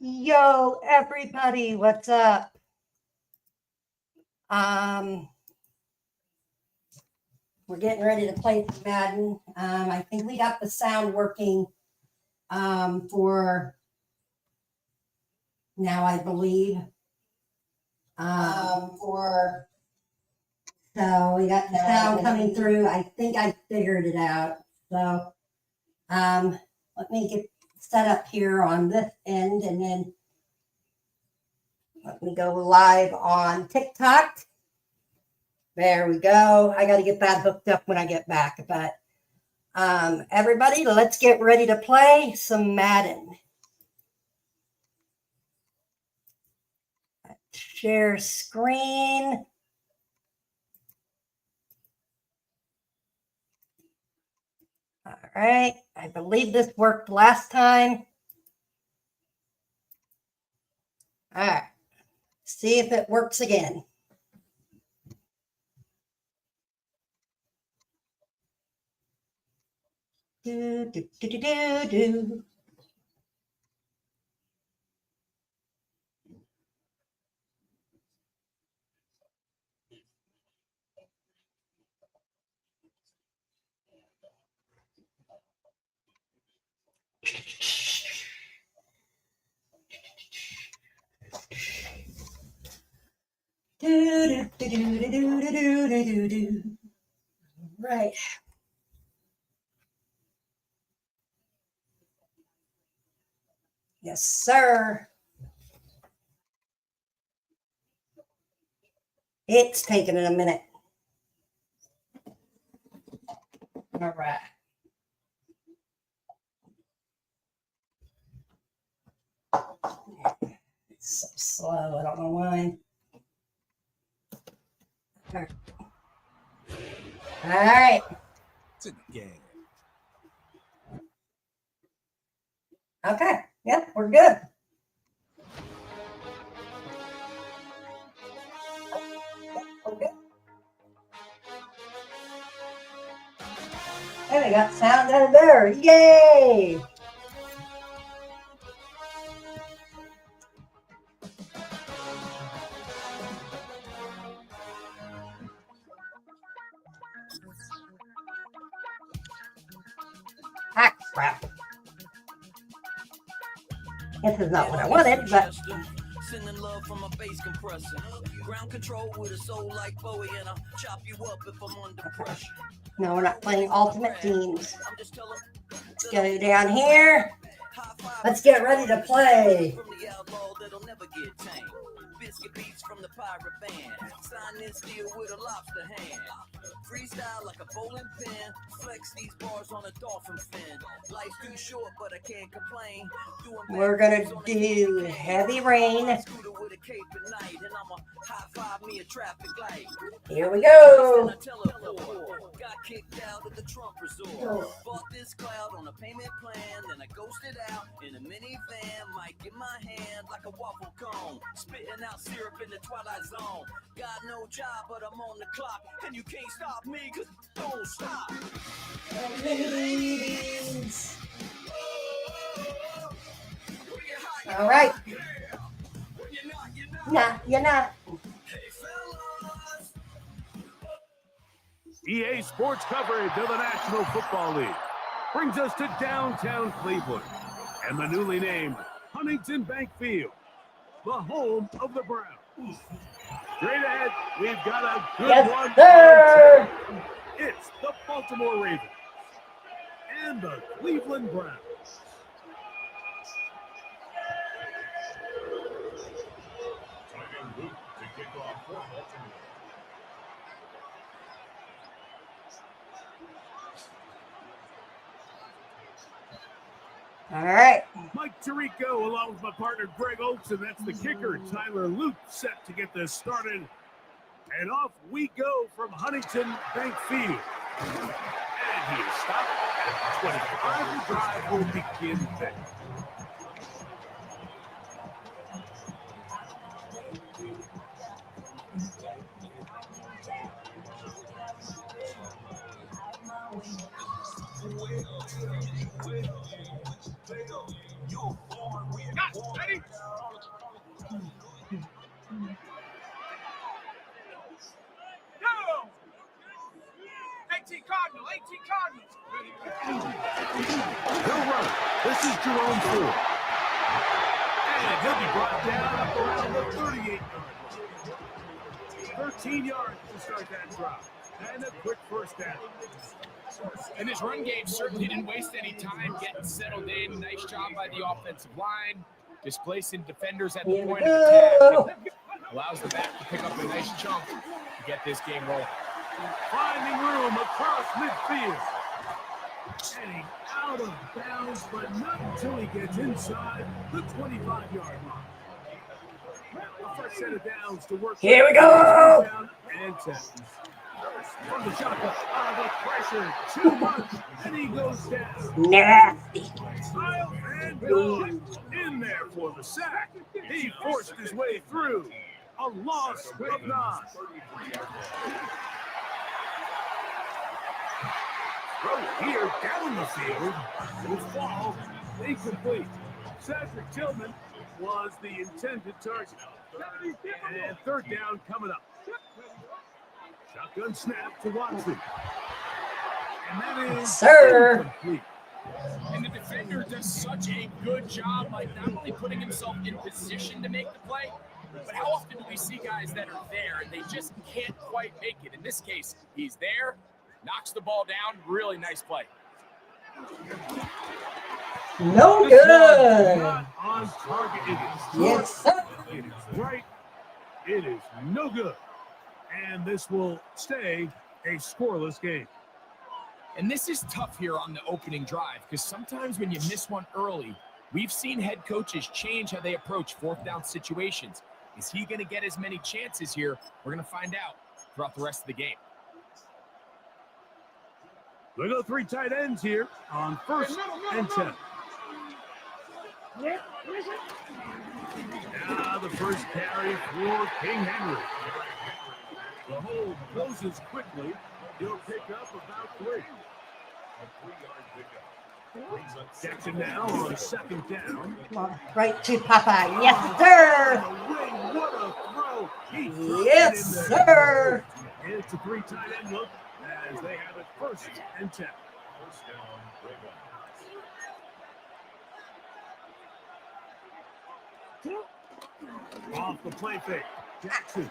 Yo, everybody, what's up? We're getting ready to play Madden. I think we got the sound working for now, I believe. So we got the sound coming through. I think I figured it out. So let me get set up here on this end, and then let me go live on TikTok. There we go. I got to get that hooked up when I get back. But everybody, let's get ready to play some Madden. Share screen. All right. I believe this worked last time. All right. See if it works again. Do, do, do, do, do, do. Do, do, do, do, do, do, do, do, do, do. Right. Yes, sir. It's taking it a minute. All right. It's so slow. I don't know why. All right. It's a game. Okay. Yep, we're good. Hey, we got sound out of there. Yay! Ah, crap. This is not what I wanted, but sending love from a bass compressor. Ground control with a soul like Bowie, and I'll chop you up if I'm under pressure. no, we're not playing Ultimate Teams. Let's go down here. Let's get ready to play. From the outlaw that'll never get tamed. Biscuit beats from the pirate band. Sign this deal with a lobster hand. Freestyle like a bowling pin. Flex these bars on a dolphin fin. Life's too short, but I can't complain. We're gonna do Heavy Rain. Here we go. Got kicked out of the Trump resort. Bought this cloud on a payment plan. Then I ghosted out in a minivan. Might get my hand like a waffle cone. Spitting out syrup in the twilight zone. Got no job, but I'm on the clock. And you can't stop me, cause don't stop. All right. Nah, you're not. EA Sports coverage of the National Football League brings us to downtown Cleveland and the newly named Huntington Bank Field, the home of the Browns. Straight ahead, we've got a good one. Sir. It's the Baltimore Ravens and the Cleveland Browns. All right. Mike Tirico along with my partner Greg Oaks, and that's the kicker Tyler Luke set to get this started. And off we go from Huntington Bank Field. And he is stopped at 25. The drive will begin then. Ready? Go! 18 Cardinals. He'll run. This is Jerome Ford. And he'll be brought down up around the 38-yard line. 13 yards to start that drive. And a quick first down. And this run game certainly didn't waste any time getting settled in. Nice job by the offensive line, displacing defenders at the point of attack. Allows the back to pick up a nice chunk to get this game rolling. Finding room across midfield. Getting out of bounds, but not until he gets inside the 25-yard line. The first set of downs to work. Here we go. And 10. From the shotgun, the pressure, too much, and he goes down. Nasty. Smile and gone. In there for the sack. He forced his way through. A loss of 9. Throw here down the field. Will fall. Incomplete. Cedric Tillman was the intended target. And third down coming up. Shotgun snap to Watson. And that is incomplete. And the defender does such a good job, like not only putting himself in position to make the play, but how often do we see guys that are there and they just can't quite make it? In this case, he's there, knocks the ball down, really nice play. No good. Not on target. It is Yes, sir. It is right. It is no good. And this will stay a scoreless game. And this is tough here on the opening drive because sometimes when you miss one early, we've seen head coaches change how they approach fourth down situations. Is he going to get as many chances here? We're going to find out throughout the rest of the game. We go 3 tight ends here on first and 10. Now the first carry for King Henry. The hold closes quickly. He'll pick up about 3. Jackson now on second down. Right to Popeye. Yes, sir. What a throw. He Yes, sir. It's a 3 tight end look as they have it first and 10. Off the play fake. Jackson.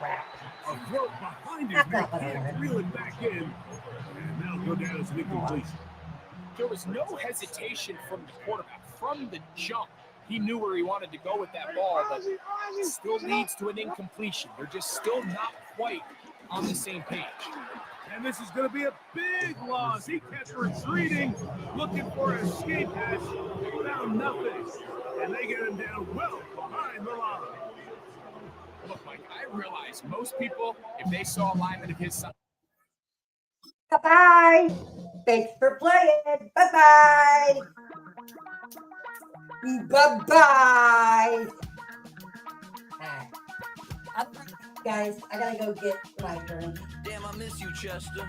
A throw behind his back. Can't reel it back in. And now go down as an incompletion. There was no hesitation from the quarterback. From the jump, he knew where he wanted to go with that ball, but it still leads to an incompletion. They're just still not quite on the same page. And this is going to be a big loss. He kept retreating, looking for an escape hatch. Found nothing. And they get him down well behind the line. Look, Mike, I realize most people, if they saw a lineman of his size. Bye-bye. Thanks for playing. Bye-bye. Bye-bye. Guys, I gotta go get my turn. Damn, I miss you, Chester.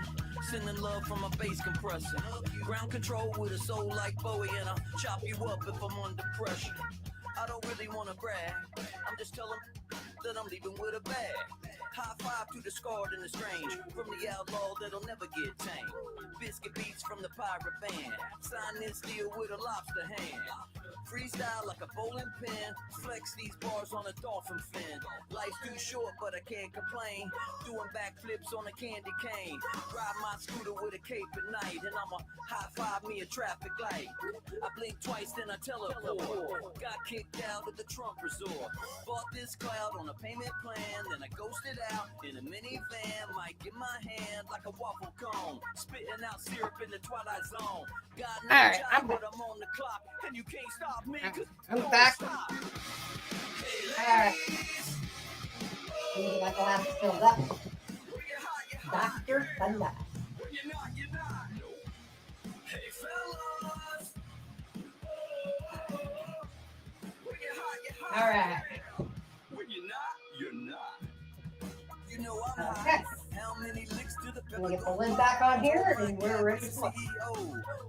Sending love from a bass compressor. Ground control with a soul like Bowie, and I'll chop you up if I'm under pressure. I don't really want to brag. I'm just telling that I'm leaving with a bag. High five to the scarred and the strange. From the outlaw that'll never get tamed. Biscuit beats from the pirate band. Sign this deal with a lobster hand. Freestyle like a bowling pin. Flex these bars on a dolphin fin. Life's too short, but I can't complain. Doing backflips on a candy cane. Ride my scooter with a cape at night. And I'ma high five me a traffic light. I blink twice, then I teleport. Got kicked out at the Trump resort. Bought this cloud on a payment plan. Then I ghosted out in a minivan. Might get my hand like a waffle cone. Spitting out syrup in the twilight zone. Got no All right, job, but I'm on the clock. And you can't stop me. I'm back. Alright. My glass filled up. Dr. Thunder. Hey fellas. Alright. When you're not, you're not. You know I'm Okay. hot. How many licks to the We'll get the lid back on here and we're ready to play.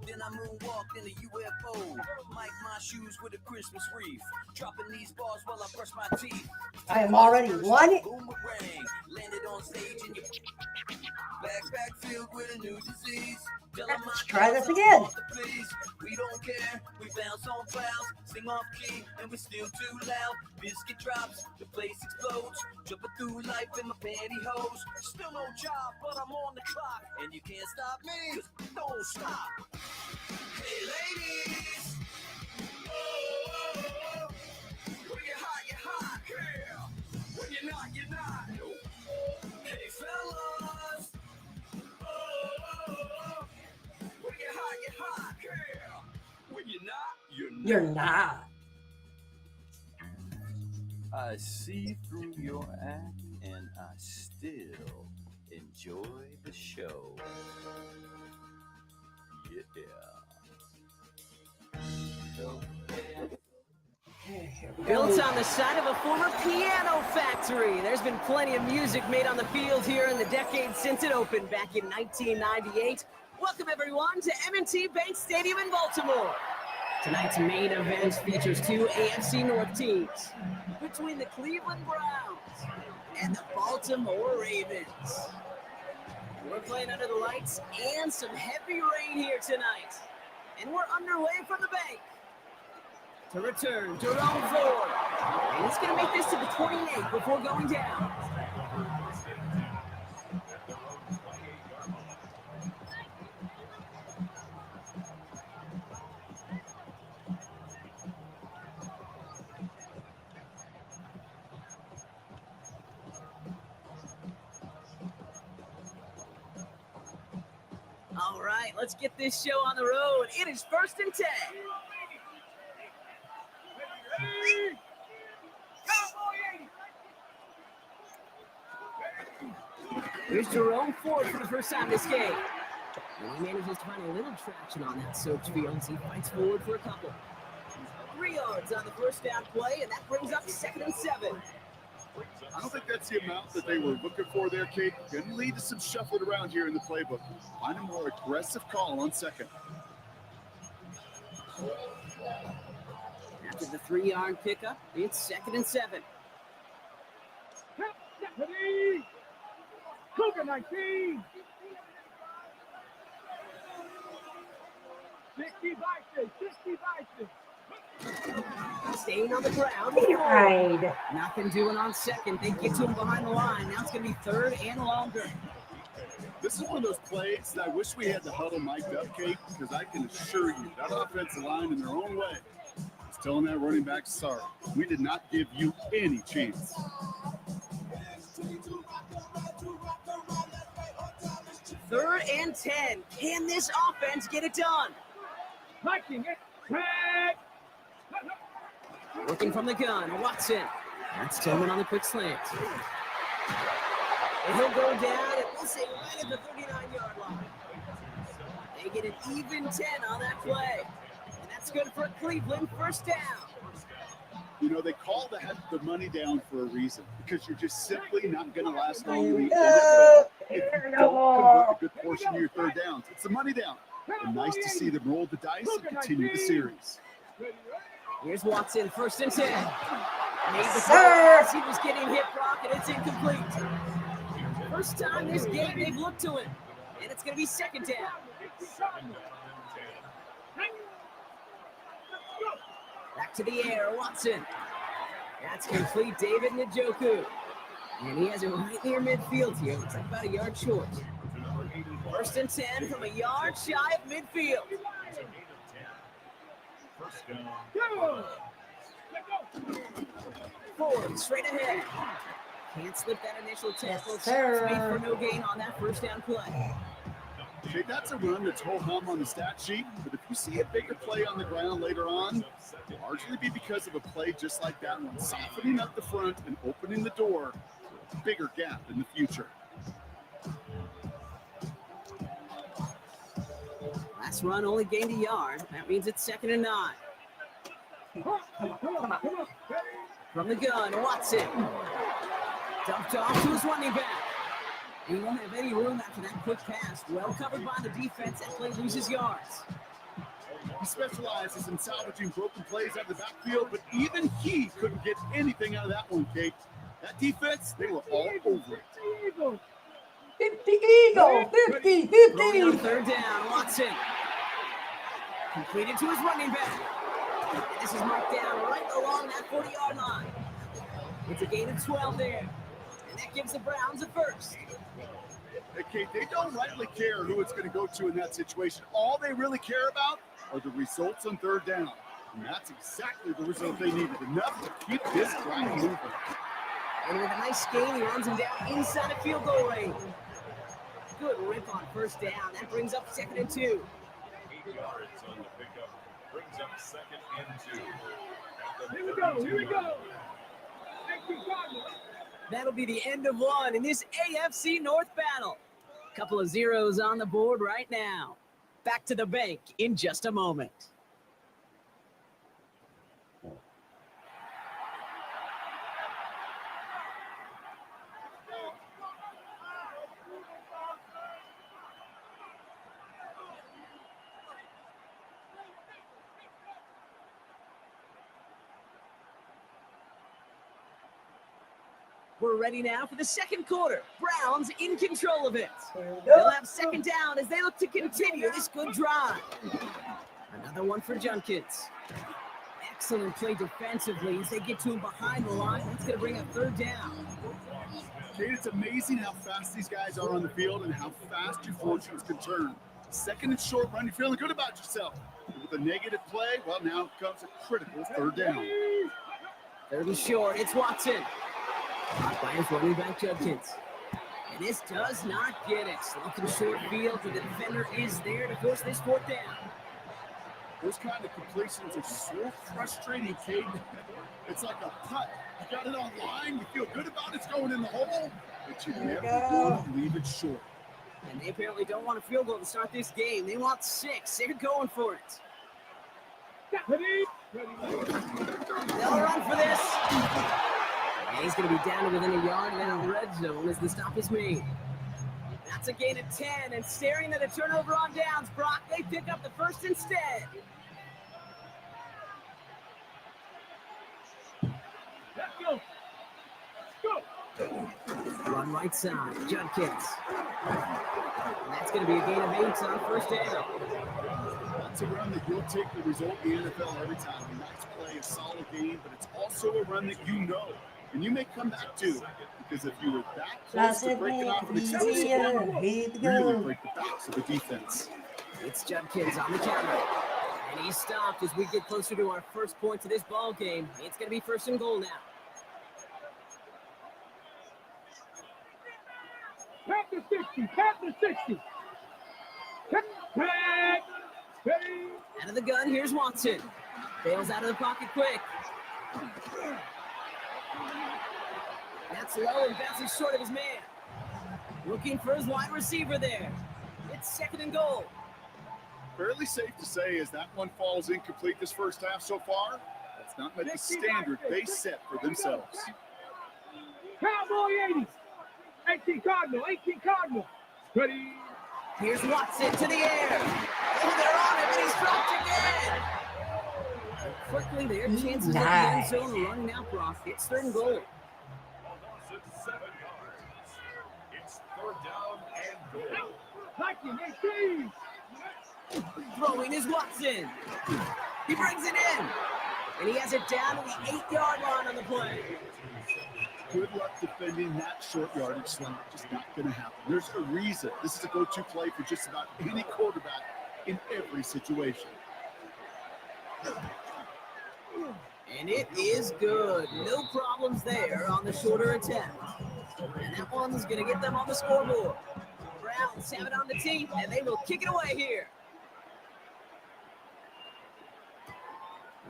Then I moonwalked in a UFO. Mike my shoes with a Christmas wreath. Dropping these bars while I brush my teeth. I am already one. Boomerang. Landed on stage in your backpack filled with a new disease. Let's try this again. We don't care. We bounce on clouds. Sing off key and we still too loud. Biscuit drops. The place explodes. Jumping through life in my pantyhose. Still no job, but I'm on the clock. And you can't stop me. 'Cause don't stop. Hey ladies. Oh, when you're hot, you're hot. Yeah. When you're not, you're not. Hey fellas. Oh, when you're hot, you're hot. Yeah. When you're not, you're not. You're not. I see through your act and I still enjoy the show. Yeah. Built on the side of a former piano factory, there's been plenty of music made on the field here in the decades since it opened back in 1998. Welcome everyone to M&T Bank Stadium in Baltimore. Tonight's main event features two AFC North teams between the Cleveland Browns and the Baltimore Ravens. We're playing under the lights and some heavy rain here tonight. And we're underway from the bank. To return, Jerome Ford. And he's going to make this to the 28 before going down. All right, let's get this show on the road. It is 1st and 10. Here's Jerome Ford for the first time this game. And he manages to find a little traction on that soaked field as he fights forward for a couple. 3 yards on the first down play, and that brings up 2nd and 7. I don't think that's the amount that they were looking for there, Kate. Going to lead to some shuffling around here in the playbook. Find a more aggressive call on 2nd. After the 3-yard pickup, it's 2nd and 7. Cougar 19. 60 Vikings. Staying on the ground. Right. Nothing doing on 2nd. They get to him behind the line. Now it's going to be 3rd and longer. This is one of those plays that I wish we had the huddle mic'd up, Kate, because I can assure you that offensive line in their own way is telling that running back, sorry, we did not give you any chance. 3rd and 10. Can this offense get it done? Looking from the gun, Watson. That's Tillman on the quick slant. And he'll go down, and we'll say right at the 39-yard line. They get an even 10 on that play. And that's good for Cleveland, 1st down. You know, they call that the money down for a reason, because you're just simply not going to last long in the NFL if you don't convert a good portion of your 3rd downs. It's the money down. And nice to see them roll the dice and continue the series. Here's Watson, 1st and 10. Made the pass. He was getting hit block, and it's incomplete. First time this game they've looked to him, and it's going to be 2nd down. Back to the air, Watson. That's complete, David Njoku. And he has it right near midfield here. It's like about a yard short. 1st and 10 from a yard shy of midfield. Ford straight ahead. Can't slip that initial tackle. Yes, sir. Made for no gain on that 1st down play. Okay, that's a run that's whole hum on the stat sheet, but if you see a bigger play on the ground later on, it'll largely be because of a play just like that one, softening up the front and opening the door for a bigger gap in the future. Last run only gained a yard. That means it's 2nd and 9. From the gun, Watson. Dumped off to his running back. He won't have any room after that quick pass. Well covered by the defense. That play loses yards. He specializes in salvaging broken plays out of the backfield, but even he couldn't get anything out of that one, Kate. That defense, they were all over it. 50 Eagle, 50, Throwing on 50. third down, Watson. Completed to his running back. And this is marked down right along that 40-yard line. It's a gain of 12 there. And that gives the Browns a first. Hey, Kate, they don't rightly care who it's going to go to in that situation. All they really care about are the results on third down. And that's exactly the result they needed. Enough to keep this drive moving. And with a nice gain, he runs him down inside of field goal range. Good rip on first down. That brings up 2nd and 2. 8 yards on the pickup. Brings up 2nd and 2. Here we go. Here we go. That'll be the end of one in this AFC North battle. Couple of zeros on the board right now. Back to the bank in just a moment. We're ready now for the second quarter. Browns in control of it. They'll have 2nd down as they look to continue this good drive. Another one for Junkins. Excellent play defensively as they get to him behind the line. That's going to bring up 3rd down. Kate, it's amazing how fast these guys are on the field and how fast your fortunes can turn. 2nd and short run, you're feeling good about yourself. With a negative play, well, now comes a critical 3rd down. 3rd and short, it's Watson. By his running back Judkins. And this does not get it. Looking short field, but the defender is there to force this 4th down. Those kind of completions are so frustrating, Kate. It's like a putt. You got it on line, you feel good about it's going in the hole, but you never want to leave it short. And they apparently don't want a field goal to start this game. They want 6. They're going for it. They'll run for this. And he's going to be down to within a yard and in a red zone as the stop is made. That's a gain of 10, and staring at a turnover on downs, Brock, they pick up the first instead. Let's go. Run right side, Judkins. And that's going to be a gain of 8 on 1st down. That's a run that you'll take the result in the NFL every time. A nice play, a solid game, but it's also a run that you know. And you may come back to, because if you were that close to breaking off an extended score, really break the backs of the defense. It's Judkins on the counter. And he's stopped as we get closer to our first point to this ball game. It's going to be 1st and goal now. Tap the 60. Tap the 60. Out of the gun, here's Watson. Bails out of the pocket quick. That's low and bounces short of his man. Looking for his wide receiver there. It's 2nd and goal. Fairly safe to say as that one falls incomplete this first half so far, that's not met the standard they set for themselves. Cowboy 80s. 18 Cardinal. 18 Cardinal. Ready. Here's Watson to the air. Oh, they're on him, and he's dropped again. Quickly, their chances at the end zone running out, Brock. It's 3rd and goal. 7 yards. It's 3rd down and goal. 19, 18. Throwing is Watson. He brings it in. And he has it down to the 8-yard line on the play. Good luck defending that short yardage slant. Just not going to happen. There's a reason. This is a go-to play for just about any quarterback in every situation. And it is good. No problems there on the shorter attempt. And that one's going to get them on the scoreboard. Browns have it on the tee, and they will kick it away here.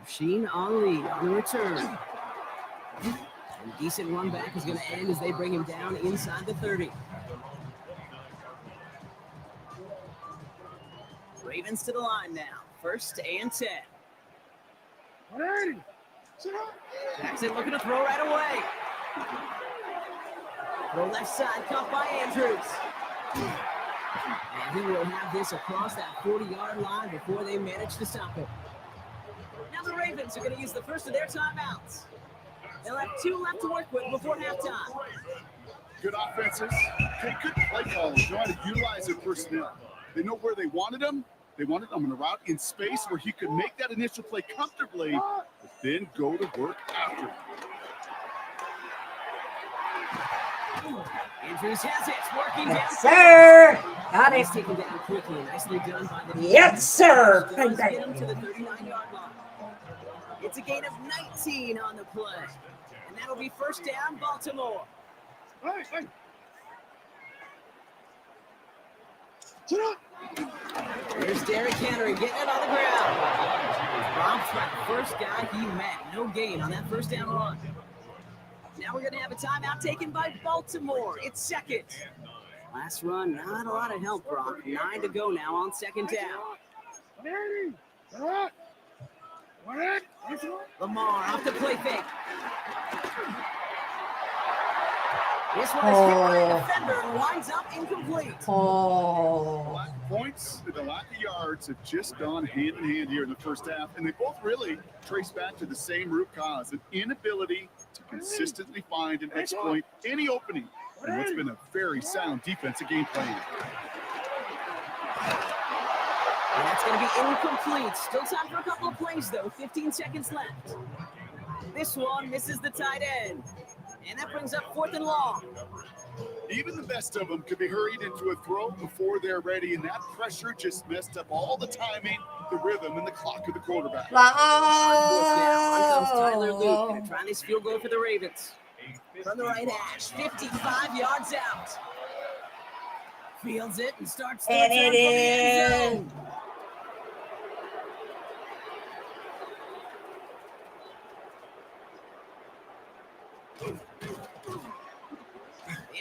Sheen Ali on the return. And a decent run back is going to end as they bring him down inside the 30. Ravens to the line now. 1st and 10. Jackson looking to throw right away. The left side caught by Andrews. And he will have this across that 40-yard line before they manage to stop it. Now the Ravens are going to use the first of their timeouts. They'll have 2 left to work with before halftime. Good offenses, okay, good play callers, know how to utilize their personnel. They know where they wanted them. They wanted them on a route in space where he could make that initial play comfortably, but then go to work after. Andrews has it, working down. Yes, sir. Got He's it. taken down quickly, nicely done by the Yes, sir. Does get him to the 39-yard line. It's a gain of 19 on the play, and that'll be first down, Baltimore. Here's Derrick Henry getting it on the ground. Robbed by the first guy he met. No gain on that first down run. Now we're going to have a timeout taken by Baltimore. It's second. Last run, not a lot of help, Brock. 9 to go now on second down. Lamar off the play fake. This one is hit by a defender and winds up incomplete. The lack of points and the lack of yards have just gone hand in hand here in the first half, and they both really trace back to the same root cause, an inability to consistently find and exploit any opening in what's been a very sound defensive game plan. And that's going to be incomplete. Still time for a couple of plays, though. 15 seconds left. This one misses the tight end. And that brings up 4th and long. Even the best of them could be hurried into a throw before they're ready, and that pressure just messed up all the timing, the rhythm, and the clock of the quarterback. Now, on comes Tyler Luke, going to try this field goal for the Ravens. From the right hash, 55 yards out. Fields it and starts And third down it from the end is. zone.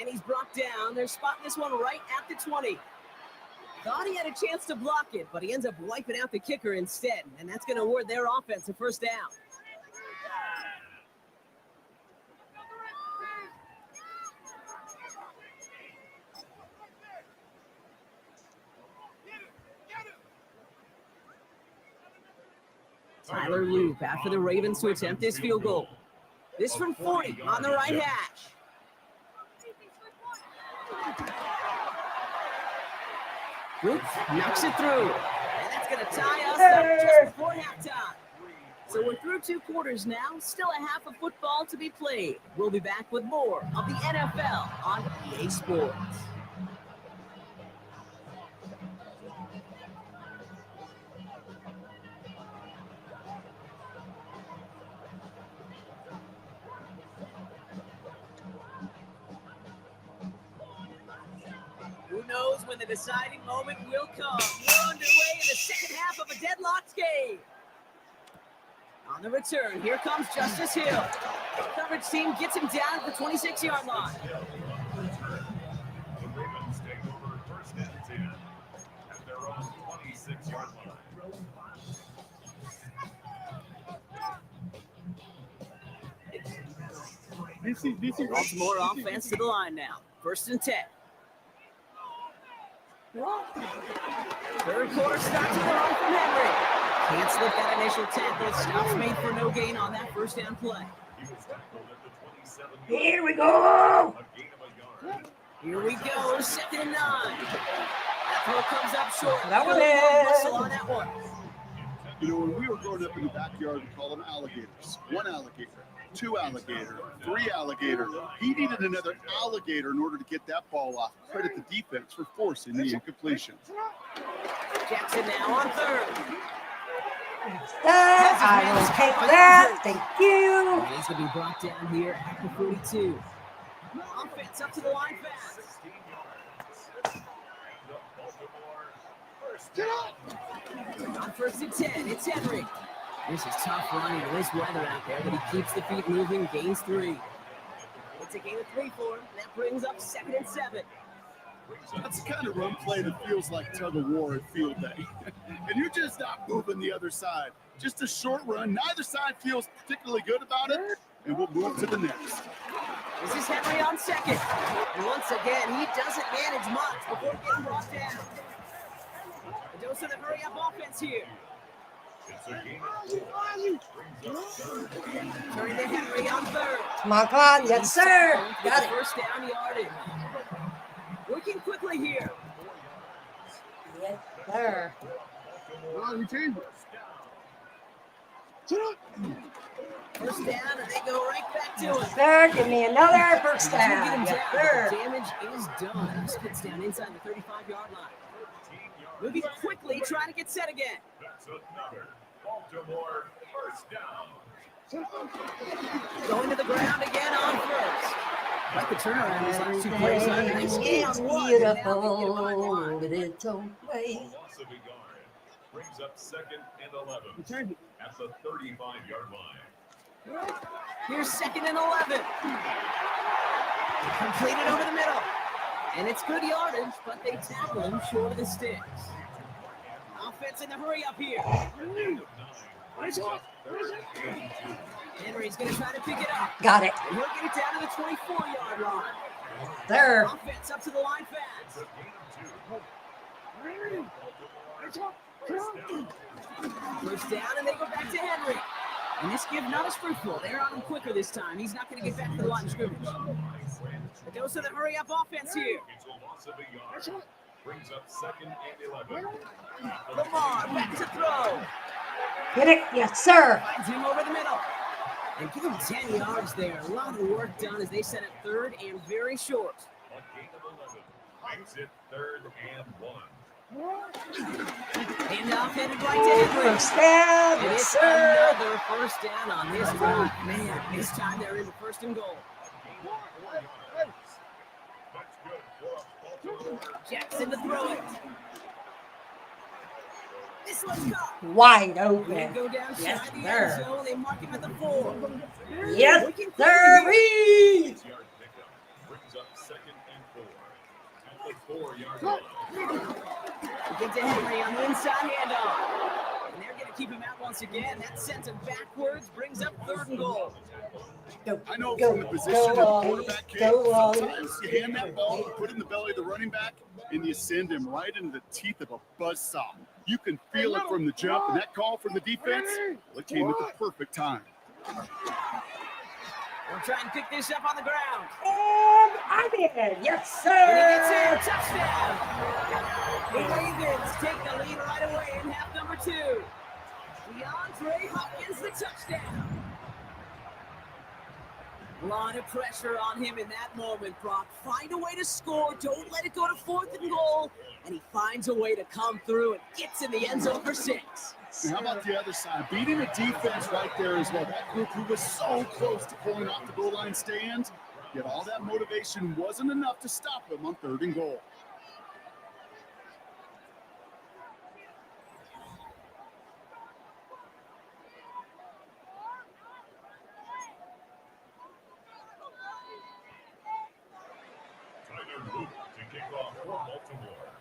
And he's brought down. They're spotting this one right at the 20. Thought he had a chance to block it, but he ends up wiping out the kicker instead. And that's going to award their offense a first down. Tyler Loop after the Ravens to attempt this field goal. This from 40 on the right hash. Loop knocks it through. And that's going to tie us up just before halftime. So we're through 2 quarters now. Still a half of football to be played. We'll be back with more of the NFL on EA Sports. Who knows when the deciding moment will come? We're underway in the second half of a deadlocked game. On the return, here comes Justice Hill. Coverage team gets him down at the 26-yard line. The Ravens take over first and 10 at their own 26-yard line. Baltimore offense to the line now. First and 10. Third quarter starts with a run from Henry. Can't slip that initial tackle. Stops made for no gain on that first down play. He was tackled at the 27. Here we go. A gain of a yard. Here we go, 2nd and 9. That throw comes up short. That was Whistle on it. that one. You know, when we were growing up in the backyard, we called them alligators. 1 alligator, 2 alligator, 3 alligator. He needed another alligator in order to get that ball off. Credit the defense for forcing the incompletion. Jackson now on third. I will take that. Thank you. He's going to be brought down here at the 42. Offense up to the line fast. 16 yards. The Baltimore first down. On first and 10, it's Henry. This is tough running. This weather out there, but he keeps the feet moving, gains 3. It's a gain of 3 for him. That brings up 2nd and 7. That's the kind of run play that feels like tug of war at field day. And you're just not moving the other side. Just a short run. Neither side feels particularly good about it, and we'll move to the next. This is Henry on second. And once again, he doesn't manage much before getting brought down. A dose of the hurry-up offense here. It's a gain of 4. Turning to Henry on third. Come on, come on. Yes, sir. Got it. First down yardage. Working quickly here. Yes, sir. First down, and they go right back to it. Sir, give me another first Get him down. down. Yes, sir. Damage is done. This gets down inside the 35-yard line. Moving quickly, trying to get set again. That's another Baltimore first down. Going to the ground again on first. Like the turnaround these last two plays. Nice gain It's on one. And now they get him on beautiful line. with its own way. A loss of a yard brings up 2nd and 11 at the 35-yard line. Here's 2nd and 11. Completed over the middle. And it's good yardage, but they tackle him short of the sticks. Offense in the hurry up here. Henry's going to try to pick it up. Got it. And he'll get it down to the 24-yard line. Sir. Offense up to the line fast. First down, and they go back to Henry. And this give not as fruitful. They're on him quicker this time. He's not going to get back to the line of scrimmage. It goes to the hurry-up offense here. It's a loss of a yard. Brings up 2nd and 11. Lamar back to throw. Get it? Yes, sir. Finds him over the middle. And give him 10 yards there. A lot of work done as they set it 3rd and very short. A gain of 11 makes it 3rd and 1. Handoff headed right to Henry. First down. And Yes, it's sir. another first down on this drive. Man, this time they're in the 1st and goal. That's good for a Baltimore. Jackson to throw it. This one's got. Wide They open. go down Yes, side the sir. end zone. They mark him at the 4. Yes, Working quickly sir. here. 6-yard pickup brings up 2nd and 4 at the 4-yard line. Get to Henry on the inside handoff. And they're going to keep him out once again. That sends him backwards, brings up 3rd and goal. Go, I know go, from the position go of the on, quarterback kick, go on. sometimes you hand that ball, you put it in the belly of the running back, and you send him right into the teeth of a buzzsaw. You can feel it from the jump, and that call from the defense, well, it came at the perfect time. We'll try and pick this up on the ground. And I'm in. Yes, And he gets in. sir. Touchdown. The Ravens take the lead right away in half number 2. DeAndre Hopkins, the touchdown. A lot of pressure on him in that moment, Brock. Find a way to score. Don't let it go to 4th and goal. And he finds a way to come through and gets in the end zone for 6. And how about the other side? Beating the defense right there as well. That group who was so close to pulling off the goal line stand, yet all that motivation wasn't enough to stop them on 3rd and goal. Tyler Luke to kick off for Baltimore.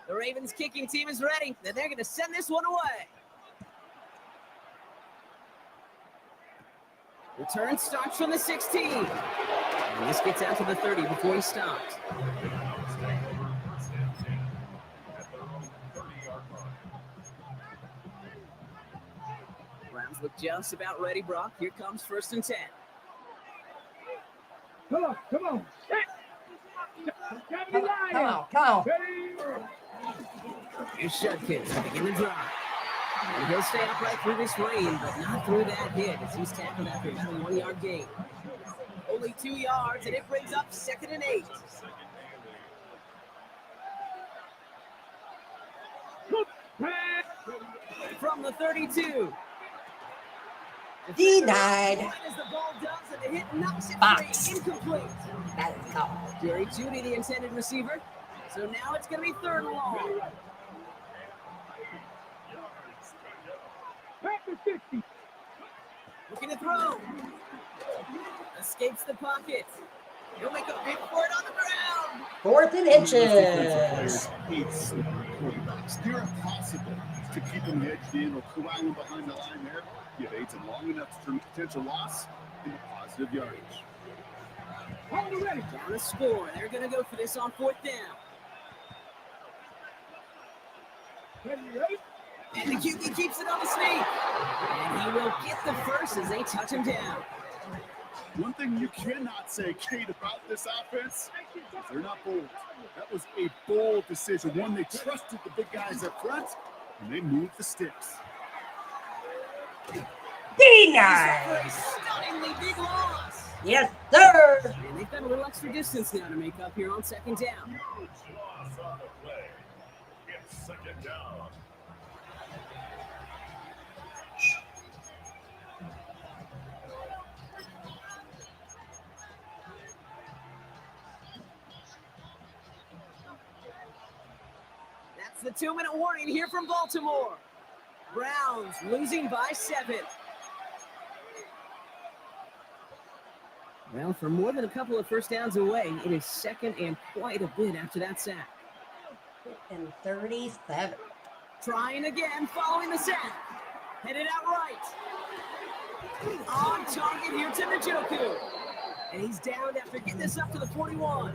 The Ravens kicking team is ready. And they're going to send this one away. Return starts from the 16. And this gets out to the 30 before he stops. Browns look just about ready, Brock. Here comes 1st and 10. Come on. Come on. Here's Shudkins to begin the drive. And he'll stay upright through this rain, but not through that hit as he's tackled after about a 1-yard gain. Only 2 yards, and it brings up 2nd and 8. From the 32. Denied. As the ball does, and the hit knocks it Box. free. Incomplete. That is called. Jerry Jeudy, the intended receiver. So now it's going to be 3rd and long. Looking to throw. Escapes the pocket. He'll make a big for it on the ground. 4th and Those defensive players inches. hate slippery quarterbacks. Near impossible to keep them hedged in or corral them behind the line there. Give aids them long enough to turn potential loss into positive yardage. Down a score. They're going to go for this on 4th down. And the QB keeps it on the sneak. And he will get the first as they touch him down. One thing you cannot say, Kate, about this offense is they're not bold. That was a bold decision. One, they trusted the big guys up front, and they moved the sticks. Denied. Stunningly big loss. Yes, sir. And they've got a little extra distance now to make up here on 2nd down. Huge loss on the play. It's 2nd down. That's the 2-minute warning here from Baltimore. Browns losing by 7. Well, for more than a couple of first downs away, it is 2nd and quite a bit after that sack. And 37. Trying again, following the sack. Headed out right. On target here to Njoku. And he's down after getting this up to the 41.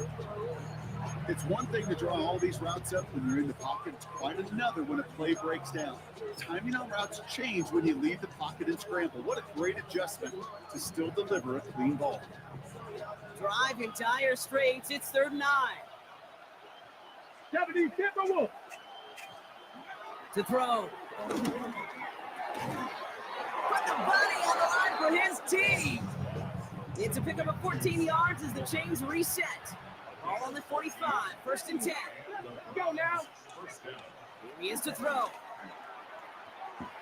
It's one thing to draw all these routes up when you're in the pocket. It's quite another when a play breaks down. Timing on routes change when you leave the pocket and scramble. What a great adjustment to still deliver a clean ball. Drive entire straights. It's 3rd and 9. To throw. Put the body on the line for his team. It's a pickup of 14 yards as the chains reset. All on the 45. 1st and 10. Go now. Here he is to throw.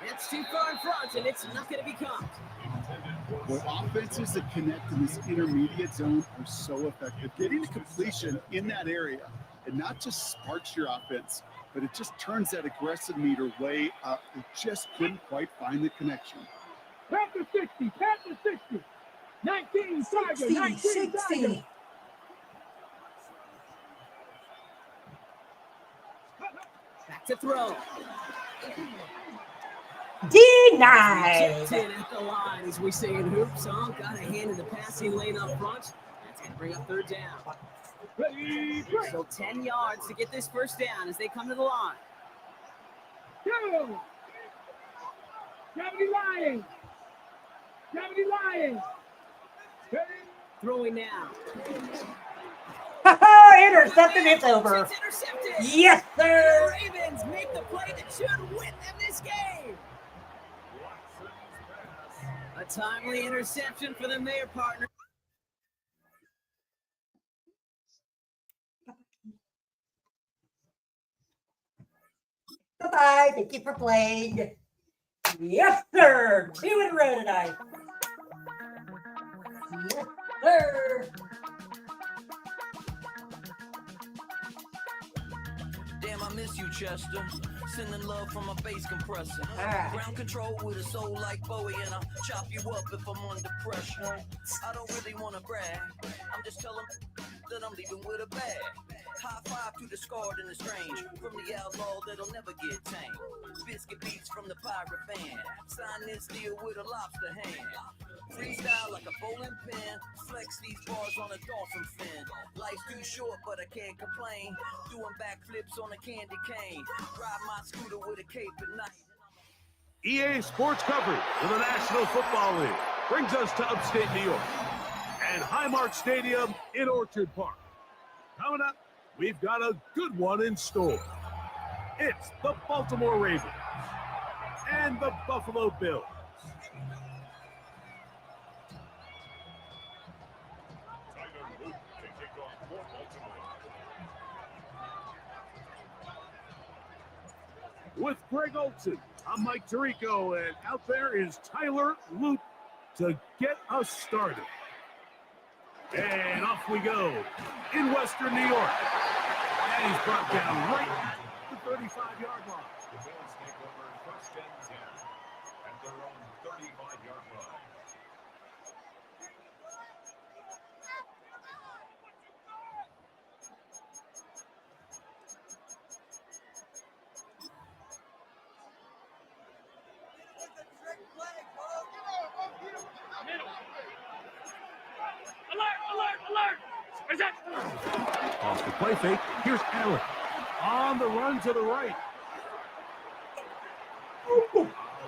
It's too far in front, and it's not going to be caught. Boy, offenses that connect in this intermediate zone are so effective. Getting the completion in that area, it not just sparks your offense, but it just turns that aggressive meter way up. They just couldn't quite find the connection. Pass to 60, pass to 60. 19, Tiger, 19, 60. Tiger. Back to throw. Denied. Tipped in at the line, as we say in hoops. Got a hand in the passing lane up front. That's going to bring up 3rd down. Ready, break. So 10 yards to get this first down as they come to the line. Go. Gravity Lions. Gravity Lions. Ready. Throwing now. Intercepted. It's over. It's intercepted. Yes, The sir. Ravens make the play that should win them this game. A timely interception for the Mayor partner. Bye-bye. Thank you for playing. Yes, sir. 2 in a row tonight. Yes, sir. Damn, I miss you, Chester. Sending love from a bass compressor. right. Ground control with a soul like Bowie, and I'll chop you up if I'm under pressure. I don't really want to brag. I'm just telling that I'm leaving with a bag. High five to the scarred and the strange. From the outlaw that'll never get tamed. Biscuit beats from the pirate band. Sign this deal with a lobster hand. Freestyle like a bowling pin. Flex these bars on a dolphin fin. Life's too short, but I can't complain. Doing backflips on a candy cane. Ride my scooter with a cape at night. EA Sports coverage of the National Football League brings us to upstate New York and Highmark Stadium in Orchard Park. Coming up, we've got a good one in store. It's the Baltimore Ravens and the Buffalo Bills. Tyler Luke to kick off for Baltimore. With Greg Olson, I'm Mike Tirico, and out there is Tyler Luke to get us started. And off we go in Western New York. And he's brought down right at the 35-yard line. The Bills take over 1st and 10 at their own 35-yard line. Play fake. Here's Allen. On the run to the right.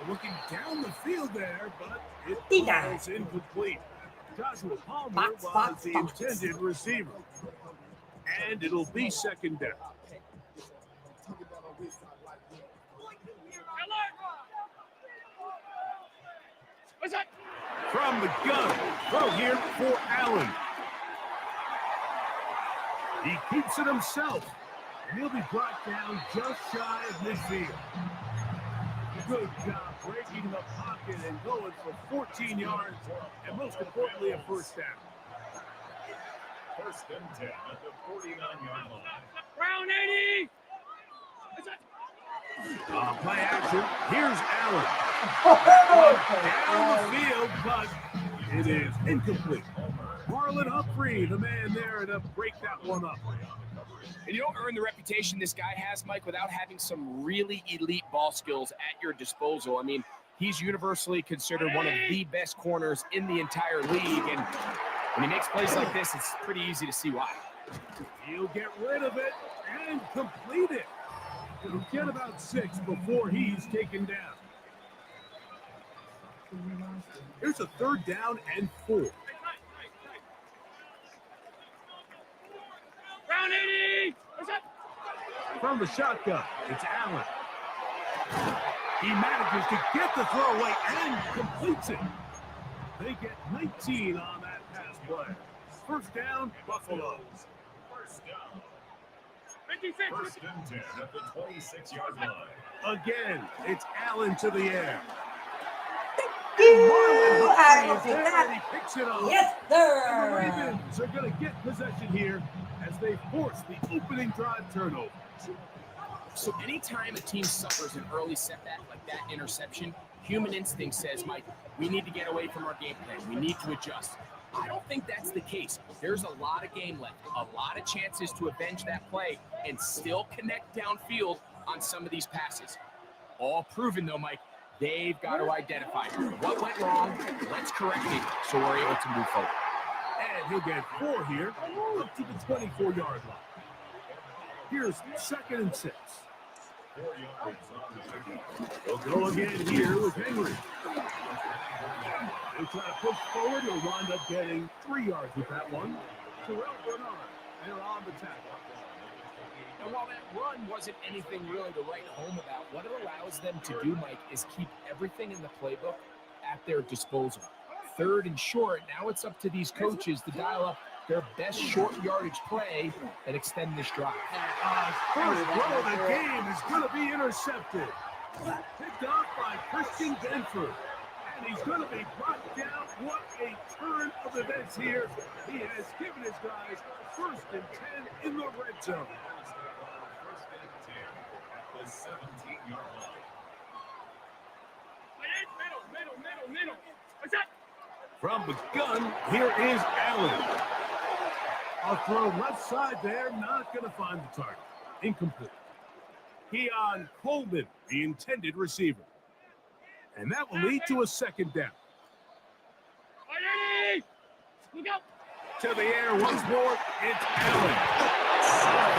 Looking down the field there, but it was incomplete. Joshua Palmer was the intended receiver. And it'll be second down. From the gun, throw here for Allen. He keeps it himself, and he'll be brought down just shy of midfield. Good job breaking the pocket and going for 14 yards, and most importantly, a first down. First and 10 at the 49-yard line. Round 80. Play action. Here's Allen. Down the field, but it is incomplete. Marlon Humphrey, the man there, to break that one up. And you don't earn the reputation this guy has, Mike, without having some really elite ball skills at your disposal. I mean, he's universally considered one of the best corners in the entire league. And when he makes plays like this, it's pretty easy to see why. He'll get rid of it and complete it. He'll get about 6 before he's taken down. Here's a 3rd down and 4. Round 80. From the shotgun, it's Allen. He manages to get the throw away and completes it. They get 19 on that pass play. First down, Buffalo. First down. 56. First and 10 at the 26-yard line. Again, it's Allen to the air. I will take that. He picks it up. Yes, And the sir. Ravens are going to get possession here as they force the opening drive turnover. So anytime a team suffers an early setback like that interception, human instinct says, Mike, we need to get away from our game plan. We need to adjust. I don't think that's the case. There's a lot of game left, a lot of chances to avenge that play and still connect downfield on some of these passes. All proven, though, Mike, they've got to identify what went wrong, let's correct it so we're able to move forward. And he'll get 4 here, up to the 24-yard line. Here's 2nd and 6. 4 yards on the pickup. They'll go again here with Henry. They try to push forward. He'll wind up getting 3 yards with that one. Terrell Bernard, they're on the tackle. And while that run wasn't anything really to write home about, what it allows them to do, Mike, is keep everything in the playbook at their disposal. 3rd and short, now it's up to these coaches to dial up their best short yardage play and extend this drive. First throw of the game is going to be intercepted. Picked off by Christian Benford. And he's going to be brought down. What a turn of events here. He has given his guys 1st and 10 in the red zone. First and 10 at the 17-yard line. Middle. What's that? From the gun, here is Allen. A throw left side there, not going to find the target. Incomplete. Keon Coleman, the intended receiver. And that will lead to a 2nd down. Look out. To the air once more, it's Allen.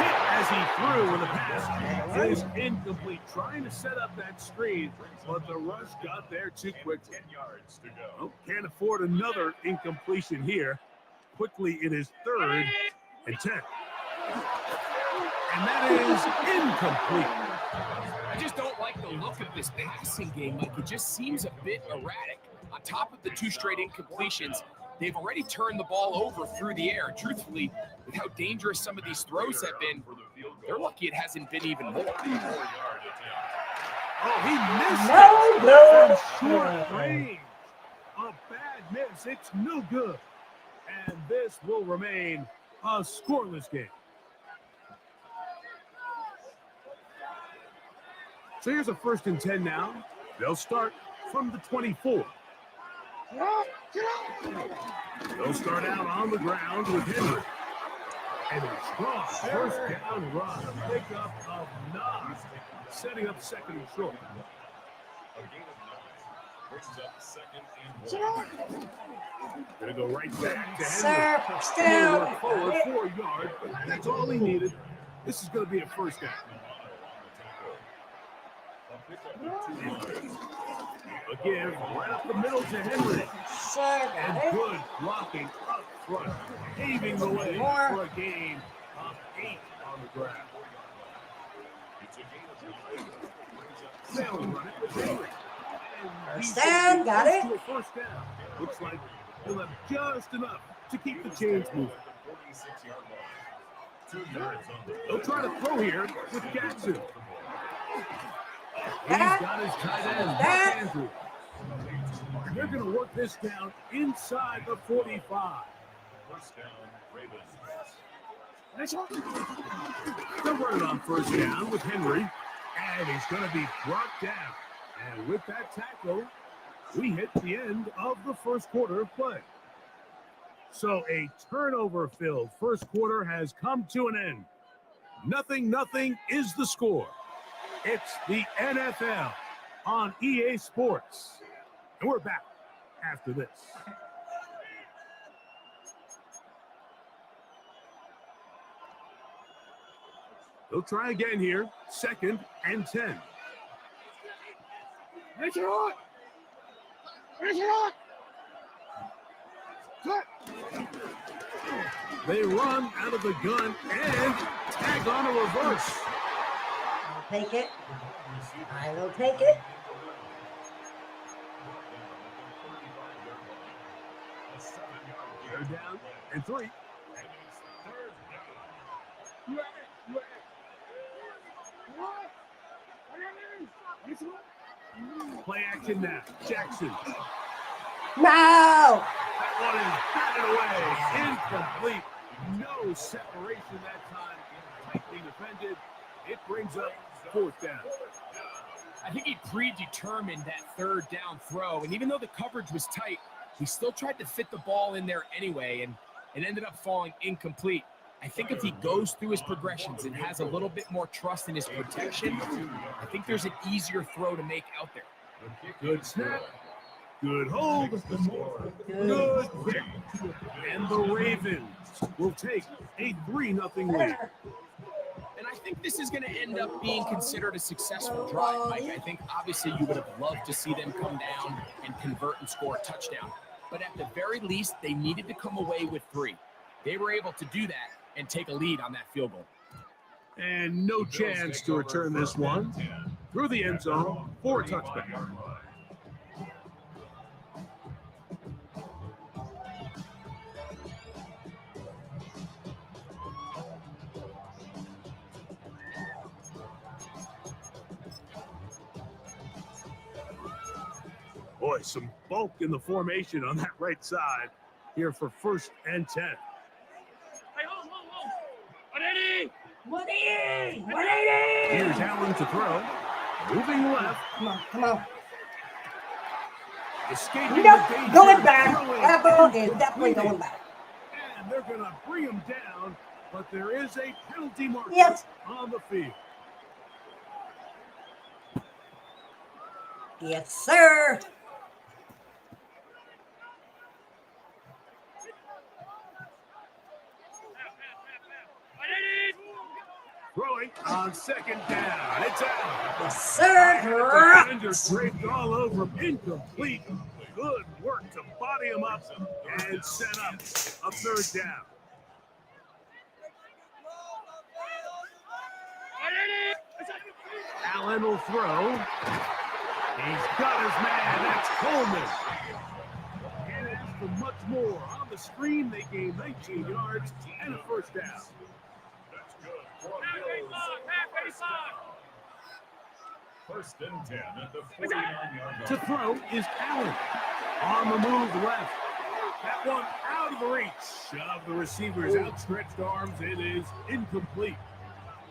Hit as he threw with the pass. It is incomplete, trying to set up that screen, but the rush got there too quickly. 10 yards to go. Oh, can't afford another incompletion here. Quickly, it is 3rd and 10. And that is incomplete. I just don't like the look of this passing game. Like, it just seems a bit erratic. On top of the 2 straight incompletions, they've already turned the ball over through the air. Truthfully, with how dangerous some of these throws have been, they're lucky it hasn't been even more. Oh, he missed it from short range. A bad miss. It's no good. And this will remain a scoreless game. So here's a 1st and 10 now. They'll start from the 24. They'll start out on the ground with Henry. And a strong 1st down run. A pickup of 9. Setting up 2nd and short. Brings up second and 1. Gonna go right back to Henry. Sir, first He'll down. work forward 4 yards. That's all he needed. This is going to be a first down. A give right up the middle to Henry. Sir, And got it. good blocking up front, paving the way for a gain of 8 on the ground. They'll run it with Henry. And First down, got it. to a first down. Looks like he'll have just enough to keep the chains moving. 46-yard line. 2 yards on the They'll try to throw here with Jackson. He's got his tight end, Mark Andrews. They're going to work this down inside the 45. first down, Ravens. They're running on first down with Henry, and he's going to be brought down. And with that tackle, we hit the end of the first quarter of play. So a turnover-filled first quarter has come to an end. 0-0 is the score. It's the NFL on EA Sports. And we're back after this. They'll try again here. 2nd and 10. Make it on! Make it on! Cut! They run out of the gun and tag on a reverse. I'll take it. I will take it. They're down and 3. You at it! You at it! What? I got it! Make it on! Play action now. Jackson. No! That one is batted away. Incomplete. No separation that time. Tightly defended. It brings up 4th down. I think he predetermined that 3rd down throw, and even though the coverage was tight, he still tried to fit the ball in there anyway, and it ended up falling incomplete. I think if he goes through his progressions and has a little bit more trust in his protection, I think there's an easier throw to make out there. Good snap. Good hold. Good pick. And the Ravens will take a 3-0 lead. And I think this is going to end up being considered a successful drive, Mike. I think obviously you would have loved to see them come down and convert and score a touchdown. But at the very least, they needed to come away with 3. They were able to do that and take a lead on that field goal. And no chance to return this one through the end zone for a touchback. Boy, some bulk in the formation on that right side here for 1st and 10. Hey, hold, hold, hold! 180! 180! 180! Here's Allen to throw. Moving left. Come on, come on. Escaping Nope, the danger. going back. Throwing. That ball is definitely going back. And they're going to bring him down, but there is a penalty marker Yes. on the field. Yes, sir. Throwing on 2nd down. It's out. Yes, sir. Defenders draped all over him. Incomplete. Good work to body him up and set up a 3rd down. Allen will throw. He's got his man. That's Coleman. Can't ask for much more. On the screen, they gain 19 yards and a 1st down. That's good. First and 10 at the 49-yard line. To throw is Allen. On the move left. That one out of the reach of the receiver's outstretched arms. It is incomplete.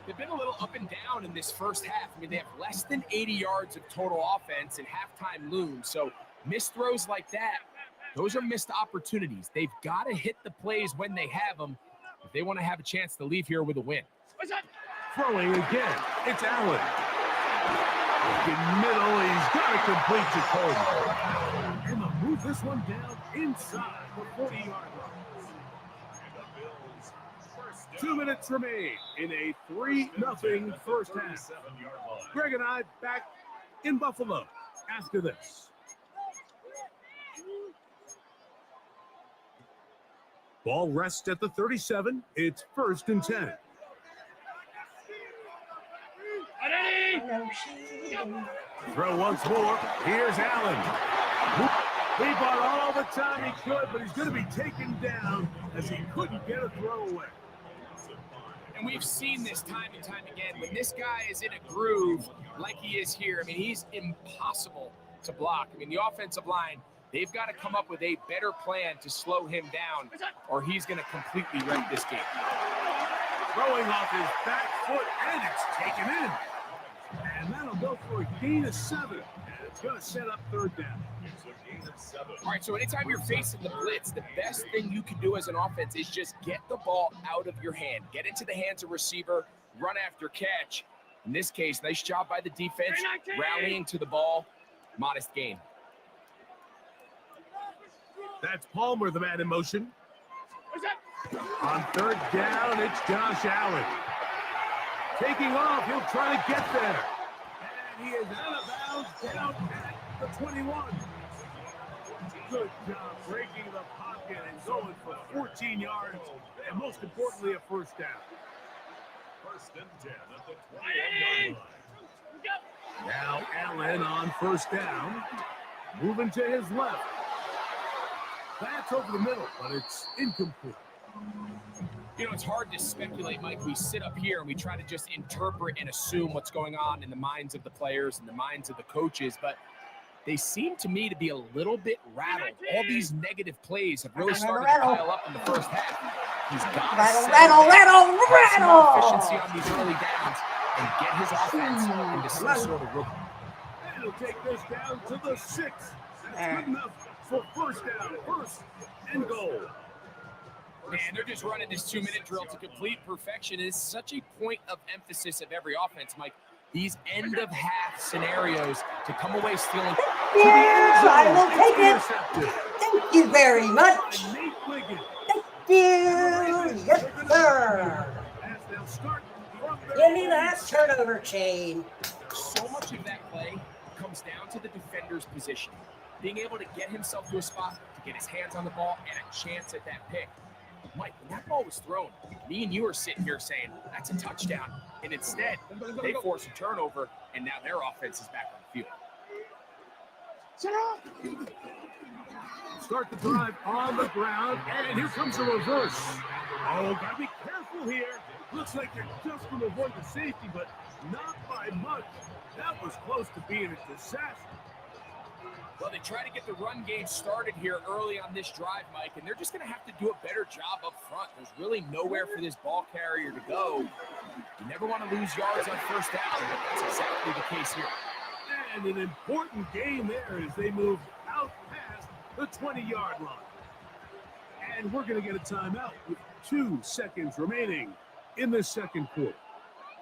They've been a little up and down in this first half. I mean, they have less than 80 yards of total offense and halftime looms. So missed throws like that, those are missed opportunities. They've got to hit the plays when they have them if they want to have a chance to leave here with a win. Throwing again. It's Allen. In middle, he's got to complete Jacoby. And they'll move this one down inside the 40-yard line. 2 minutes remain in a 3-0 first half. Greg and I back in Buffalo after this. Ball rests at the 37. It's 1st and 10. Throw once more. Here's Allen. He bought all the time he could, but he's going to be taken down as he couldn't get a throw away. And we've seen this time and time again. When this guy is in a groove like he is here, I mean, he's impossible to block. I mean, the offensive line, they've got to come up with a better plan to slow him down, or he's going to completely wreck this game. Throwing off his back foot, and it's taken in. And that'll go for a gain of 7. And it's going to set up 3rd down. All right, so anytime you're facing the blitz, the best thing you can do as an offense is just get the ball out of your hand. Get into the hands of receiver, run after catch. In this case, nice job by the defense, rallying to the ball. Modest gain. That's Palmer, the man in motion. On 3rd down, it's Josh Allen. Taking off, he'll try to get there. And he is out of bounds down at the 21. Good job breaking the pocket and going for 14 yards, and most importantly, a 1st down. 1st and 10 at the 21-yard line. Now Allen on 1st down, moving to his left. That's over the middle, but it's incomplete. You know, it's hard to speculate, Mike. We sit up here and we try to just interpret and assume what's going on in the minds of the players and the minds of the coaches, but they seem to me to be a little bit rattled. All these negative plays have really started to pile up in the first half. He's got to rattle efficiency on these early downs and get his offense into some sort of rhythm. And he'll take this down to the 6. That's good enough for 1st down, 1st and goal. Man, they're just running this 2-minute drill to complete perfection. It is such a point of emphasis of every offense, Mike. These end-of-half scenarios to come away stealing. Yes, I will take it. Thank you very much. Thank you. Yes, sir. Give me that turnover chain. So much of that play comes down to the defender's position. Being able to get himself to a spot, to get his hands on the ball, and a chance at that pick. Mike, when that ball was thrown, me and you are sitting here saying, that's a touchdown. And instead, they force a turnover, and now their offense is back on the field. Start the drive on the ground, and here comes a reverse. Oh, gotta be careful here. Looks like they're just going to avoid the safety, but not by much. That was close to being a disaster. Well, they try to get the run game started here early on this drive, Mike, and they're just going to have to do a better job up front. There's really nowhere for this ball carrier to go. You never want to lose yards on 1st down, but that's exactly the case here. And an important gain there as they move out past the 20-yard line. And we're going to get a timeout with 2 seconds remaining in the 2nd quarter.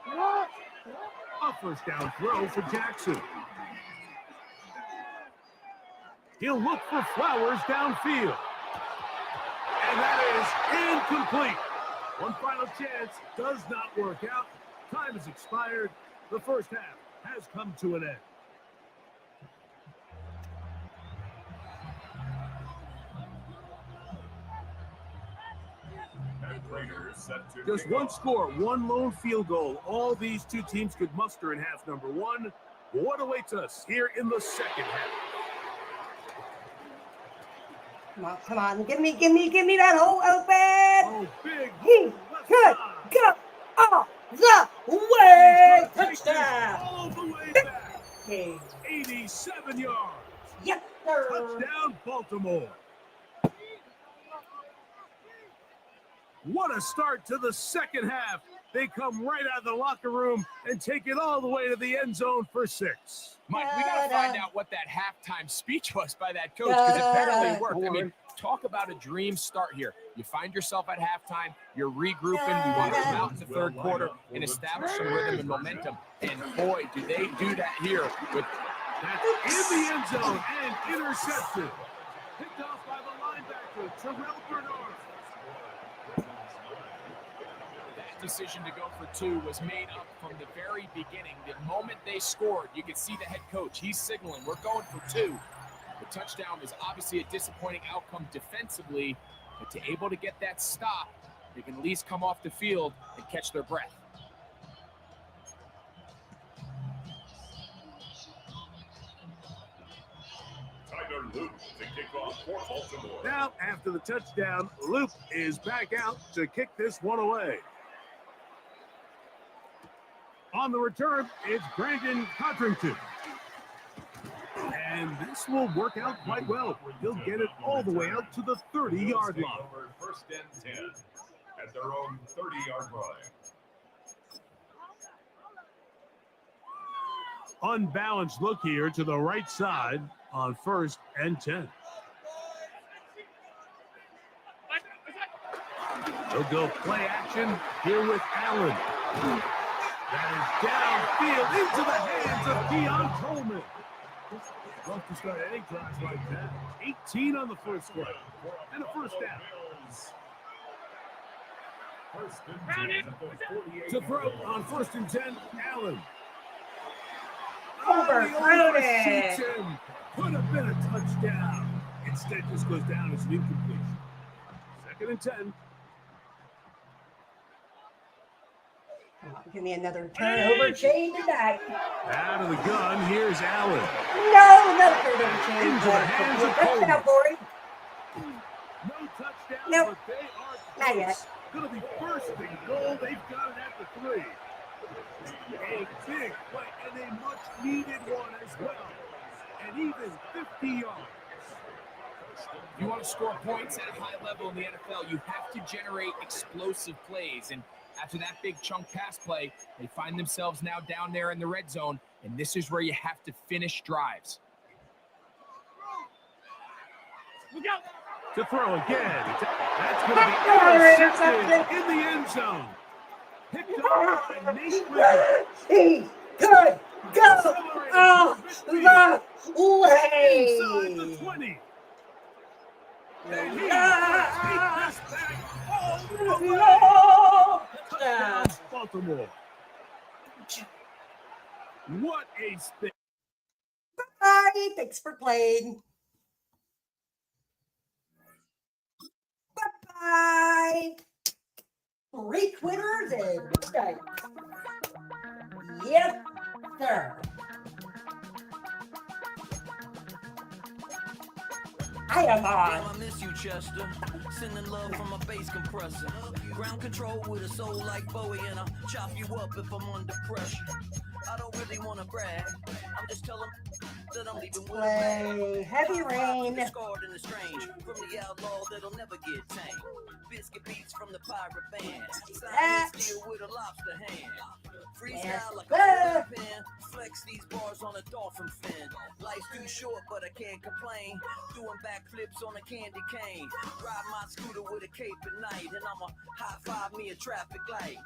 A 1st down throw for Jackson. He'll look for Flowers downfield. And that is incomplete. One final chance does not work out. Time has expired. The 1st half has come to an end. Just one score, one lone field goal. All these 2 teams could muster in half number 1. What awaits us here in the 2nd half? Come on, give me that hole open. Oh, big. He could go all the way. Touchdown. All the way back. 87 yards. Yes, sir. Touchdown, Baltimore. What a start to the 2nd half. They come right out of the locker room and take it all the way to the end zone for 6. Mike, we got to find out what that halftime speech was by that coach, because apparently it worked. I mean, Talk about a dream start here. You find yourself at halftime, you're regrouping, we want to come out in the third quarter and establish some rhythm and momentum. And boy, do they do that here with that's in the end zone and intercepted. Picked off by the linebacker, Terrell Bernard. That decision to go for 2 was made up from the very beginning. The moment they scored, you could see the head coach. He's signaling, we're going for 2. The touchdown was obviously a disappointing outcome defensively, but to able to get that stop, they can at least come off the field and catch their breath. Tyler Luke to kick off for Baltimore. Now, after the touchdown, Luke is back out to kick this one away. On the return, it's Brandon Codrington. And this will work out quite well. He'll get it all the way out to the 30-yard line. First and 10 at their own 30-yard line. Unbalanced look here to the right side on 1st and 10. He'll go play action here with Allen. That is downfield into the hands of Keon Coleman. Love to start any drives like that. 18 on the first play and a first down. To throw on 1st and 10, Allen. Overthrown. Could have been a touchdown. Instead, just goes down as an incompletion. 2nd and 10. Give me another turnover chain tonight. Out of the gun, here's Allen. No, another turnover chain. Into the hands of Coleman. Touchdown, Corey. No touchdown, Nope. but they are Not close. yet. Going to be 1st and goal. They've got it at the 3. A big play and a much-needed one as well. And even 50 yards. If you want to score points at a high level in the NFL, you have to generate explosive plays. And after that big chunk pass play, they find themselves now down there in the red zone, and this is where you have to finish drives. Look out! To throw again. That's going to be intercepted in the end zone. Picked up by Nate Wiggins. He could go all the way. Inside the 20. And he will take this back all the way. Touchdown, Baltimore. What a spin. Bye. Thanks for playing. Bye-bye. 3 Twitters and good. Yes, sir. I am Damn, on. I miss you, Chester. Sending love from a bass compressor. Ground control with a soul like Bowie, and I'll chop you up if I'm under pressure. I don't really want to brag. I'm just telling that I'm leaving with a bag. Play Heavy Rain. Scarred and estranged from the outlaw that'll never get tamed. Biscuit beats from the pirate band. Silent steel with a lobster hand. Freestyle like a pen. Flex these bars on a dolphin fin. Life's too short, but I can't complain. Doing backflips on a candy cane. Ride my scooter with a cape at night, and I'ma high five me a traffic light.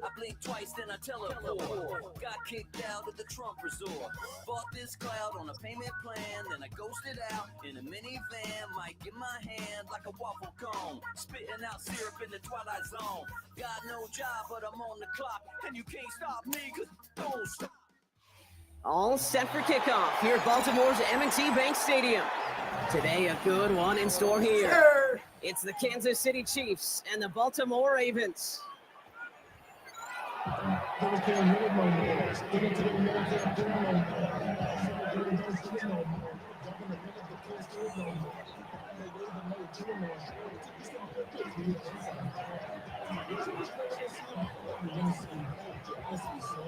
I blink twice, then I teleport. Got kicked out of the Trump resort. Bought this cloud on a payment plan, then I ghosted out in a minivan. Might get my hand like a waffle cone, spitting out syrup in the twilight zone. Got no job, but I'm on the clock, and you can't stop me, 'cause don't stop. All set for kickoff here at Baltimore's M&T Bank Stadium. Today, a good one in store here. Sure. It's the Kansas City Chiefs and the Baltimore Ravens.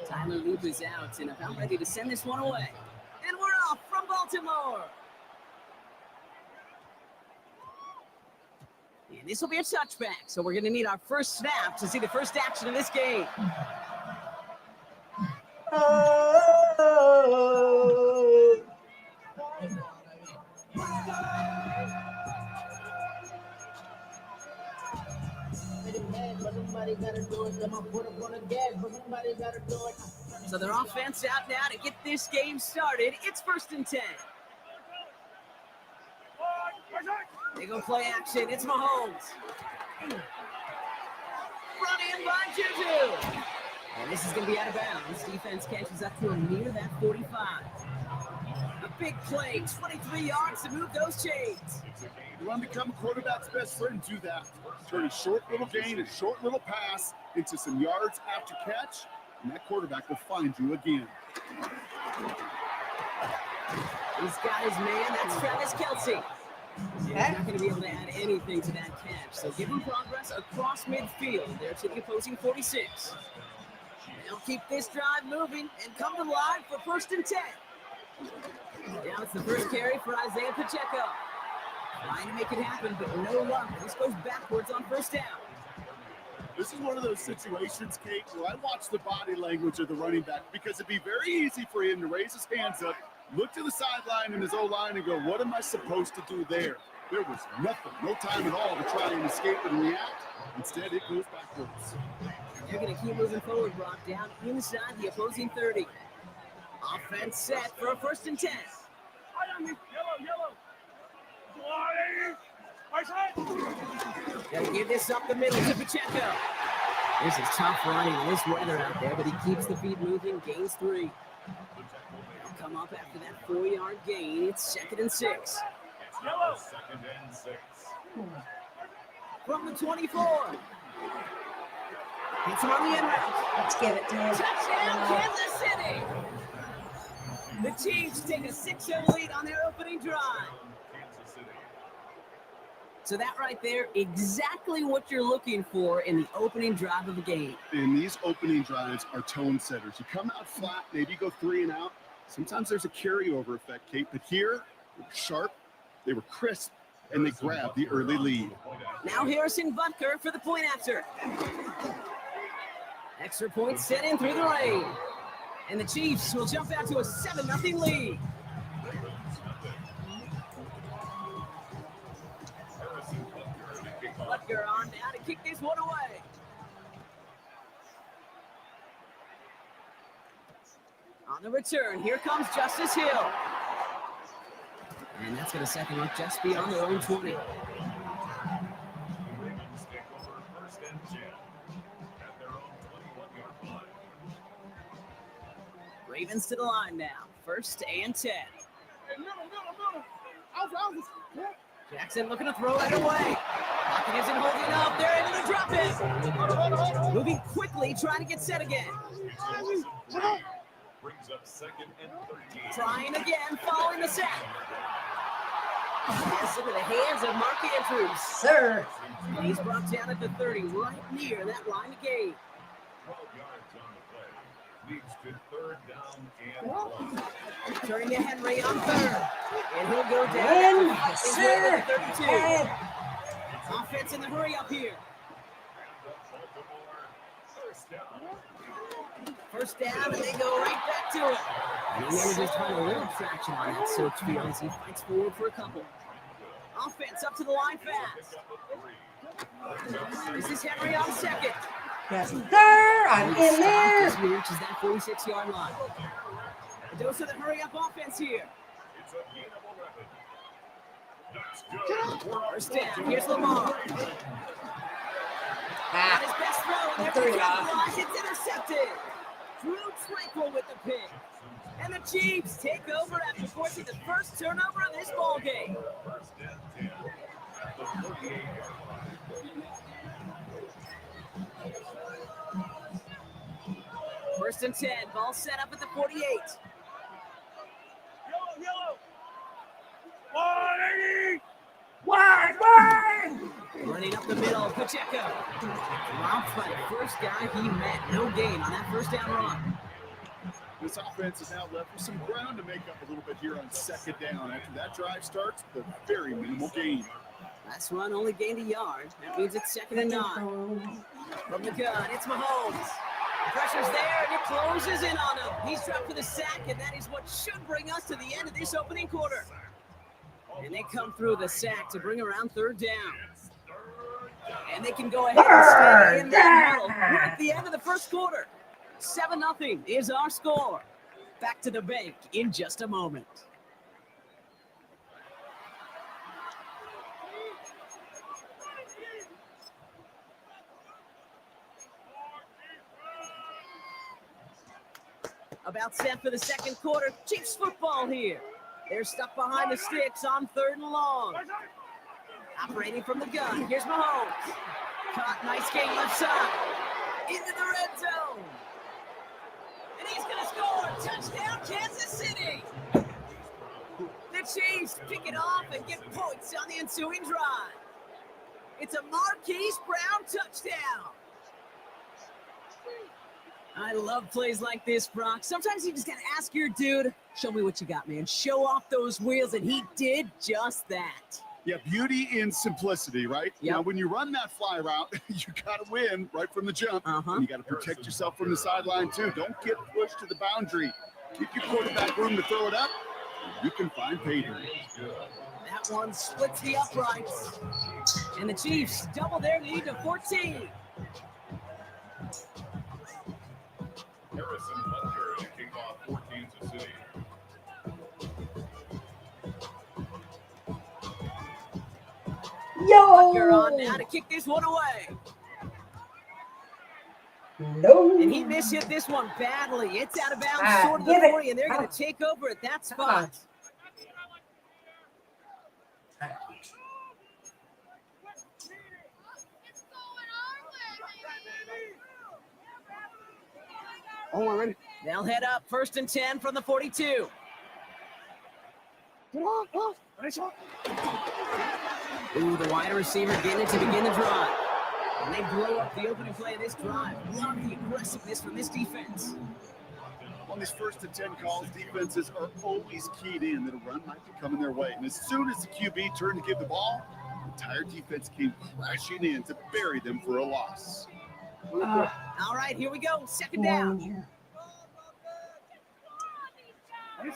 Tyler Loop is out and about ready to send this one away. And we're off from Baltimore. And this will be a touchback, so we're going to need our first snap to see the first action of this game. Oh. So their offense out now to get this game started. It's 1st and 10. They go play action. It's Mahomes. Running by Juju. And this is going to be out of bounds. Defense catches up to him near that 45. A big play, 23 yards to move those chains. You want to become a quarterback's best friend, do that. Turn a short little gain, a short little pass into some yards after catch, and that quarterback will find you again. He's got his man. That's Travis Kelce. He's not going to be able to add anything to that catch. So give him progress across midfield there to the opposing 46. They'll keep this drive moving and come to line for 1st and 10. Now it's the first carry for Isaiah Pacheco. Trying to make it happen, but no luck. This goes backwards on 1st down. This is one of those situations, Kate, where I watch the body language of the running back because it'd be very easy for him to raise his hands up, look to the sideline in his O-line and go, what am I supposed to do there? There was nothing, no time at all to try and escape and react. Instead, it goes backwards. They're going to keep moving forward, Brock, down inside the opposing 30. Offense set for a 1st and 10. They'll give this up the middle to Pacheco. This is tough running in this weather out there, but he keeps the feet moving, gains 3. They'll come up after that 4-yard gain. It's 2nd and 6. From the 24. It's on the end route. Let's give it to him. Touchdown, Kansas City. The Chiefs take a 6-0 lead on their opening drive. So that right there, exactly what you're looking for in the opening drive of the game. And these opening drives are tone setters. You come out flat, maybe go 3 and out. Sometimes there's a carryover effect, Kate, but here, they were sharp, they were crisp, and they grabbed the early lead. Now Harrison Butker for the point after. Extra point set in through the lane. And the Chiefs will jump out to a 7-0 lead. Butker on now to kick this one away. On the return, here comes Justice Hill. And that's going to second up just beyond their own 20. Ravens to the line now. 1st and 10. Jackson looking to throw it away. Pocket isn't holding up. They're able to drop it. Moving quickly, trying to get set again. Brings up 2nd and 13. Trying again, following the sack. Pass into the hands of Mark Andrews. Sir. And he's brought down at the 30, right near that line of game. 12 yards on the play. Leads to 3rd down and 1. Turning to Henry on 3rd. And he'll go down. Yes, sir. 32. Hey. Offense in the hurry up here. First down, and they go right back to it. And he manages to find a little traction on that search field as he fights forward for a couple. Offense up to the line fast. This is Henry on 2nd. Yes, sir. I'm in there. As he reaches that 46-yard line. A dose of the hurry-up offense here. First down, here's Lamar. His best throw, and there's the it's intercepted. Drew Tranquil with the pick. And the Chiefs take over after forcing the first turnover of this ball game. 1st and 10, ball set up at the 48. Yellow. Wide. Running up the middle, Pacheco. Dropped by the first guy he met. No gain on that first down run. This offense is now left with some ground to make up a little bit here on 2nd down. After that drive starts, the very minimal gain. Last run only gained a yard. That means it's 2nd and 9. From the gun, it's Mahomes. Pressure's there, and it closes in on him. He's dropped for the sack, and that is what should bring us to the end of this opening quarter. And they come through the sack to bring around 3rd down. And they can go ahead and stay in that huddle. We're at the end of the first quarter. 7-0 is our score. Back to the bank in just a moment. About set for the second quarter. Chiefs football here. They're stuck behind the sticks on 3rd and long. Operating from the gun. Here's Mahomes. Caught, nice game left side. Into the red zone. And he's going to score. Touchdown, Kansas City. The Chiefs pick it off and get points on the ensuing drive. It's a Marquise Brown touchdown. I love plays like this, Brock. Sometimes you just got to ask your dude, show me what you got, man. Show off those wheels, and he did just that. Yeah, beauty in simplicity, right? Yep. Now, when you run that fly route, you got to win right from the jump. And you got to protect yourself from the sideline, too. Don't get pushed to the boundary. Give your quarterback room to throw it up. You can find pay dirt. That one splits the uprights. And the Chiefs double their lead to 14. Harrison Butker to kick off 14 to City. Butker on now to kick this one away. No. And he mishit this one badly. It's out of bounds, sort of the 40, and they're going to take over at that spot. They'll head up 1st and 10 from the 42. Ooh, the wide receiver getting it to begin the drive. And they blow up the opening play of this drive. Love the aggressiveness from this defense. On these 1st and 10 calls, defenses are always keyed in that a run might be coming their way. And as soon as the QB turned to give the ball, the entire defense came crashing in to bury them for a loss. All right, here we go. 2nd down. And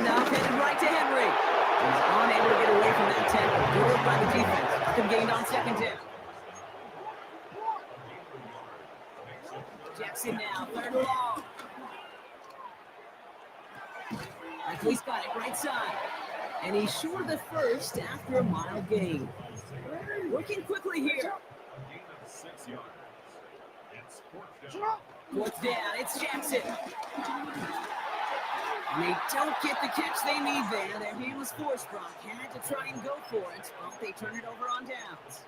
off headed right to Henry. He's unable to get away from that tackle. Good work by the defense. Nothing gained on 2nd down. Jackson now, 3rd and long. He's got it right side. And he's short of the first after a mile gain. Working quickly here. 6 yards. It's 4th down, it's Jackson. And they don't get the catch they need there. Their hand was forced, Brock. Had to try and go for it, but they turn it over on downs.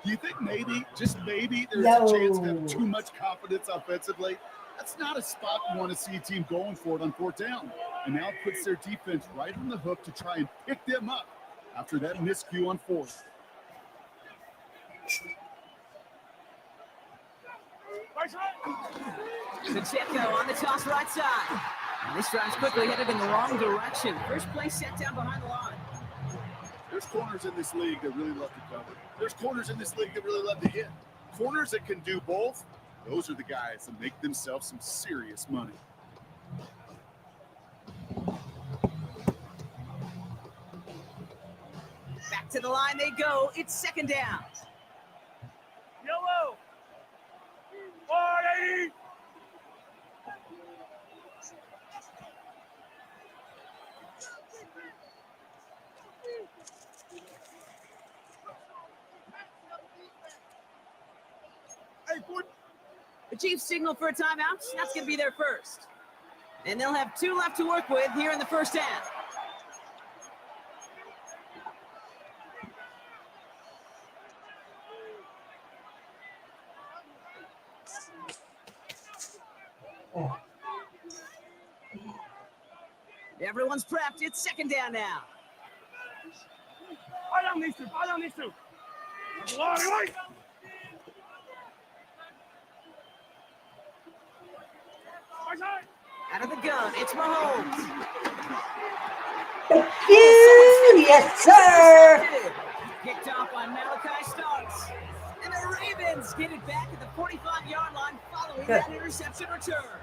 Do you think maybe, just maybe, there's a chance to have too much confidence offensively? That's not a spot you want to see a team going for it on 4th down. And now it puts their defense right on the hook to try and pick them up after that miscue on 4th. Pacheco on the toss right side. And this drive's quickly headed in the wrong direction. First play set down behind the line. There's corners in this league that really love to cover. There's corners in this league that really love to hit. Corners that can do both, those are the guys that make themselves some serious money. Back to the line they go. It's 2nd down. Yellow. 480. The Chiefs signal for a timeout. That's going to be their first. And they'll have 2 left to work with here in the 1st half. Everyone's prepped. It's 2nd down now. I don't need to. Right. Out of the gun, it's Mahomes. Yes, sir. Kicked off by Malachi Starks. And the Ravens get it back at the 45-yard line following that interception return.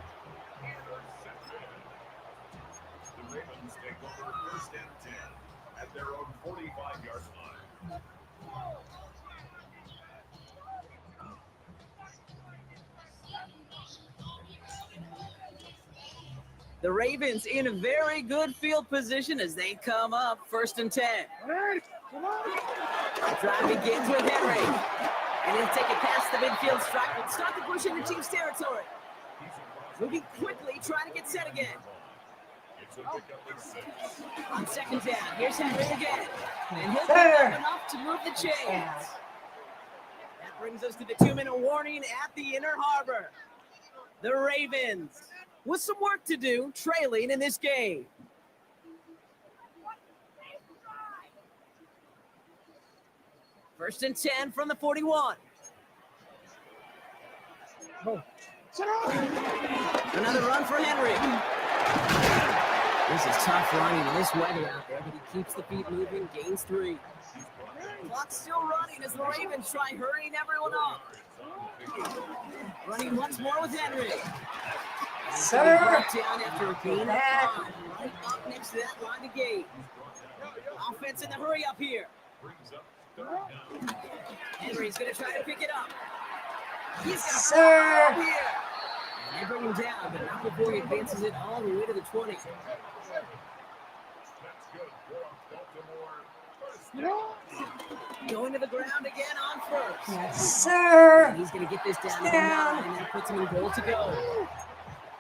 The Ravens take over 1st and 10 at their own 45-yard line. The Ravens in a very good field position as they come up 1st and 10. The drive begins with Henry. And he'll take it past the midfield stripe and start to push into Chiefs territory. Moving quickly, trying to get set again. On 2nd down, here's Henry again. And he'll pick up enough to move the chains. That brings us to the 2-minute warning at the Inner Harbor. The Ravens with some work to do, trailing in this game. First and 10 from the 41. Another run for Henry. This is tough running in this weather out there, but he keeps the feet moving, gains 3. Clock's still running as the Ravens try hurrying everyone up. Running once more with Henry. Sir. Down after a gain of 5, right up next to that line of gate. Offense in the hurry up here. Henry's going to try to pick it up. He's going to up here. And they bring him down, but not before he advances it all the way to the 20. Going to the ground again on 1st. Yes, sir. And he's going to get this down to the 9, and that puts him in goal to go.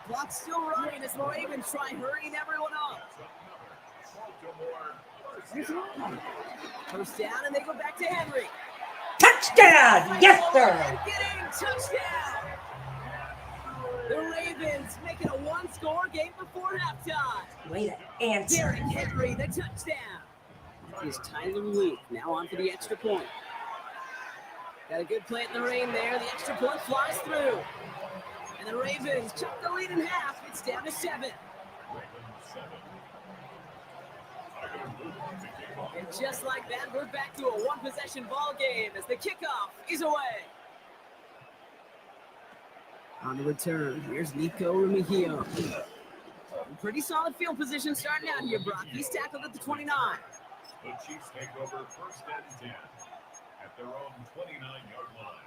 Clock's still running as the Ravens try hurrying everyone up. First down, and they go back to Henry. Touchdown! Yes, sir. Getting touchdown. The Ravens making a 1-score game before halftime. Way to answer. Derrick Henry, the touchdown. Here's Tyler Luke, now on for the extra point. Got a good plant in the rain there. The extra point flies through. And the Ravens chop the lead in half. It's down to 7. And just like that, we're back to a 1-possession ball game as the kickoff is away. On the return, here's Nico Remigio. Pretty solid field position starting out here, Brock. He's tackled at the 29. The Chiefs take over 1st and 10 at their own 29-yard line.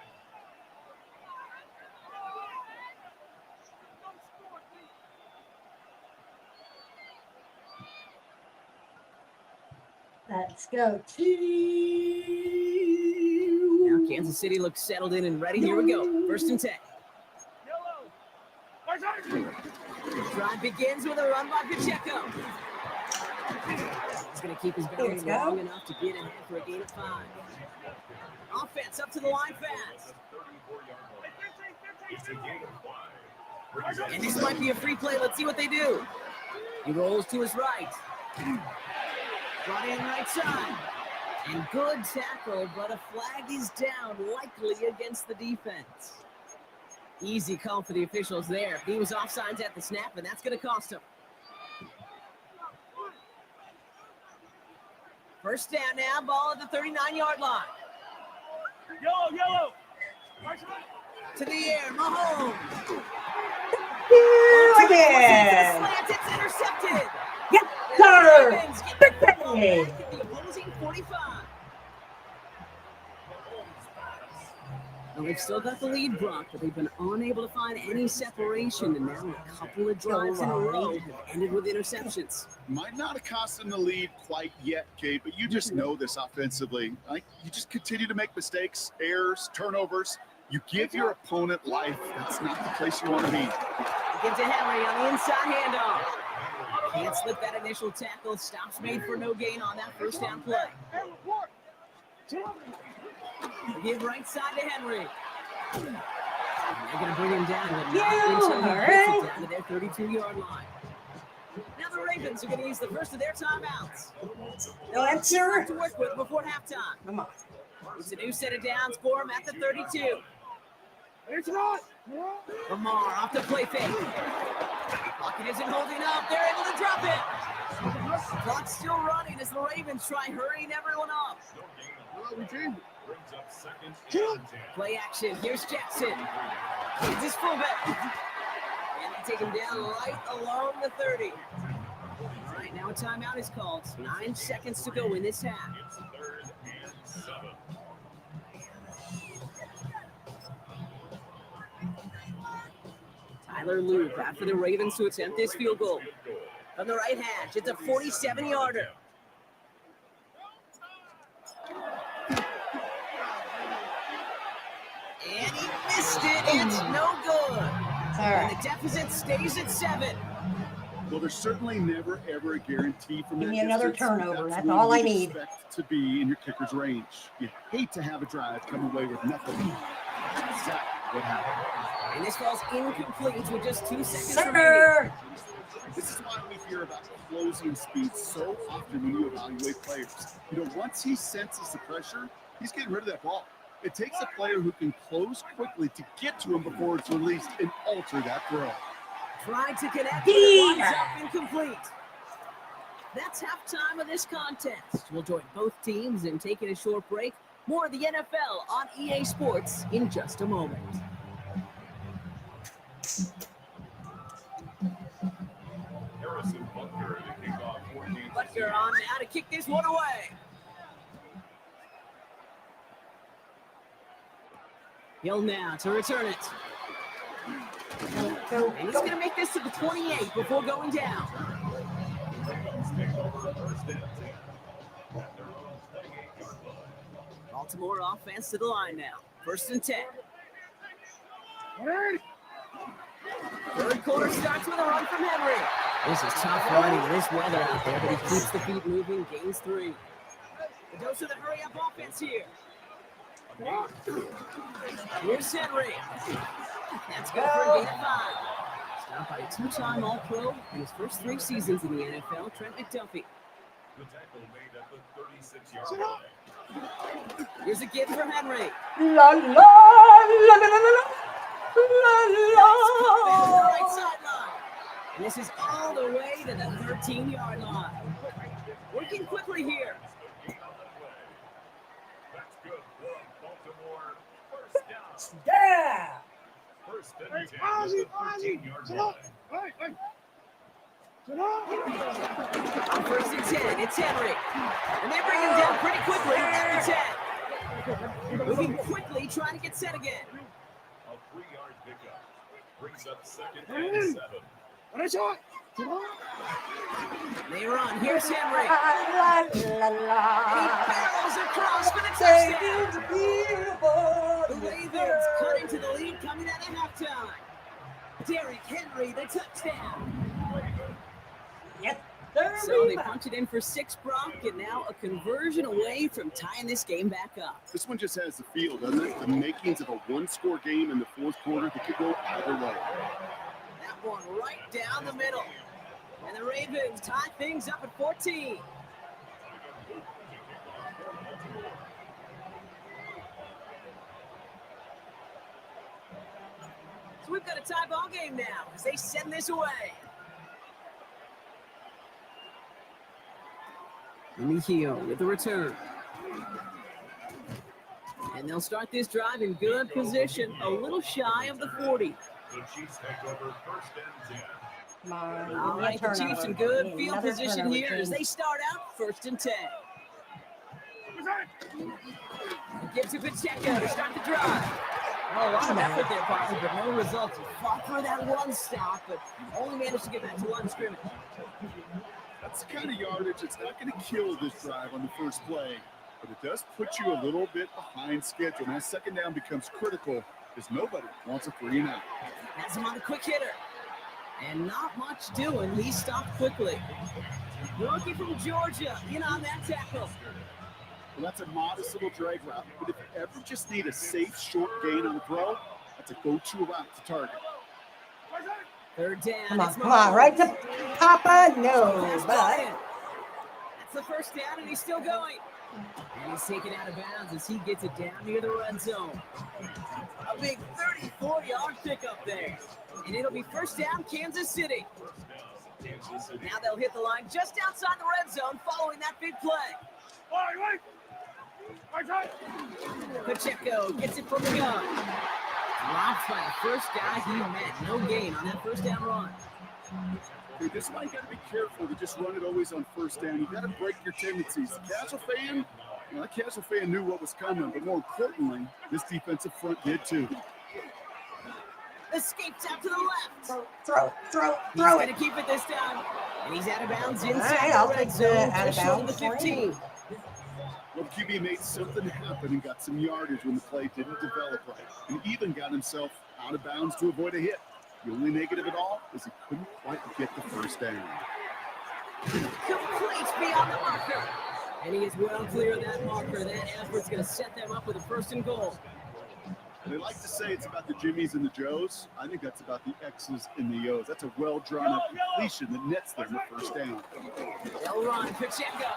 Let's go, Chiefs. Now Kansas City looks settled in and ready. Here we go. 1st and 10. The drive begins with a run by Pacheco. He's going to keep his balance long enough to get ahead for a gain of 5. Offense up to the line fast. And this might be a free play. Let's see what they do. He rolls to his right. Brought in right side. And good tackle, but a flag is down, likely against the defense. Easy call for the officials there. He was offsides at the snap, and that's going to cost him. First down now, ball at the 39-yard line. Yellow. To the air, Mahomes. Again. It's intercepted. Yes, sir. Ravens get the football back at the opposing 45. Well, they've still got the lead, Brock, but they've been unable to find any separation, and now a couple of drives in a row have ended with interceptions. Might not have cost them the lead quite yet, Kate, but you just know this offensively. You just continue to make mistakes, errors, turnovers. You give your opponent life. That's not the place you want to be. Get to Henry on the inside handoff. Can't slip that initial tackle. Stops made for no gain on that first down play. Give right side to Henry. And they're going to bring him down. But not until he gets it down to their 32-yard line. Now the Ravens are going to use the first of their timeouts. No answer. To work with before halftime. Come on. It's a new set of downs for him at the 32. Lamar off the play fake. Pocket isn't holding up. They're able to drop it. Clock's still running as the Ravens try hurrying everyone up. Play action. Here's Jackson. It's his fullback. And they take him down right along the 30. All right, now a timeout is called. 9 seconds to go in this half. Tyler Loop after the Ravens to attempt this field goal. From the right hash, it's a 47-yarder. And he missed it. It's no good. And the deficit stays at 7. Well, there's certainly never, ever a guarantee from Give that me another distance. turnover. That's when all I you'd need. expect to be in your kicker's range. You hate to have a drive come away with nothing. That's exactly what happened. And this falls incomplete with just 2 seconds remaining. Sir! This is why we hear about closing speed so often when you evaluate players. You know, once he senses the pressure, he's getting rid of that ball. It takes a player who can close quickly to get to him before it's released and alter that throw. Tried to connect, but it winds up incomplete. That's halftime of this contest. We'll join both teams in taking a short break. More of the NFL on EA Sports in just a moment. Harrison Butker to kick off 14. Butker on now to kick this one away. Hill now to return it. And he's going to make this to the 28 before going down. Baltimore offense to the line now. 1st and 10. Third quarter starts with a run from Henry. This is tough running in this weather out there, but he keeps the feet moving, gains 3. The dose of the hurry-up offense here. Here's Henry. That's good for a gain of 5. Stopped by a 2-time All-Pro in his first 3 seasons in the NFL, Trent McDuffie. The tackle made at the 36-yard line. Here's a gift for Henry. La la la la la la Right la. sideline. And this is all the way to the 13-yard line. Working quickly here. That's good. Baltimore first down. Yeah! First and 10 at the 13-yard line. On 1st and 10, it's Henry. And they bring him down pretty quickly at the 10. Moving quickly, trying to get set again. A 3-yard pickup. Brings up 2nd and 7. They run. Here's Henry. La la la. He barrels across for the Say touchdown. it's beautiful. The Ravens cut into the lead coming out of halftime. Derrick Henry, the touchdown. Yes, So they punch it in for 6, Brock, and now a conversion away from tying this game back up. This one just has the feel, doesn't it? The makings of a one-score game in the 4th quarter that could go either way. That one right down the middle. And the Ravens tie things up at 14. So we've got a tie ball game now as they send this away. Heel with the return. And they'll start this drive in good position, a little shy of the 40. The Chiefs take over 1st and 10. Come on, All right, the Chiefs in good field position here as they start out 1st and 10. Gives it Pacheco to start the drive. Oh, a lot of effort there, Parker, but no results. He fought for that one stop, but only managed to get back to line of scrimmage. That's the kind of yardage that's not going to kill this drive on the first play, but it does put you a little bit behind schedule. And that 2nd down becomes critical because nobody wants a 3 and out. Has him on a quick hitter. And not much doing. He stopped quickly. The rookie from Georgia in on that tackle. Well, that's a modest little drag route, but if you ever just need a safe, short gain on the throw, that's a go-to route to target. 3rd down. Come on, right to Papa. No, That's but the 1st down, and he's still going. And he's taken out of bounds as he gets it down near the red zone. A big 34-yard pickup there. And it'll be 1st down, Kansas City. Now they'll hit the line just outside the red zone following that big play. Pacheco gets it from the gun. Dropped by the first guy he met. No gain on that 1st down run. Dude, this is why you got to be careful to just run it always on 1st down. You got to break your tendencies. The casual fan, that casual fan knew what was coming, but more importantly, this defensive front did too. Escapes out to the left. Throw He's going it. to keep it this time. And he's out of bounds All inside right, the I'll red take the zone, out of just short of the bounds 15. Well, the QB made something happen and got some yardage when the play didn't develop right. And even got himself out of bounds to avoid a hit. The only negative at all is he couldn't quite get the first down. Complete beyond the marker. And he is well clear of that marker. That effort's going to set them up with a 1st and goal. They like to say it's about the Jimmies and the Joes. I think that's about the X's and the O's. That's a well-drawn-up completion that nets them the first down. They'll run Pacheco.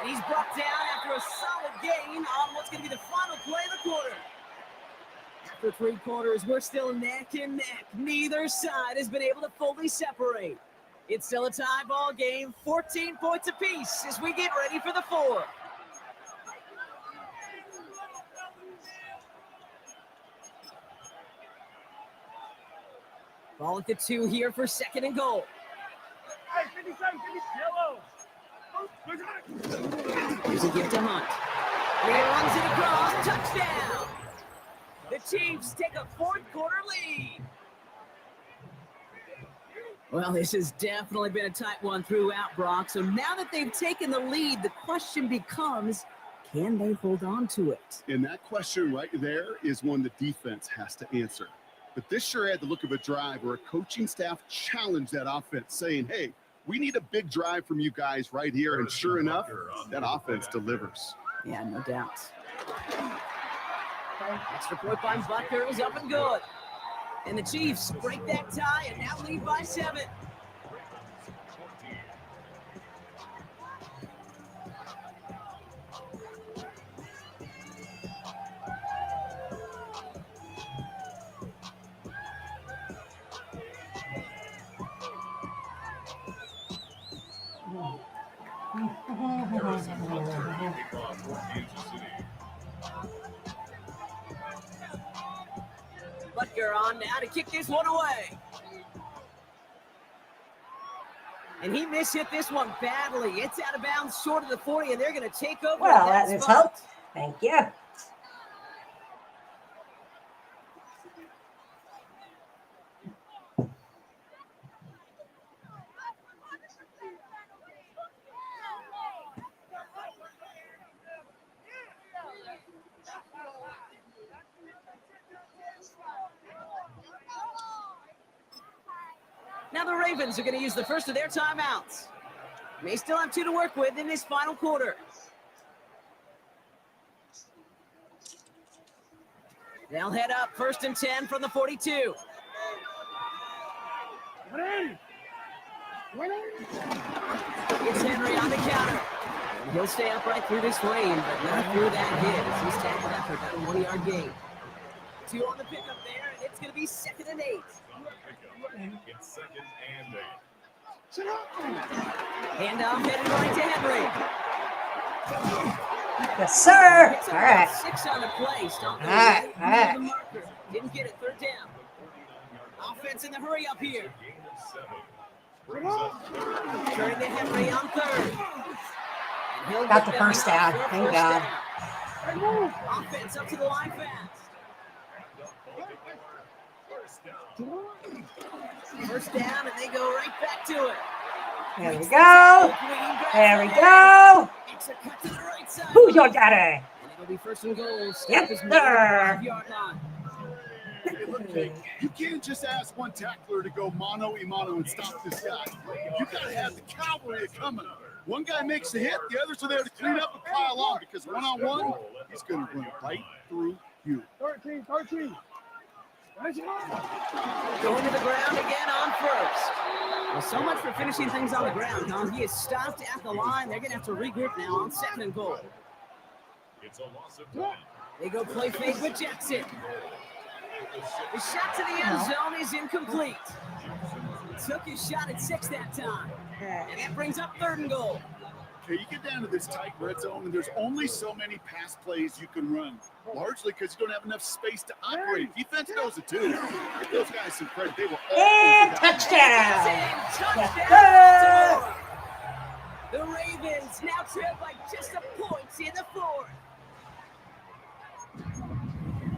And he's brought down after a solid gain on what's going to be the final play of the quarter. After 3 quarters, we're still neck and neck. Neither side has been able to fully separate. It's still a tie ball game, 14 points apiece as we get ready for the 4. Ball at the 2 here for 2nd and goal. Hey, 57, yellow. Here's a gift to Hunt. He runs it across, touchdown. The Chiefs take a 4th quarter lead. Well, this has definitely been a tight one throughout, Brock. So now that they've taken the lead, the question becomes, can they hold on to it? And that question right there is one the defense has to answer. But this sure had the look of a drive where a coaching staff challenged that offense, saying, hey, we need a big drive from you guys right here. And sure enough, that offense delivers. Yeah, no doubt. Extra point by Butker is up and good. And the Chiefs break that tie and now lead by 7. Butker on now to kick this one away. And he mishit this one badly. It's out of bounds short of the 40, and they're going to take over. Well, that has helped. Thank you. Now the Ravens are going to use the first of their timeouts. They still have 2 to work with in this final quarter. They'll head up 1st and 10 from the 42. It's Henry on the counter. He'll stay upright through this rain, but not through that hit as he's tackled after about a 1-yard gain. 2 on the pickup there, and it's going to be 2nd and 8. It's 2nd and 8. Handoff headed right to Henry. Yes, sir. All right. 6 on the play. Stopped All right. the marker. Didn't get it. 3rd down. Offense in the hurry up here. Turning to Henry on 3rd. Got the first down. Thank God. Offense up to the line fast. 1st down, and they go right back to it. There we go. There we go. It's a cut to the right side. Who's your daddy? And it'll be 1st and goal. Yep, Stop is sir. 5-yard line. Hey, look, Jake, you can't just ask one tackler to go mano-a-mano and stop this guy. You got to have the cavalry coming. One guy makes the hit, the others are there to clean up and pile on because one-on-one, he's going to run right through you. 13. Going to the ground again on 1st. Well, so much for finishing things on the ground, huh? He is stopped at the line. They're going to have to regroup now on 2nd and goal. It's a loss of time. They go play fake with Jackson. The shot to the end zone is incomplete. Took his shot at 6 that time. And that brings up 3rd and goal. Okay, you get down to this tight red zone, and there's only so many pass plays you can run, largely because you don't have enough space to operate. Defense knows it too. Give those guys some credit. They were all And over that Touchdown! The Ravens now trail by just a point in the 4th.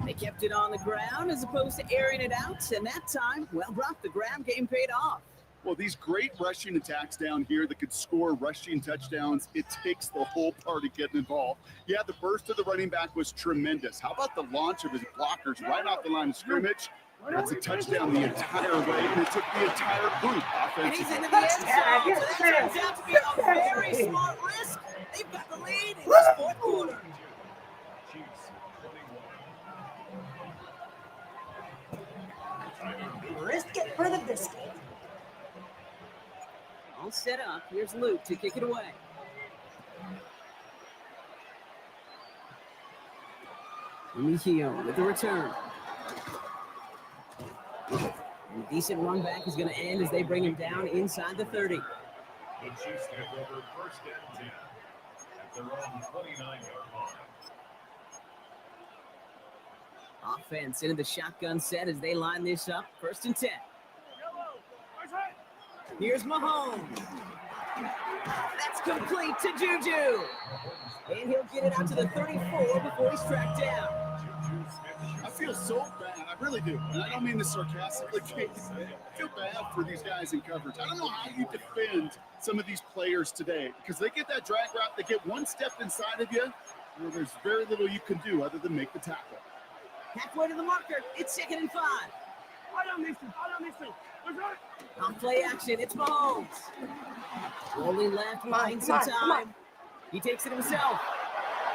They kept it on the ground as opposed to airing it out, and that time, well, Brock, the ground game paid off. Well, these great rushing attacks down here that could score rushing touchdowns, it takes the whole party getting involved. Yeah, the burst of the running back was tremendous. How about the launch of his blockers right off the line of scrimmage? That's a touchdown the entire way, and it took the entire group And he's offensively. into the end zone, so that turns out to be a very smart risk. They've got the lead in this fourth quarter. Chiefs 21. Risk it for the biscuit. All set up. Here's Luke to kick it away. Mikio with the return. And a decent run back is going to end as they bring him down inside the 30. The Chiefs take over first and 10 at their own 29-yard line. Offense into the shotgun set as they line this up. First and 10. Here's Mahomes. That's complete to Juju. And he'll get it out to the 34 before he's tracked down. I feel so bad. I really do. And I don't mean this sarcastically. I feel bad for these guys in coverage. I don't know how you defend some of these players today because they get that drag route, they get one step inside of you, where there's very little you can do other than make the tackle. Halfway to the marker. It's 2nd and 5. I don't miss it. On play action, it's Mahomes. Rolling left, buying some time. He takes it himself.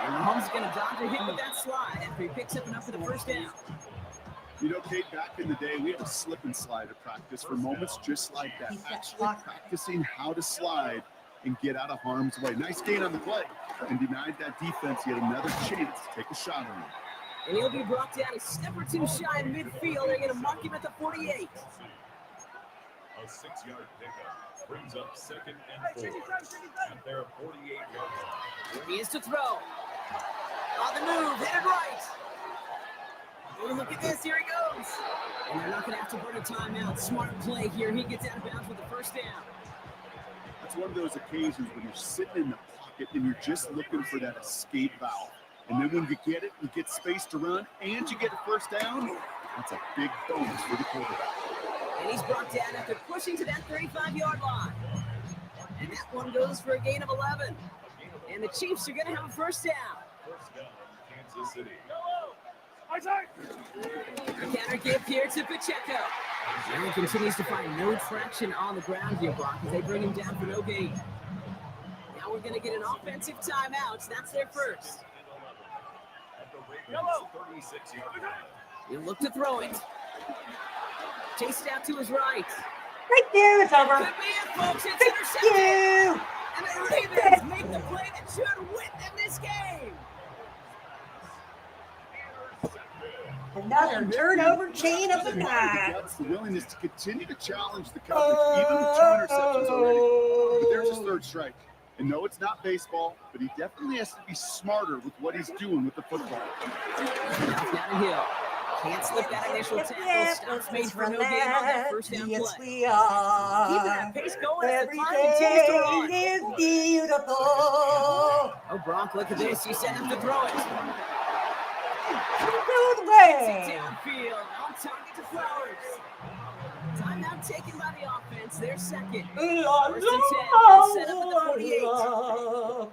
And Mahomes is going to dodge a hit with that slide after he picks up enough for the first down. You know, Kate, back in the day, we had a slip and slide at practice for moments just like that. Actually practicing how to slide and get out of harm's way. Nice gain on the play. And denied that defense yet another chance to take a shot on him. And he'll be brought down a step or two shy in midfield. They're going to mark him at the 48. A 6-yard pickup brings up 2nd and 4 at their 48-yard line. Here he is to throw. On the move, headed right. Oh, look at this, here he goes. And they're not going to have to burn a timeout. Smart play here. He gets out of bounds with the first down. It's one of those occasions when you're sitting in the pocket and you're just looking for that escape valve. And then when you get it, you get space to run, and you get a first down, that's a big bonus for the quarterback. And he's brought down after pushing to that 35-yard line. And that one goes for a gain of 11. And the Chiefs are going to have a first down. First down, Kansas City. Counter give here to Pacheco. And he continues to find no traction on the ground here, Brock, as they bring him down for no gain. Now we're going to get an offensive timeout. That's their first. At the Ravens' 36-yard line. He'll look to throw it. Chased out to his right. Thank you. It's over. Could be it, folks. It's Thank intercepted. you. And the Ravens make the play that should win them this game. Another turnover chain of the night. That's the willingness to continue to challenge the coverage, even with 2 interceptions already. But there's his third strike. And no, it's not baseball, but he definitely has to be smarter with what he's doing with the football. Now down the hill. Can't slip that initial tackle. Stops made for no gain on that first down Yes, play. we are. Keeping that pace going as the Every clock continues to run. day is beautiful. Oh, Brock, look at this. He set him to throw it. Go the way. Downfield. On target to Flowers. Timeout taken by the offense. Their second. First and 10. Set up at the 48. Baltimore,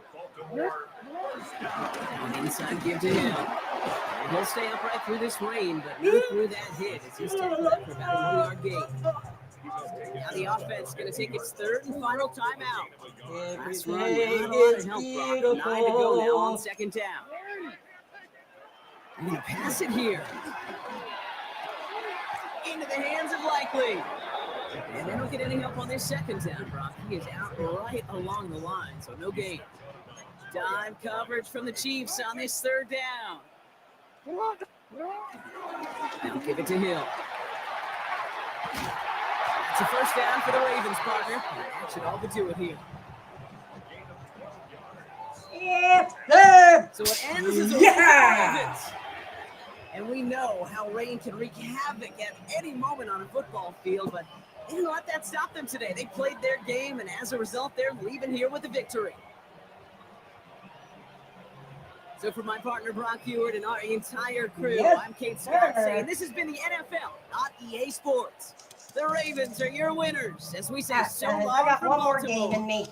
first down. An inside give to him. And he'll stay upright through this rain, but move through that hit as he's tackled after about a 1-yard gain. Now the offense is going to take its third and final timeout. Last run, not a lot of help, Brock. 9 to go now on second down. I'm going to pass it here. Into the hands of Likely. And they don't get any help on this second down, Brock. He is out right along the line, so no gain. Dime coverage from the Chiefs on this third down. Now give it to Hill. That's a first down for the Ravens, partner. And that should all but do it here. Yes, sir. So it ends as a Yeah. Ravens. And we know how rain can wreak havoc at any moment on a football field, but they didn't let that stop them today. They played their game, and as a result, they're leaving here with a victory. So for my partner Brock Hewitt and our entire crew, Yes, I'm Kate Scott sir. saying this has been the NFL, not EA Sports. The Ravens are your winners, as we say so long I got from one more Baltimore. game in me.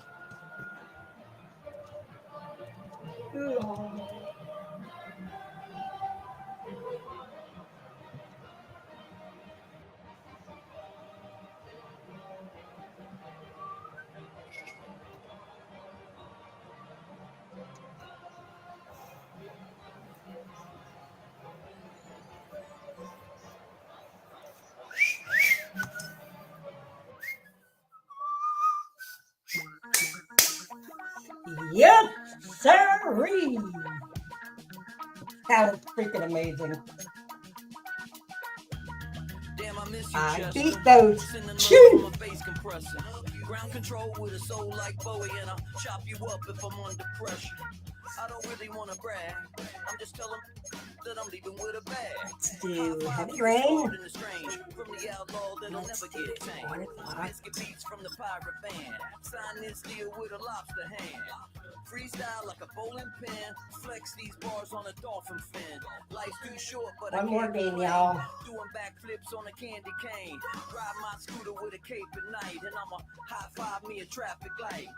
Yes, sirree. That was freaking amazing. Damn, I miss you, I Chester. beat those. Sending love Choo. from a bass compressor. Ground control with a soul like Bowie, and I'll chop you up if I'm under pressure. I don't really want to brag. I'm just telling that I'm leaving with a bag. Let's do heavy rain. In the strange, from the outlaw that'll never get tamed. Biscuit beats from the pirate band. Sign this deal with a lobster hand. Freestyle like a bowling pin. Flex these bars on a dolphin fin. Life's too short, but One I more can't game, complain. y'all. Doing backflips on a candy cane. Ride my scooter with a cape at night, and I'ma high five me a traffic light.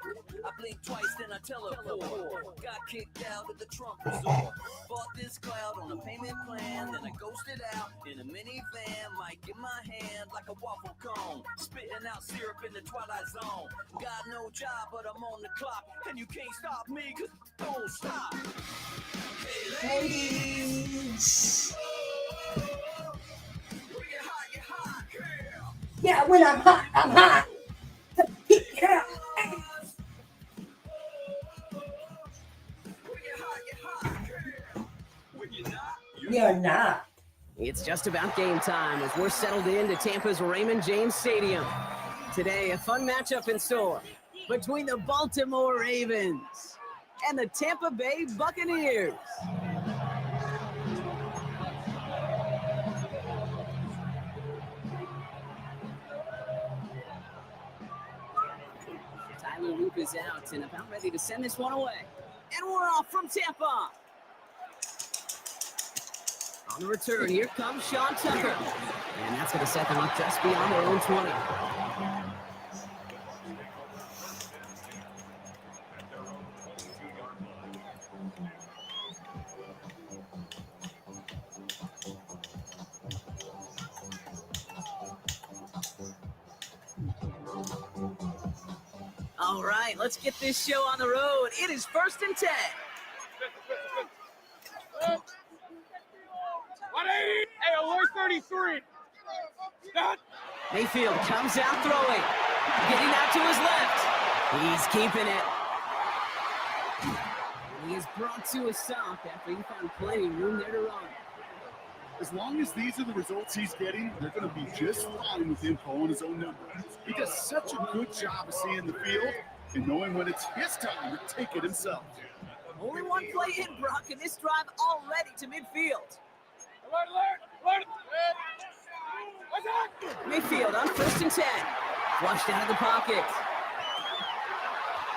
I blink twice, then I teleport. Got kicked out of the Trump resort. Bought this cloud on a payment plan, then I ghosted out in a minivan. Might get my hand like a waffle cone, spitting out syrup in the twilight zone. Got no job, but I'm on the clock, and you can't stop me, 'cause don't stop. Ladies. Get hot, yeah. Yeah, when I'm hot, I'm hot. Yeah. You're not. It's just about game time as we're settled into Tampa's Raymond James Stadium. Today, a fun matchup in store between the Baltimore Ravens and the Tampa Bay Buccaneers. Tyler Loop is out and about ready to send this one away. And we're off from Tampa. On the return, here comes Sean Tucker. And that's going to set them up just beyond their own 20. All right, let's get this show on the road. It is 1st and 10. 180. Hey, alert 33. Stop. Mayfield comes out throwing. Getting out to his left. He's keeping it. He is brought to a stop after he found plenty of room there to run. As long as these are the results he's getting, they're going to be just fine with him calling his own number. He does such a good job of seeing the field and knowing when it's his time to take it himself. Only one play in, Brock, and this drive already to midfield. Alert. Mayfield on 1st and 10. Flushed out of the pocket.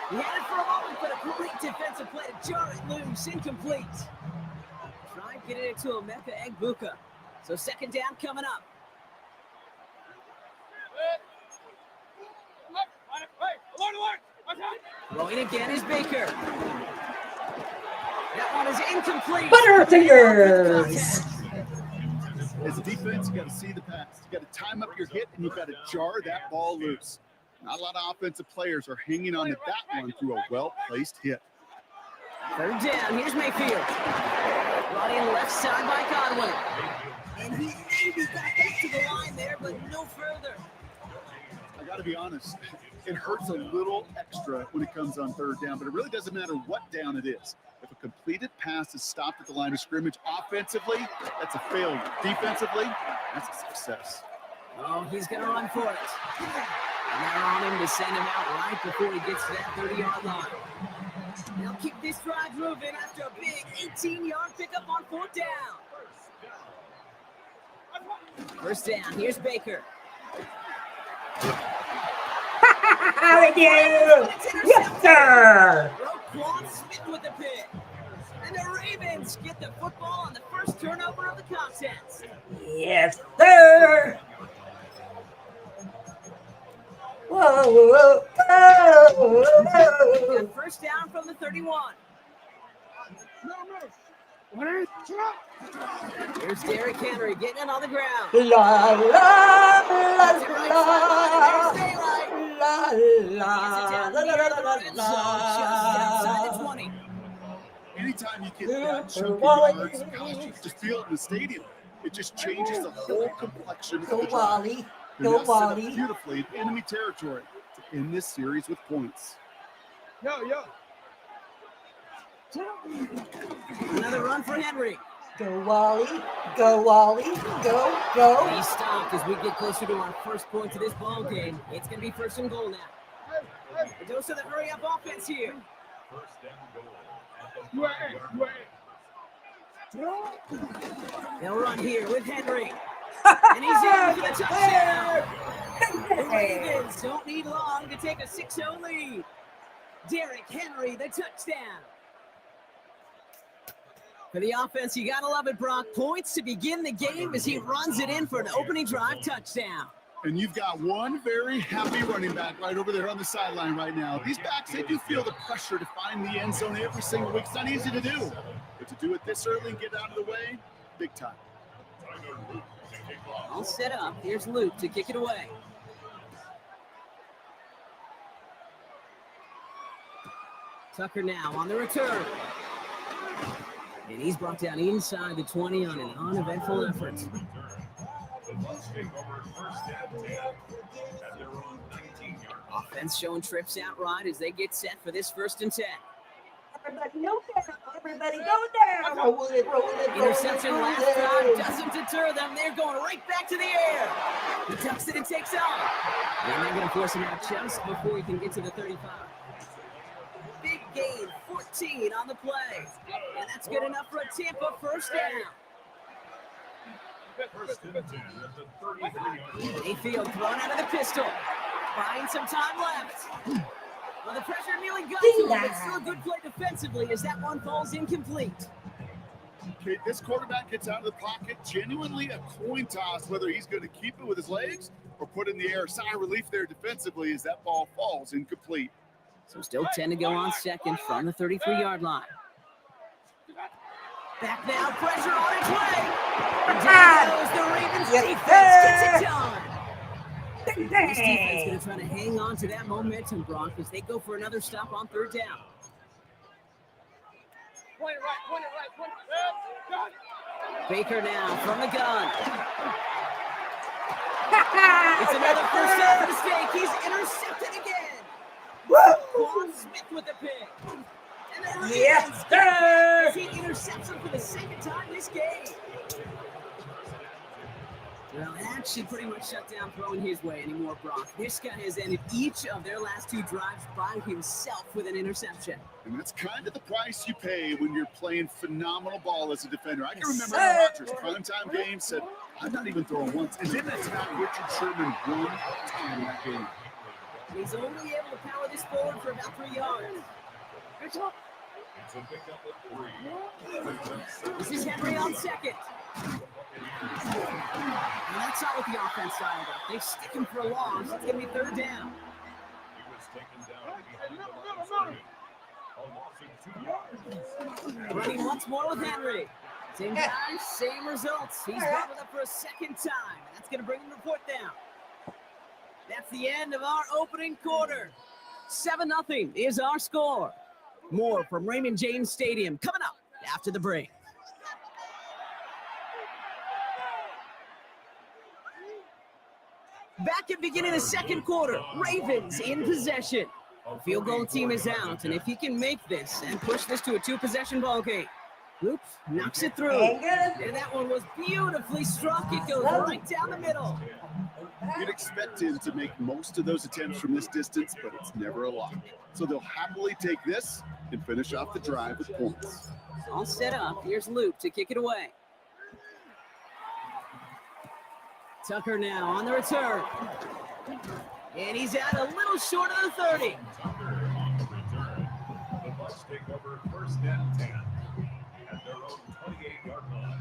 He had it for a moment, but a great defensive play to jar it loose. Incomplete. Tried getting it to Emeka Egbuka. So 2nd down coming up. Throwing again is Baker. That one is incomplete. Butterfingers. As a defense, you got to see the pass. You got to time up your hit, and you got to jar that ball loose. Not a lot of offensive players are hanging on to that one through a well-placed hit. 3rd down. Here's Mayfield. Brought in left side by Godwin. And he maybe got back to the line there, but no further. I got to be honest, it hurts a little extra when it comes on 3rd down, but it really doesn't matter what down it is. If a completed pass is stopped at the line of scrimmage offensively, that's a failure. Defensively, that's a success. Oh, he's going to run for it. And they're on him to send him out right before he gets to that 30-yard line. They'll keep this drive moving after a big 18-yard pickup on 4th down. 1st down. Here's Baker. How we do? Yes, sir. Roquan Smith with the pick. And The Ravens get the football on the first turnover of the contest. Yes, sir. Whoa, whoa, whoa, whoa. Got first down from the 31. Here's Derrick Henry getting it on the ground. La la la Gets it right sideline. There's la daylight. la la Gets it down la near the la red zone, just outside the 20. Anytime you get that chunk of yards, gosh, you can just feel it in the stadium. It just changes the whole complexion of Go the drive. Wally. They're Go now set up Wally. beautifully in enemy territory to end this series with points. Another run for Henry. Go Wally. Go Wally. Go. He's stopped as we get closer to our first point of this ball game. It's going to be first and goal now. A dose of the hurry-up offense here. First and goal at the 5-yard line. They'll run here with Henry. And he's in for the touchdown. The Ravens don't need long to take a 6-0 lead. Derrick Henry, the touchdown. For the offense, you gotta love it, Brock. Points to begin the game as he runs it in for an opening drive touchdown. And you've got one very happy running back right over there on the sideline right now. These backs, they do feel the pressure to find the end zone every single week. It's not easy to do. But to do it this early and get out of the way, big time. All set up. Here's Luke to kick it away. Tucker now on the return. And he's brought down inside the 20 on an uneventful effort. The Bucs take over first and 10 at their own 19-yard line. Offense showing trips out right as they get set for this first and 10. Everybody go down. Everybody go down. Roll it. Interception last drive doesn't deter them. They're going right back to the air. He tucks it and takes off. And they're going to force him out just before he can get to the 35. Big gain, 14 on the play. And that's good enough for a Tampa first down. First and 10 at the 33-yard line. Mayfield thrown out of the pistol. Buying some time left. Well, the pressure nearly got to him. It's still a good play defensively as that one falls incomplete. Okay, this quarterback gets out of the pocket, genuinely a coin toss, whether he's going to keep it with his legs or put it in the air. Sigh of relief there defensively as that ball falls incomplete. So still 10 to go on second from the 33-yard line. Back now, pressure on its way. And down goes the Ravens defense. Gets it done. This defense going to try to hang on to that momentum, Brock, as they go for another stop on third down. Baker now from the gun. It's another first down mistake. He's intercepted again. Quan Smith with the pick. And the Ravens as he intercepts him for the second time this game. Well, that should pretty much shut down throwing his way anymore, Brock. This guy has ended each of their last two drives by himself with an interception. And that's kind of the price you pay when you're playing phenomenal ball as a defender. I can remember Aaron Rodgers' primetime game said, I'm not even throwing once, and didn't attack Richard Sherman one time in that game. He's only able to power this forward for about 3 yards. It's a pickup of 3. This is Henry on second. And that's not what the offense dialed up. They stick him for a loss. It's going to be third down. He was taken down behind the line of scrimmage. A loss of 2 yards. Running once more with Henry. Same guy, same results. He's brought it up for a second time. And that's going to bring him to fourth down. That's the end of our opening quarter. 7-0 is our score. More from Raymond James Stadium coming up after the break. Back at beginning of the second quarter, Ravens in possession. The field goal team is out, and if he can make this and push this to a 2-possession ball game, Luke knocks it through. And that one was beautifully struck. It goes right down the middle. You'd expect him to make most of those attempts from this distance, but it's never a lock. So they'll happily take this and finish off the drive with points. All set up. Here's Luke to kick it away. Tucker now on the return. And he's out a little short of the 30. The Bucs take over first and 10 28-yard line.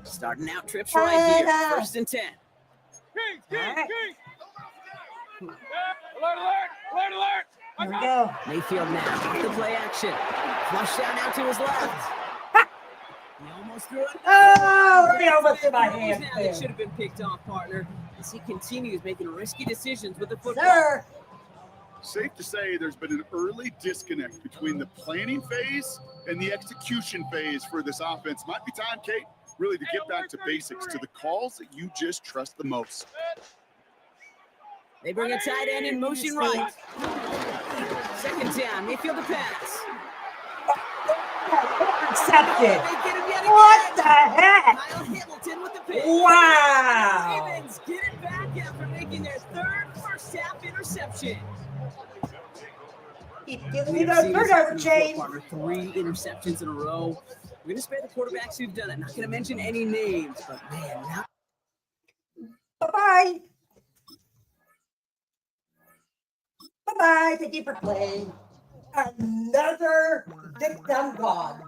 Starting out trips right here. Ta-da. 1st and 10. All right. Alert, alert, alert, alert. Here we go. Mayfield now off the play action. Flush down out to his left. He almost threw it. Oh, they almost hit my hand. Now they should have been picked off, partner, as he continues making risky decisions with the football. Sir. Safe to say there's been an early disconnect between the planning phase and the execution phase for this offense. Might be time, Kate, really to get back to basics, to the calls that you just trust the most. They bring a tight end in motion right. 2nd down, Mayfield to pass. Intercepted. They get him yet again. What the heck? Kyle Hamilton with the pick. Wow. Ravens get it back after making their 3rd first-half interception. Keep giving me those turnover chains. 3 interceptions in a row. We're going to spare the quarterbacks who've done it. Not going to mention any names, but man, now. Bye-bye. Bye-bye. Thank you for playing. Another victim gone.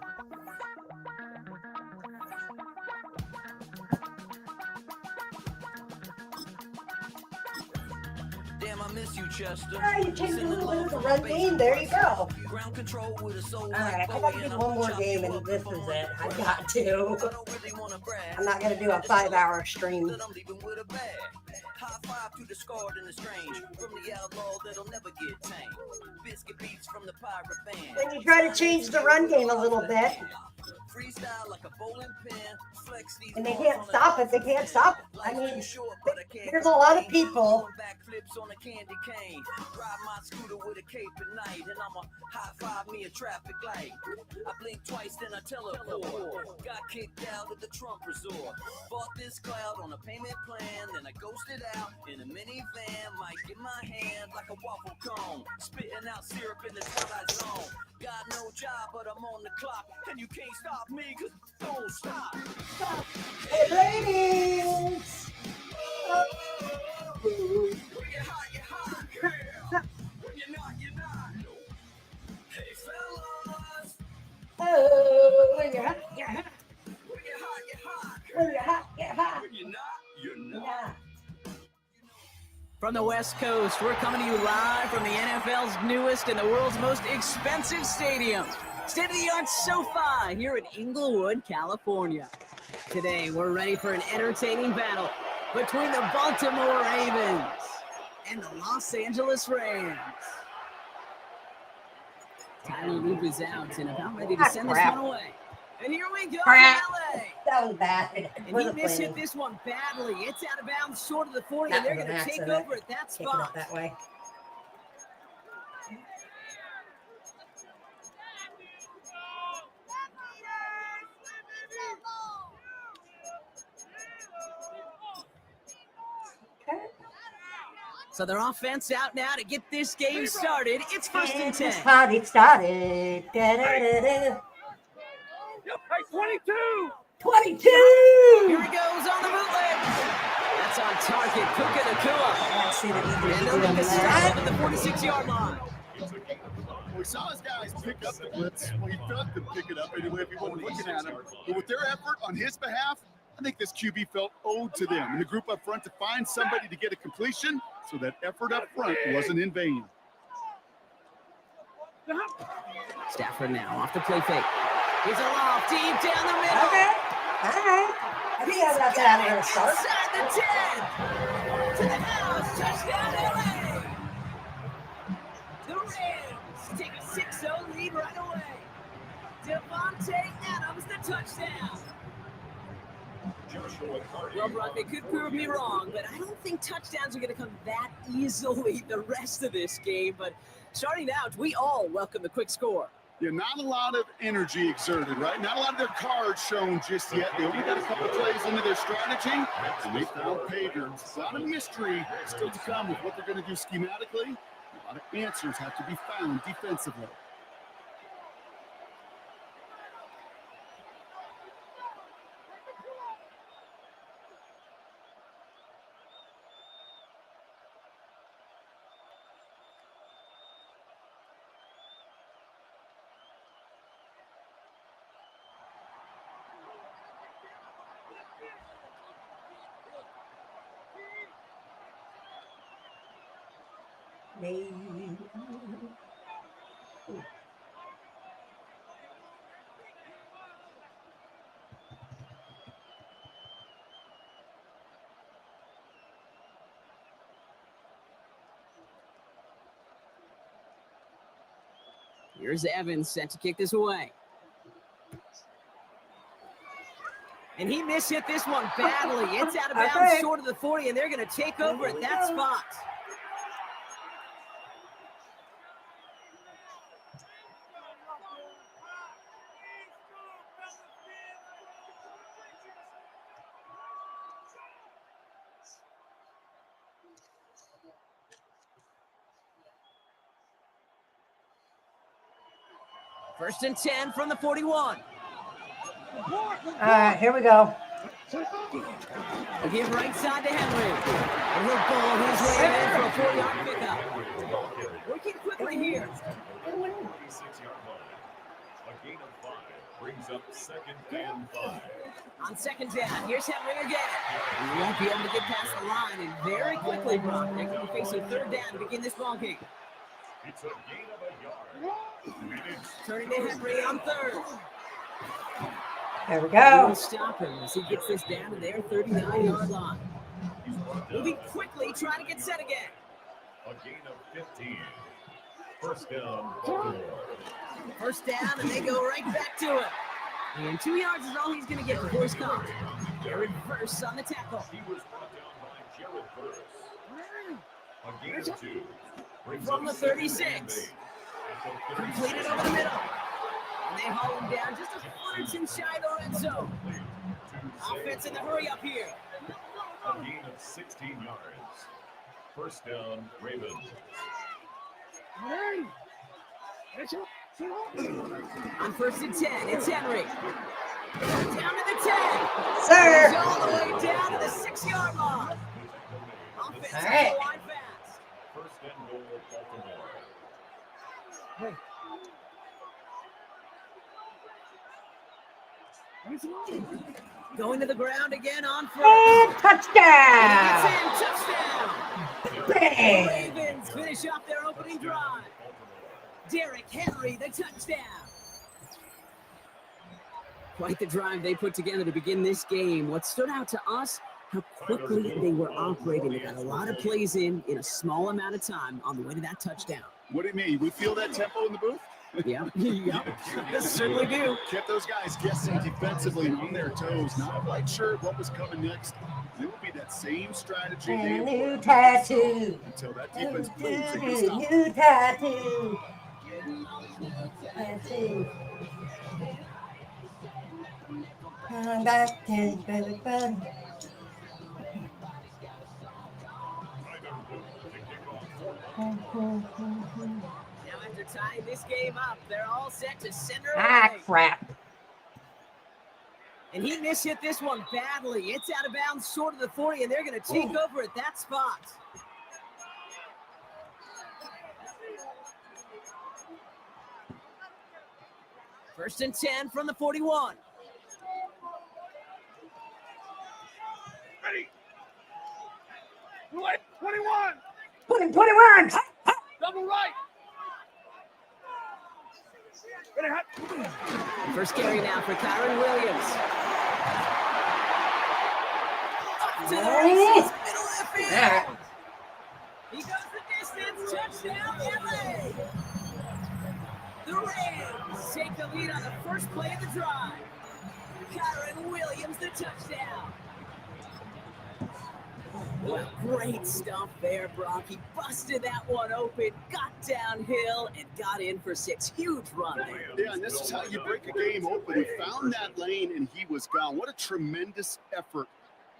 Damn, I miss you, Chester. Ah, you changed a little bit of the run game. There you go. Ground control with a soul. All right, I got to do one more game, and this is it. I got to. I'm not going to do a 5-hour stream. I'm leaving with a bag. High five to the scarred and the strange. From the outlaw that'll never get tamed. Biscuit beats from the pirate band. Then you try to change the run game a little bit. Freestyle like a bowling pin. Flex these And they can't stop it. They can't stop it. I mean, there's a lot of people. Backflips on a candy cane. Ride my scooter with a cape at night. And I'ma high five me a traffic light. I blink twice, then I teleport. Got kicked out of the Trump resort. Bought this cloud on a payment plan. Then I ghosted out in a minivan. Might get my hand like a waffle cone. Spitting out syrup in the twilight zone. Got no job, but I'm on the clock. And you can't stop me, cause don't stop. Hey, ladies. When you're hot, you're hot. Yeah. When you're not, you're not. Hey, fellas. Oh, when you're hot, you're hot. When you're hot, you're hot. When you're hot, you're hot. When you're not, you're not. Yeah. From the West Coast, we're coming to you live from the NFL's newest and the world's most expensive stadium. State-of-the-art SoFi here in Inglewood, California. Today, we're ready for an entertaining battle between the Baltimore Ravens and the Los Angeles Rams. Tyler Loop is out and about ready to send this one away. And here we go Crap. from LA. That was bad. And he mishit this one badly. It's out of bounds short of the 40, and they're going to take over at that Taking it spot. that way. Okay. So their offense out now to get this game started. It's 1st and 10. It's party started. Da-da-da-da. Yep, hey, 22. 22. Here he goes on the bootleg. That's on target. Puka Nakua. Let's see what he And can they'll do make on a stop that. at the 46-yard line. We saw his guys pick up the blitz. Well, he felt them pick it up anyway if he wasn't looking at him. But with their effort on his behalf, I think this QB felt owed to them and the group up front to find somebody to get a completion, so that effort up front wasn't in vain. Stafford now off the play fake. He's aloft deep down the middle. Okay. All right. I think I got that out of the start. Inside the 10. To the house. Touchdown, LA. The Rams take a 6-0 lead right away. Devontae Adams, the touchdown. Well, Brock, they could prove me wrong, but I don't think touchdowns are going to come that easily the rest of this game. But starting out, we all welcome the quick score. Yeah, not a lot of energy exerted, right? Not a lot of their cards shown just yet. They only got a couple plays into their strategy, and they found pay dirt. A lot of mystery still to come with what they're going to do schematically. A lot of answers have to be found defensively. Here's Evans set to kick this away. And he mishit this one badly. It's out of bounds Okay. short of the 40, and they're going to take over at that spot. First and 10 from the 41. All right, here we go. Again, right side to Henry. And he'll ball his way in for a 4-yard pickup. Working quickly here. 46-yard line. A gain of 5 brings up 2nd and 5. On second down, here's Henry again. He won't be able to get past the line, and very quickly, Brock, they're going to be facing 3rd down to begin this ballgame. It's a gain of a yard. And it's Turning to Henry on 3rd. There we He go. will stop him as he gets this down to their 39-yard line. he's brought down. Moving quickly, trying to get set again. A gain of 15. First down, Baltimore. First down, and they go right back to it. And 2 yards is all he's going to get before he's caught. Jared Verse on the tackle. He was brought down by Jared Burris. A gain of 2. Brings From up the 2nd and 36. 8. At the Completed 36. over the middle. And they haul him down just a foot or two shy of the red zone. Offense in the hurry up here. A gain of 16 yards. First down, Ravens. On 1st and 10, it's Henry. Down to the 10. Sir. He's all the way down to the 6-yard line. Offense All on right. the line fast. First and goal, Baltimore. Going to the ground again on 1st. And And touchdown. he gets in, touchdown. The Bang. Ravens finish off their opening drive. Derrick Henry, the touchdown. Quite the drive they put together to begin this game. What stood out to us, how quickly they were operating. They got a lot of plays in a small amount of time on the way to that touchdown. What do you mean? We feel that tempo in the booth? Yeah, yeah, certainly do. Kept those guys guessing defensively and on their toes, not quite sure what was coming next. It will be that same strategy And a they new employed tattoo. until that defense moves and gets stopped. New tattoo. Tattoo. I'm back to baby fun. Now after tying this game up, they're all set to send her Ah, away. crap. And he mishit this one badly. It's out of bounds short of the 40, and they're going to take over at that spot. First and 10 from the 41. Ready. 21. 21. Double right. Ready, hot. First carry now for Kyron Williams. Up to the races, middle of the field. Alright. He goes the distance, touchdown, LA. The Rams take the lead on the first play of the drive. Kyron Williams, the touchdown. Well, great stuff there, Brock. He busted that one open, got downhill, and got in for 6. Huge run there. Yeah, and this is how you break a game open. He found that lane and he was gone. What a tremendous effort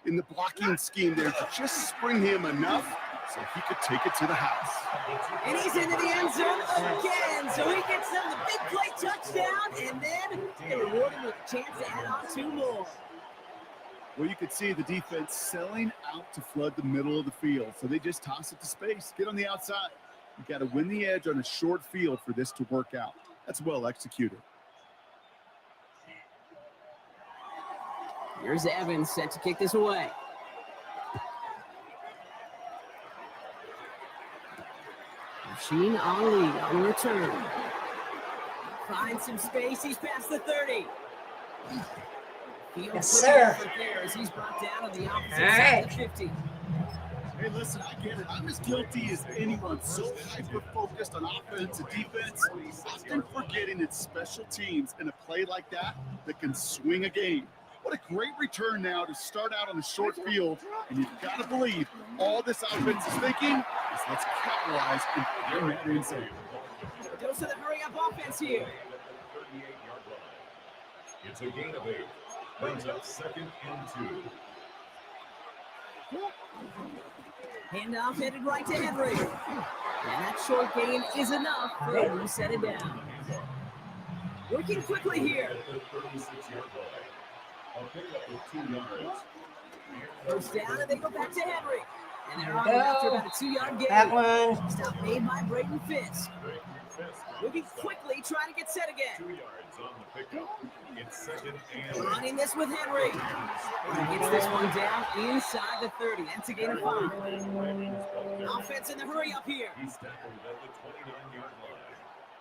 in the blocking scheme there to just spring him enough so he could take it to the house. And he's into the end zone again, so he gets them the big play touchdown, and then they reward him with a chance to add on 2 more. Well, you could see the defense selling out to flood the middle of the field, so they just toss it to space. Get on the outside. You got to win the edge on a short field for this to work out. That's well executed. Here's Evans set to kick this away. Machine Ali on the return. Finds some space. He's past the 30. Yes, sir. There as he's brought down on the opposite All side right. of the 50. Hey, listen, I get it. I'm as guilty as anyone. So hyper-focused on offense and defense, often forgetting it's special teams in a play like that can swing a game. What a great return now to start out on a short field, and you've got to believe all this offense is thinking is let's capitalize and bring that inside. Dose of the hurry-up offense here. 38-yard line. It's a gain of 8. Brings up 2nd and 2. Handoff headed right to Henry. And that short gain is enough for him to set it down. Working quickly here. 36-yard line. A pickup of 2 yards. First down, and they go back to Henry. And they're on after about a 2-yard gain. That one. Stop made by Braden Fisk. Moving quickly, trying to get set 2 again. yards on the pickup. It's 2nd and Running this with Henry. He gets this one down inside the 30. That's a gain of 5. Offense in the hurry up here. he's tackled at the 29-yard line.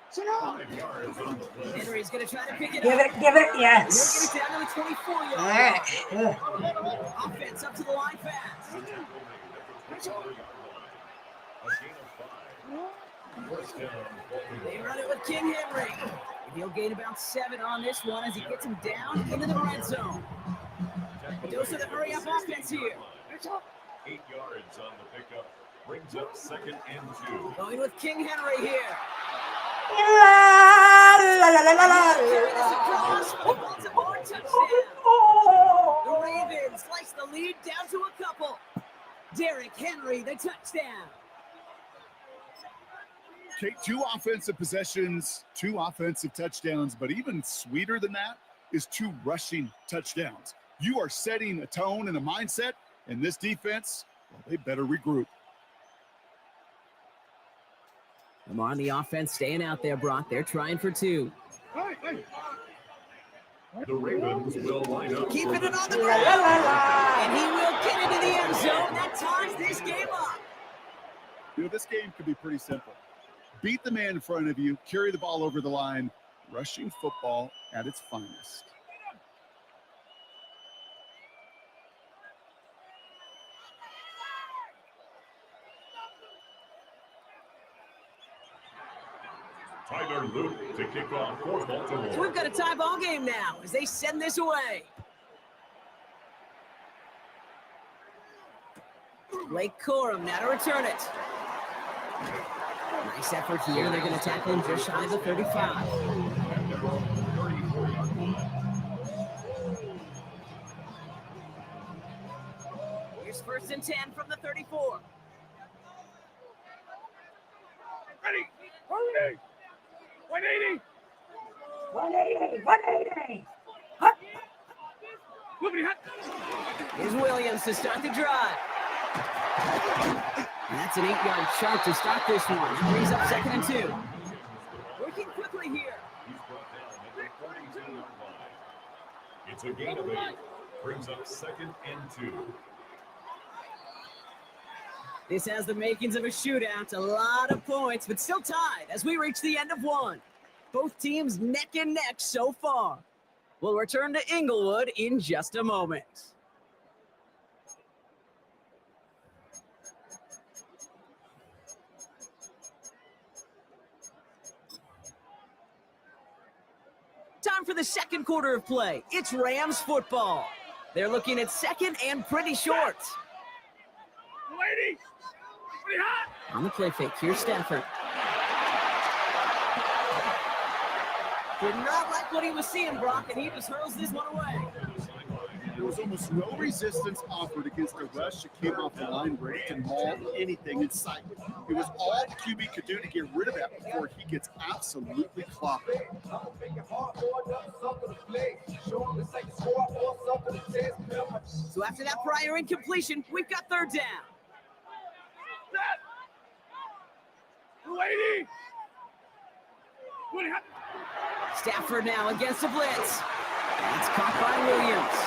5 yards on the play. Henry's going to try to pick it Give up. it, They'll get yes. it down to the 24-yard All line. right. Ugh. Offense up to the line fast. The tackle made at the 24-yard line. A gain of 5. First down, They run it with King Henry. And he'll gain about 7 on this one as he gets him down into the red zone. Dose of the hurry up offense here. 8 yards on the pickup. Brings up 2nd and 2. Going with King Henry here. La, la, la, la, la, la, Carry this la. across for the Baltimore touchdown. The Ravens slice the lead down to a couple. Derrick Henry, the touchdown. Okay, 2 offensive possessions, 2 offensive touchdowns, but even sweeter than that is 2 rushing touchdowns. You are setting a tone and a mindset, and this defense, well, they better regroup. I'm on the offense, staying out there, Brock. They're trying for 2. The Ravens will line up. Keeping for it on the La, ground. la, la, la. And he will get into the end zone. That ties this game up. You know, this game could be pretty simple. Beat the man in front of you, carry the ball over the line, rushing football at its finest. Tyler Luke to kick off for So Baltimore. we've got a tie ball game now as they send this away. Blake Corum now to return it. Nice effort here. They're going to tackle him just shy of the 35. Here's 1st and 10 from the 34. Ready. 180. 180, 180. Moving hot. Here's Williams to start the drive. And that's an 8-yard chunk to start this one. It brings up 2nd and 2. Working quickly here. He's brought down at the 42-yard line. It's a gain of 8. Brings up 2nd and 2. This has the makings of a shootout. A lot of points, but still tied as we reach the end of one. Both teams neck and neck so far. We'll return to Inglewood in just a moment. Time for the second quarter of play. It's Rams football. They're looking at 2nd and pretty short. Lady. Pretty hot. On the play fake, here's Stafford. Did not like what he was seeing, Brock, and he just hurls this one away. There was almost no resistance offered against a rush that came off the line ready to maul anything in sight. It was all the QB could do to get rid of that before he gets absolutely clobbered. So after that prior incompletion, we've got 3rd down. Lady. Pretty hot. Stafford now against the blitz. That's caught by Williams.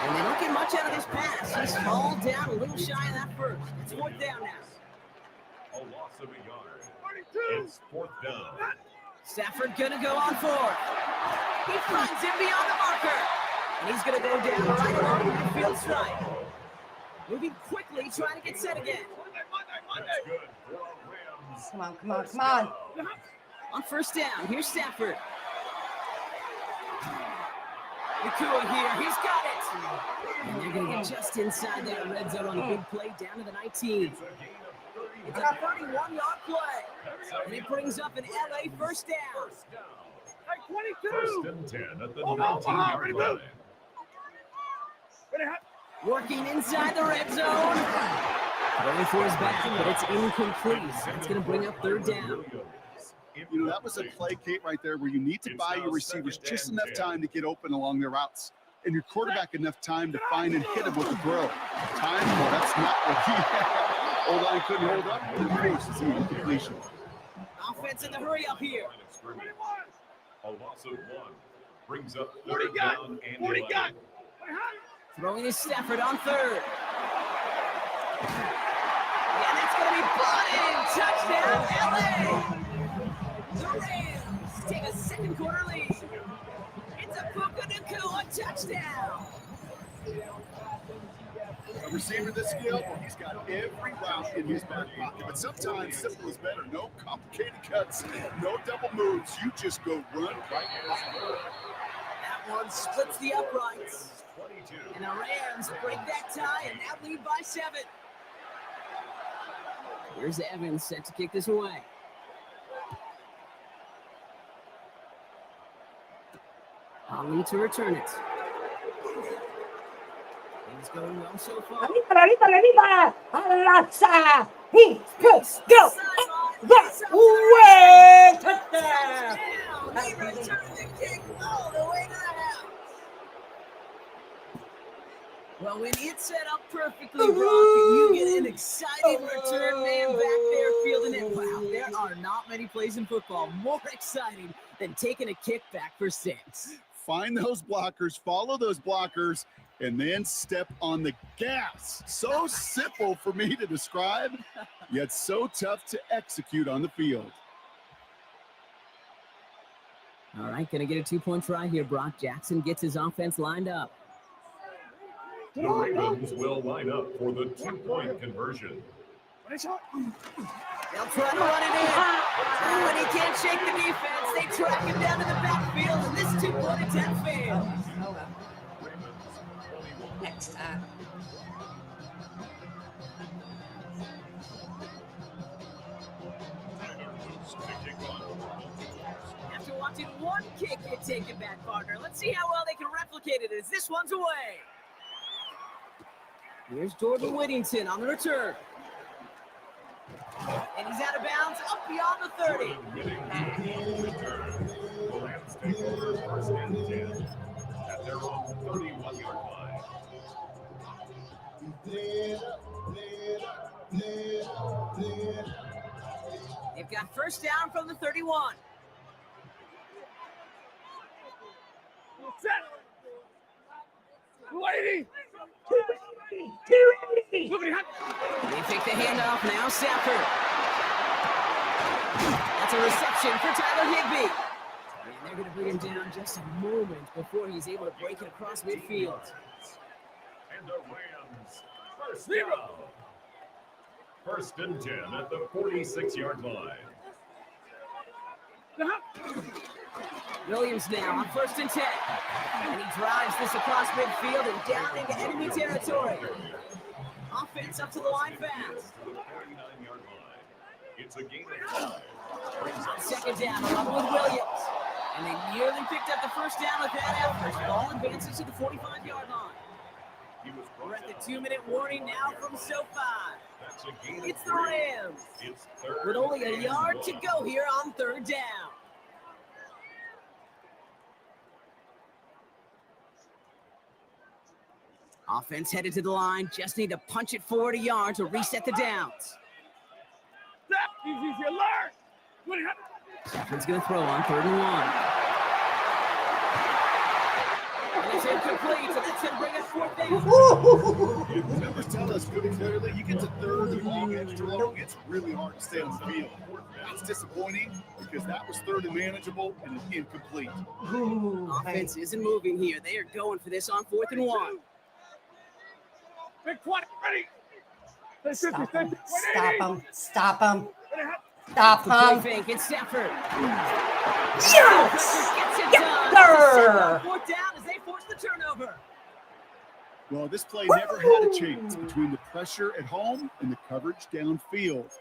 And they don't get much out of this pass. He's hauled down a little shy of that first. It's 4th down now. A loss of a yard. It's fourth down. Stafford gonna go on 4. He finds him beyond the marker. And he's gonna go down right along the midfield stripe. Moving quickly, trying to get set again. That's good for Rams. Come on, come on, come on. On first down, here's Stafford. Nakua here, he's got it. And they're going to get just inside that red zone on a big play down to the 19. It's a 31-yard play. And it brings up an LA first down. First and 10 at the 19-yard line. Working inside the red zone. Going for his back, but it's incomplete. So it's going to bring up third down. You know, that was a play, Kate, right there, where you need to buy your receivers just enough time to get open along their routes, and your quarterback enough time to find and hit him with the throw. Time, well, that's not what he had. O-line couldn't hold up, and of course, it's an incompletion. Offense in the hurry up here. A loss of 1 brings up third down and 11. Throwing is Stafford on 3rd. And it's going to be butted. Touchdown, LA. The Rams take a second quarter lead. It's a Puka Nakua touchdown. A receiver this skilled, well, he's got every route in his back pocket. But sometimes simple is better. No complicated cuts, no double moves. You just go run right past the ball. That one splits the uprights. And the Rams break that tie and now lead by 7. Here's Evans set to kick this away. Ali to return it. Things going well so far. Arriba. Alasa. He goes. Go. That's way. Touchdown. He returned the kick all the way to the house. Well, when it's set up perfectly, Brock, you get an exciting return man back there fielding it. Wow, there are not many plays in football more exciting than taking a kick back for 6. Find those blockers, follow those blockers, and then step on the gas. So simple for me to describe, yet so tough to execute on the field. All right, going to get a 2-point try here. Brock Jackson gets his offense lined up. The Ravens will line up for the 2-point conversion. They'll try to run it in. When he can't shake the defense, they track him down to the backfield, and this 2-point attempt fails. Oh, well. Next time. After watching one kick get taken back, partner, let's see how well they can replicate it as this one's away. Here's Jordan Whittington on the return. And he's out of bounds up beyond the 30. The Rams take over first and 10 at their own 31-yard line. They've got first down from the 31. Lady! They take the handoff now, Stafford. That's a reception for Tyler Higbee. And they're going to bring him down just a moment before he's able to break it across midfield. And the Rams first down. First and 10 at the 46-yard line. Williams now on first and 10. And he drives this across midfield and down into enemy territory. Offense up to the line fast. To the 49-yard line. It's a gain of 5. Second down, along with Williams. And they nearly picked up the first down with that effort. Ball advances to the 45-yard line. We're at the 2-minute warning now from SoFi. It's the Rams. With only a yard to go here on third down. Offense headed to the line. Just need to punch it forward a yard to reset the downs. Stafford's going to throw on third and 1. And It's incomplete, so that's going to bring up fourth down. The numbers tell us pretty clearly, you get to third and long, extra long, it's really hard to stay on the field. That's disappointing because that was third and manageable and it's incomplete. Offense isn't moving here. They are going for this on 4th and 1. Big 20, ready. Stop him. Stop him. Stop him. The play Stop him. fake, it's Stafford. Yes! Gets it Yes, done. sir! 4th down as they force the turnover. Well, this play never had a chance between the pressure at home and the coverage downfield.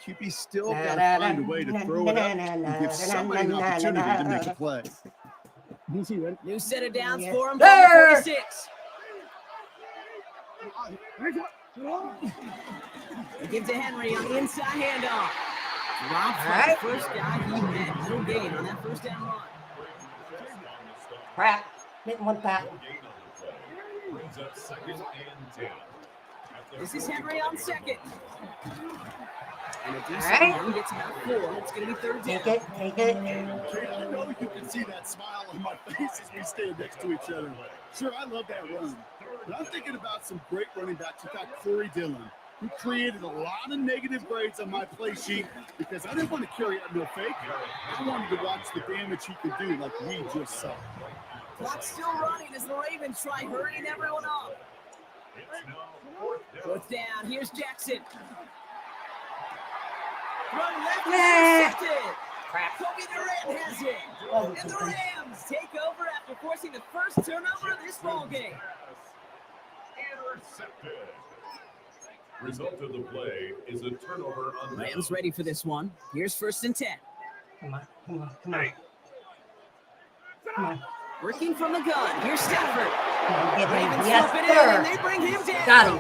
QB still got to find a way to throw it up and give somebody an opportunity to make a play. New set of downs Yes, for him. sir. 46. They give to Henry on the inside handoff. Drops All right. the first guy he met. No gain on that first down run. Crap. Didn't want that. Brings up second and 10. This is Henry on second. And a decent right. run gets about 4. It's going to be third down. Take it. Take it. Kate, I know you can see that smile on my face as we stand next to each other. Sure, I love that run. But I'm thinking about some great running backs. In fact, Corey Dillon, who created a lot of negative grades on my play sheet because I didn't want to carry out no fake. I wanted to watch the damage he could do like we just saw. Clock's still running as the Ravens try hurrying everyone up. Fourth down. Here's Jackson. Run left. Intercepted. Crap. Kobe Durant has it. And the Rams take over after forcing the first turnover of this ballgame. Intercepted. Result of the play is a turnover on Rams ready for this one. Here's 1st and 10. Come on. Come on. Come on. Come on. Working from the gun. Here's Stafford. Get him. Ravens Yes, slip it in, and sir. they bring him down. Got him.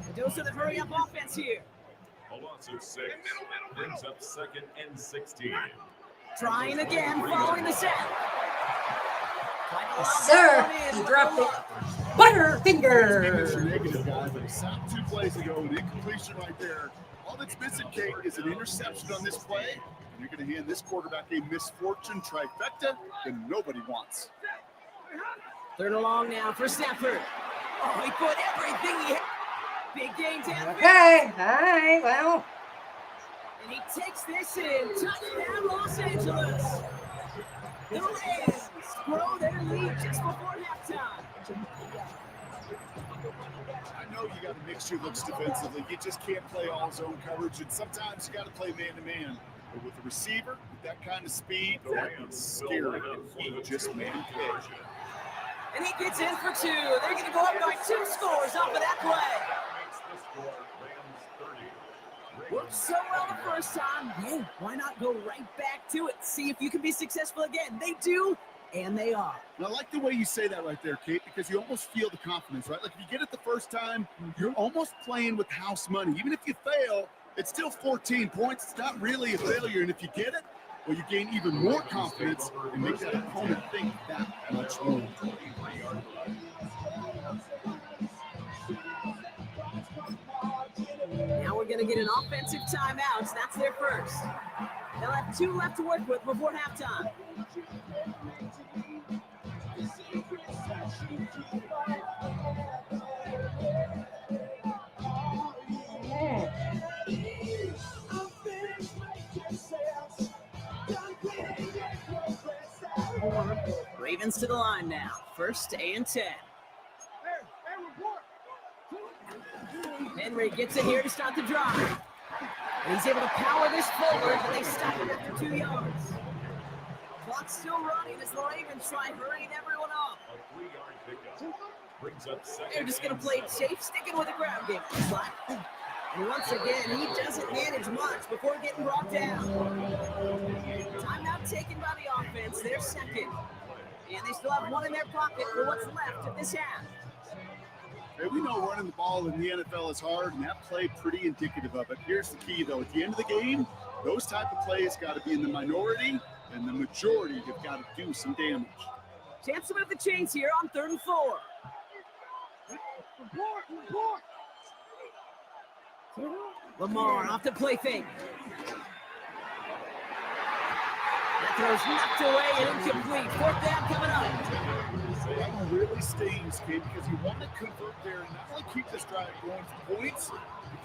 A dose of the hurry-up offense here. a loss of 6. Brings up second and 16. Trying again, following the set. Yes, sir. He dropped it. Butterfinger. Mr. Negative guy, but he stopped 2 plays ago, an incompletion right there. All that's missing, Kate, is an interception on this play. And you're going to hand this quarterback a misfortune trifecta that nobody wants. 3rd and long now for Stafford. Oh, he put everything he had. Big gain down. Okay. All right. Well. And he takes this in. Touchdown, Los Angeles. The Rams grow their lead just before halftime. I know you got a mixture of looks defensively. You just can't play all zone coverage, and sometimes you got to play man-to-man. But with a receiver, with that kind of speed, that is scary. He just made him pay. And he gets in for 2. They're going to go up by 2 scores off of that play. Worked so well the first time. Hey, why not go right back to it? See if you can be successful again. They do, and they are. And I like the way you say that right there, Kate, because you almost feel the confidence, right? Like if you get it the first time, you're almost playing with house money. Even if you fail, it's still 14 points. It's not really a failure. And if you get it, well, you gain even more confidence and make that opponent think that much more. Now we're going to get an offensive timeout. That's their first. They'll have 2 left to work with before halftime. Ravens to the line now. 1st and 10. Henry gets it here to start the drive. And he's able to power this forward, but they stop him after 2 yards. Clock's still running as the Ravens try hurrying everyone up. A 3-yard pickup. Brings up second. They're just going to play it safe, sticking with the ground game. And once again, he doesn't manage much before getting brought down. Timeout taken by the offense, their second. And they still have 1 in their pocket for what's left of this half. Hey, we know running the ball in the NFL is hard, and that play pretty indicative of it. Here's the key, though. At the end of the game, those type of plays got to be in the minority, and the majority have got to do some damage. Chance to move the chains here on 3rd and 4. Lamar off the play fake. That throw's knocked away and incomplete. 4th down coming up. That really stings, Kate, because you want to convert there and not only keep this drive going for points,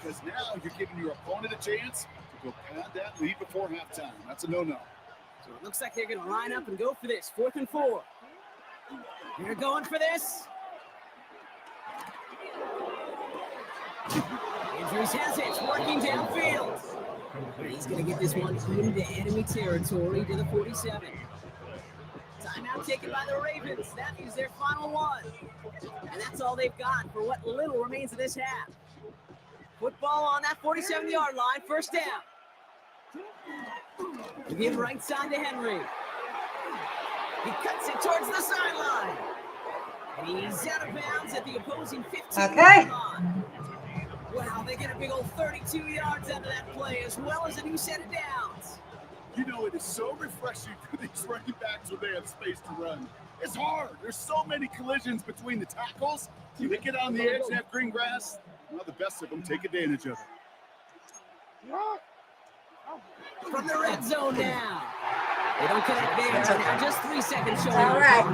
because now you're giving your opponent a chance to go pad that lead before halftime. That's a no-no. So it looks like they're going to line up and go for this. 4th and 4. They're going for this. Andrews has it, working downfield. He's going to get this one into enemy territory to the 47. Timeout taken by the Ravens. That is their final one. And that's all they've got for what little remains of this half. Football on that 47-yard line, first down. Again, right side to Henry. He cuts it towards the sideline. And he's out of bounds at the opposing 15-yard line. Wow, they get a big old 32 yards out of that play, as well as a new set of downs. You know, it is so refreshing for these running backs when they have space to run. It's hard. There's so many collisions between the tackles. You can get on the edge and have green grass. Well, the best of them take advantage of it. From the red zone now. They don't connect there. Now just 3 seconds short. All right.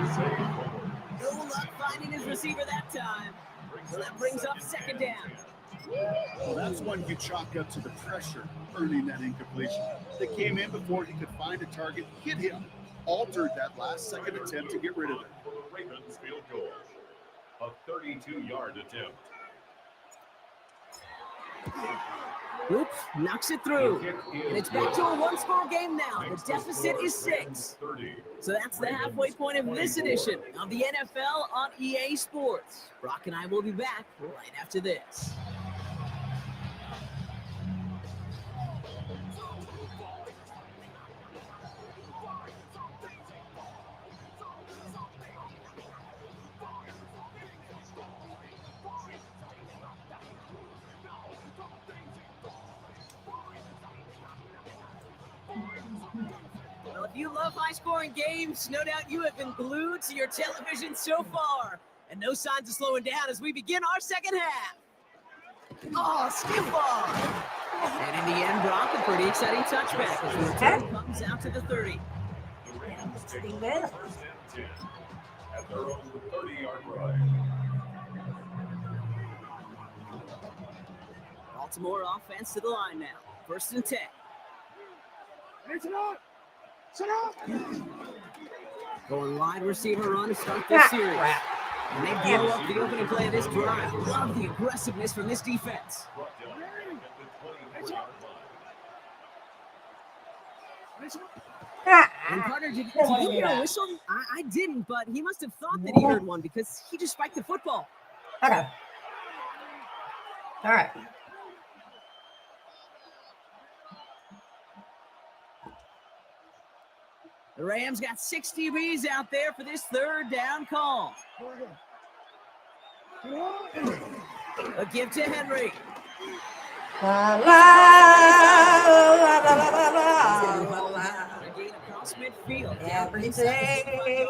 No luck finding his receiver that time. So that brings up second down. Well, that's one you chalk up to the pressure earning that incompletion. They came in before he could find a target, hit him, altered that last second attempt to get rid of it. Ravens field goal. A 32-yard attempt. Oops, knocks it through. And it's back to a one-score game now. The deficit is 6. So that's the halfway point of this edition of the NFL on EA Sports. Brock and I will be back right after this. Well, if you love high-scoring games, no doubt you have been glued to your television so far. And no signs of slowing down as we begin our second half. Oh, skip ball. And in the end, Brock, a pretty exciting touchback as the return comes out to the 30. The Ravens take the first and 10 at their own 30-yard line. Baltimore offense to the line now. 1st and 10. Going wide receiver run to start this series. And they blow up the opening play of this drive. Love the aggressiveness from this defense. And Carter, did you hear a whistle? I didn't, but he must have thought that he heard one because he just spiked the football. Okay. All right. The Rams got 6 DBs out there for this 3rd down call. A give to Henry. La, la, la, la, la, la, la. Again across midfield. Everything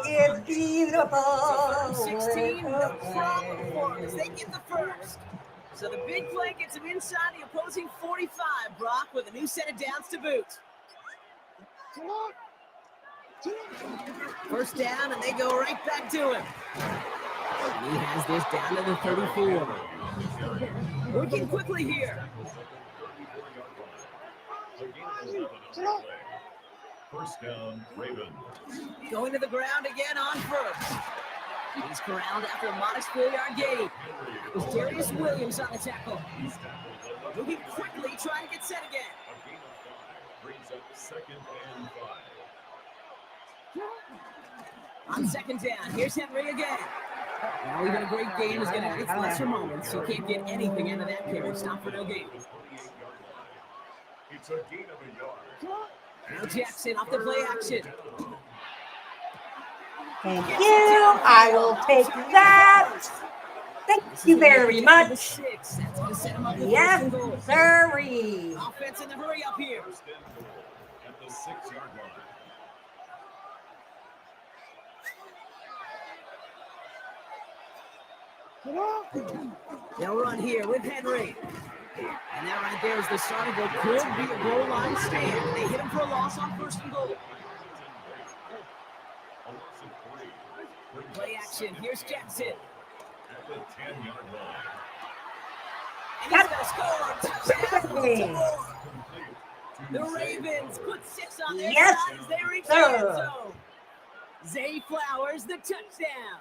is beautiful. 16, no problem for them as they get the first. So the big play gets him inside the opposing 45, Brock, with a new set of downs to boot. 1st down, and they go right back to him. And he has this down to the 34. Working quickly here. First down, Ravens. Going to the ground again on 1st. He's corralled after a modest 4-yard gain. It was Darius Williams on the tackle. Moving quickly, trying to get set again. A gain of 5 brings up 2nd and 5. On 2nd down, here's Henry again. Now even a great game is going to get lesser moments, so you can't get anything out of that carry. Stop for no gain. It's a gain of a yard. Now Jackson off the play action. Thank you. I will take that. Thank you very much. That's going to set him up with Yes, 1st and goal. sirree. Offense in the hurry up here. First and goal at the 6-yard line. They'll run here with Henry. And that right there is the start of what could be a goal line stand. They hit him for a loss on 1st and goal. Play action. Here's Jackson. At the 10-yard line. And he's going to score. Touchdown. Hey. The Ravens put 6 on their Yes, side as they reach the sir. end zone. Zay Flowers, the touchdown.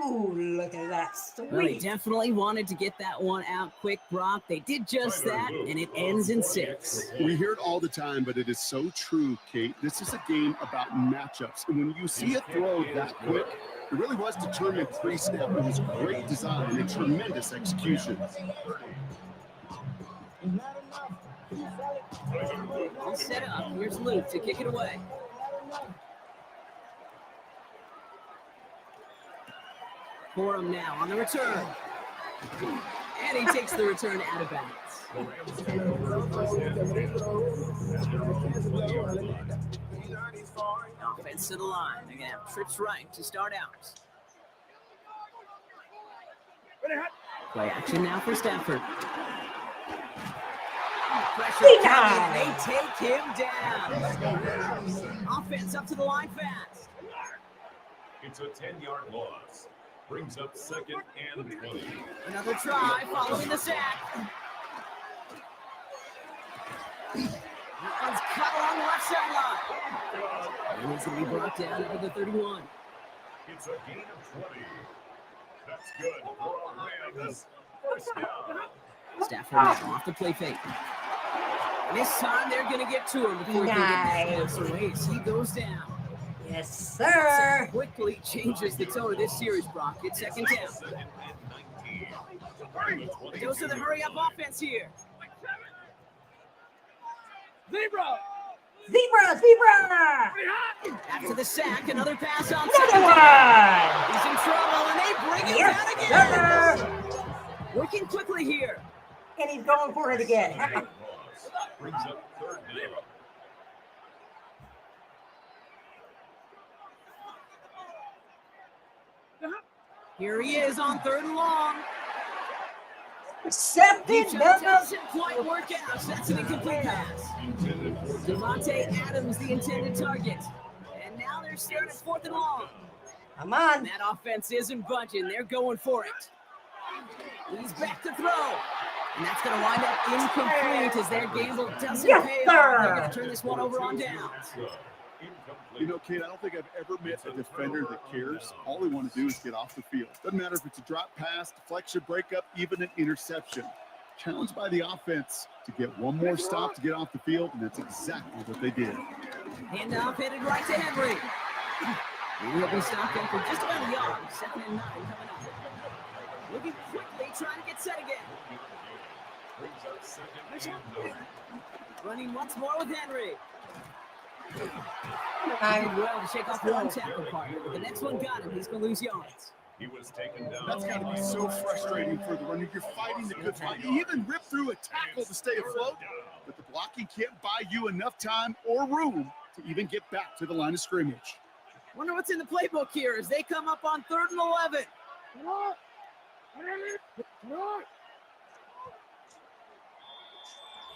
Ooh, look at that. Well, they Sweet. definitely wanted to get that one out quick, Brock. They did just that, and it ends in 6. We hear it all the time, but it is so true, Kate. This is a game about matchups. And when you see a throw that quick, it really was determined pre-snap. It was great design and tremendous execution. All set up. Here's Luke to kick it away. Corum now on the return. And he takes the return out of bounds. Offense to the line. They're going to have trips right to start out. Play action now for Stafford. Pressure coming. They take him down. Offense up to the line fast. It's a 10-yard loss. Brings up 2nd and 20. Another try following the sack. That one's cut along the left sideline. And it's going to be brought down over the 31. It's a gain of 20. That's good for a Rams. First down. Stafford now off the play fake. And this time they're going to get to him before he can get that pass away. So he goes down. Yes, sir. Quickly changes the tone of this series, Brock. It's 2nd down. 2nd and 19. Goes to the hurry-up offense here. Zebra! Zebra, zebra. After the sack, another pass on Another 2nd one. down. He's in trouble, and they bring him Yes, down sir. again. Working quickly here. And he's going for it again. Brings up 3rd down. Here he is on 3rd and long. Deep Accepted. shot doesn't quite work out. That's an incomplete pass. Devontae Adams, the intended target. And now they're starting 4th and long. Come on. That offense isn't budging. They're going for it. He's back to throw. And that's going to wind up incomplete as their gamble doesn't Yes, pay sir. off. They're going to turn this one over on downs. You know, Kate, I don't think I've ever met a defender that cares. All they want to do is get off the field. Doesn't matter if it's a drop pass, deflection, breakup, even an interception. Challenged by the offense to get one more stop to get off the field, and that's exactly what they did. Handoff headed right to Henry. He'll be stopped after just about a yard. 2nd and 9 coming up. Looking quickly, trying to get set again. Brings up 2nd and 9. Running once more with Henry. He I- did well to shake off one tackle partner, but the next one got him. He's going to lose yards. He was taken down. That's got to be so frustrating for the runner. You're fighting the good fight. You even rip through a tackle to stay afloat, but the blocking can't buy you enough time or room to even get back to the line of scrimmage. Wonder what's in the playbook here as they come up on 3rd and 11.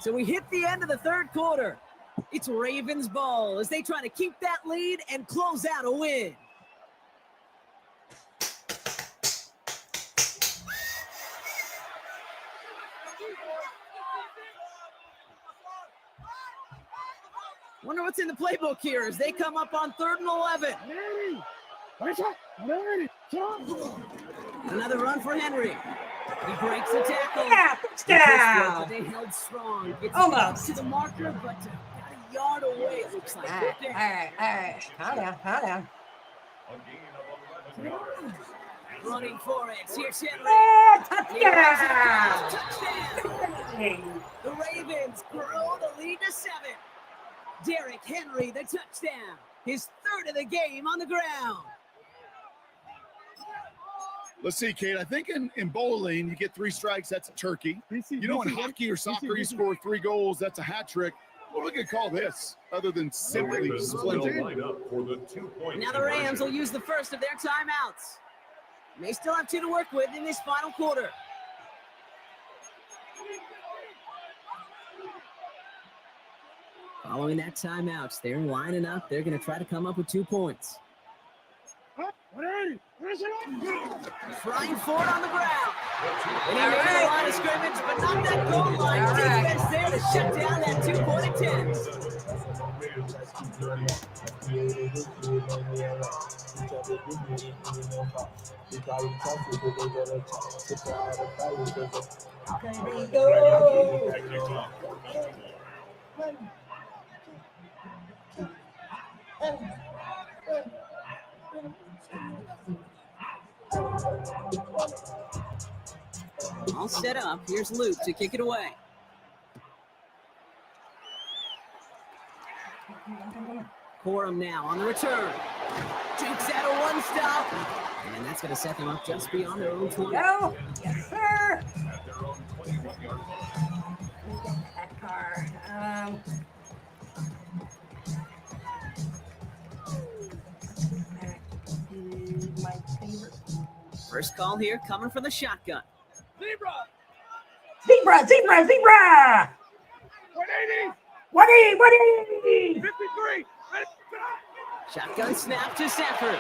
So we hit the end of the 3rd quarter. It's Ravens ball as they try to keep that lead and close out a win. Wonder what's in the playbook here as they come up on 3rd and 11. Another run for Henry. He breaks the tackle. Yeah, touchdown. They held strong. Gets Almost. to the marker, but got a yard away, it looks like. All right. Calm down, calm down. A gain of 11 yards. Running for it. Here's Henry. Yeah, Touchdown. The Ravens grow the lead to 7. Derrick Henry, the touchdown. His 3rd of the game on the ground. Let's see, Kate. I think in bowling, you get 3 strikes, that's a turkey. You know, in hockey or soccer, you score 3 goals, that's a hat trick. What we could call this, other than The simply Ravens will splendid? line up for the 2-point Now the Rams conversion. will use the first of their timeouts. They still have 2 to work with in this final quarter. Following that timeout, they're lining up. They're going to try to come up with 2 points. Trying for it on the ground. And he made the line of scrimmage, but not that goal line. All right. Defense there to shut down that two-point attempt. Here we go. All set up. Here's Luke to kick it away. Corum now on the return. Takes out a one stop. And that's going to set them up just beyond their own 20. Go. Yes, sir. That car. Back to my favorite. First call here coming from the shotgun. Zebra. Zebra, zebra, zebra. 180. 180, 180. 53. Shotgun snap to Stafford.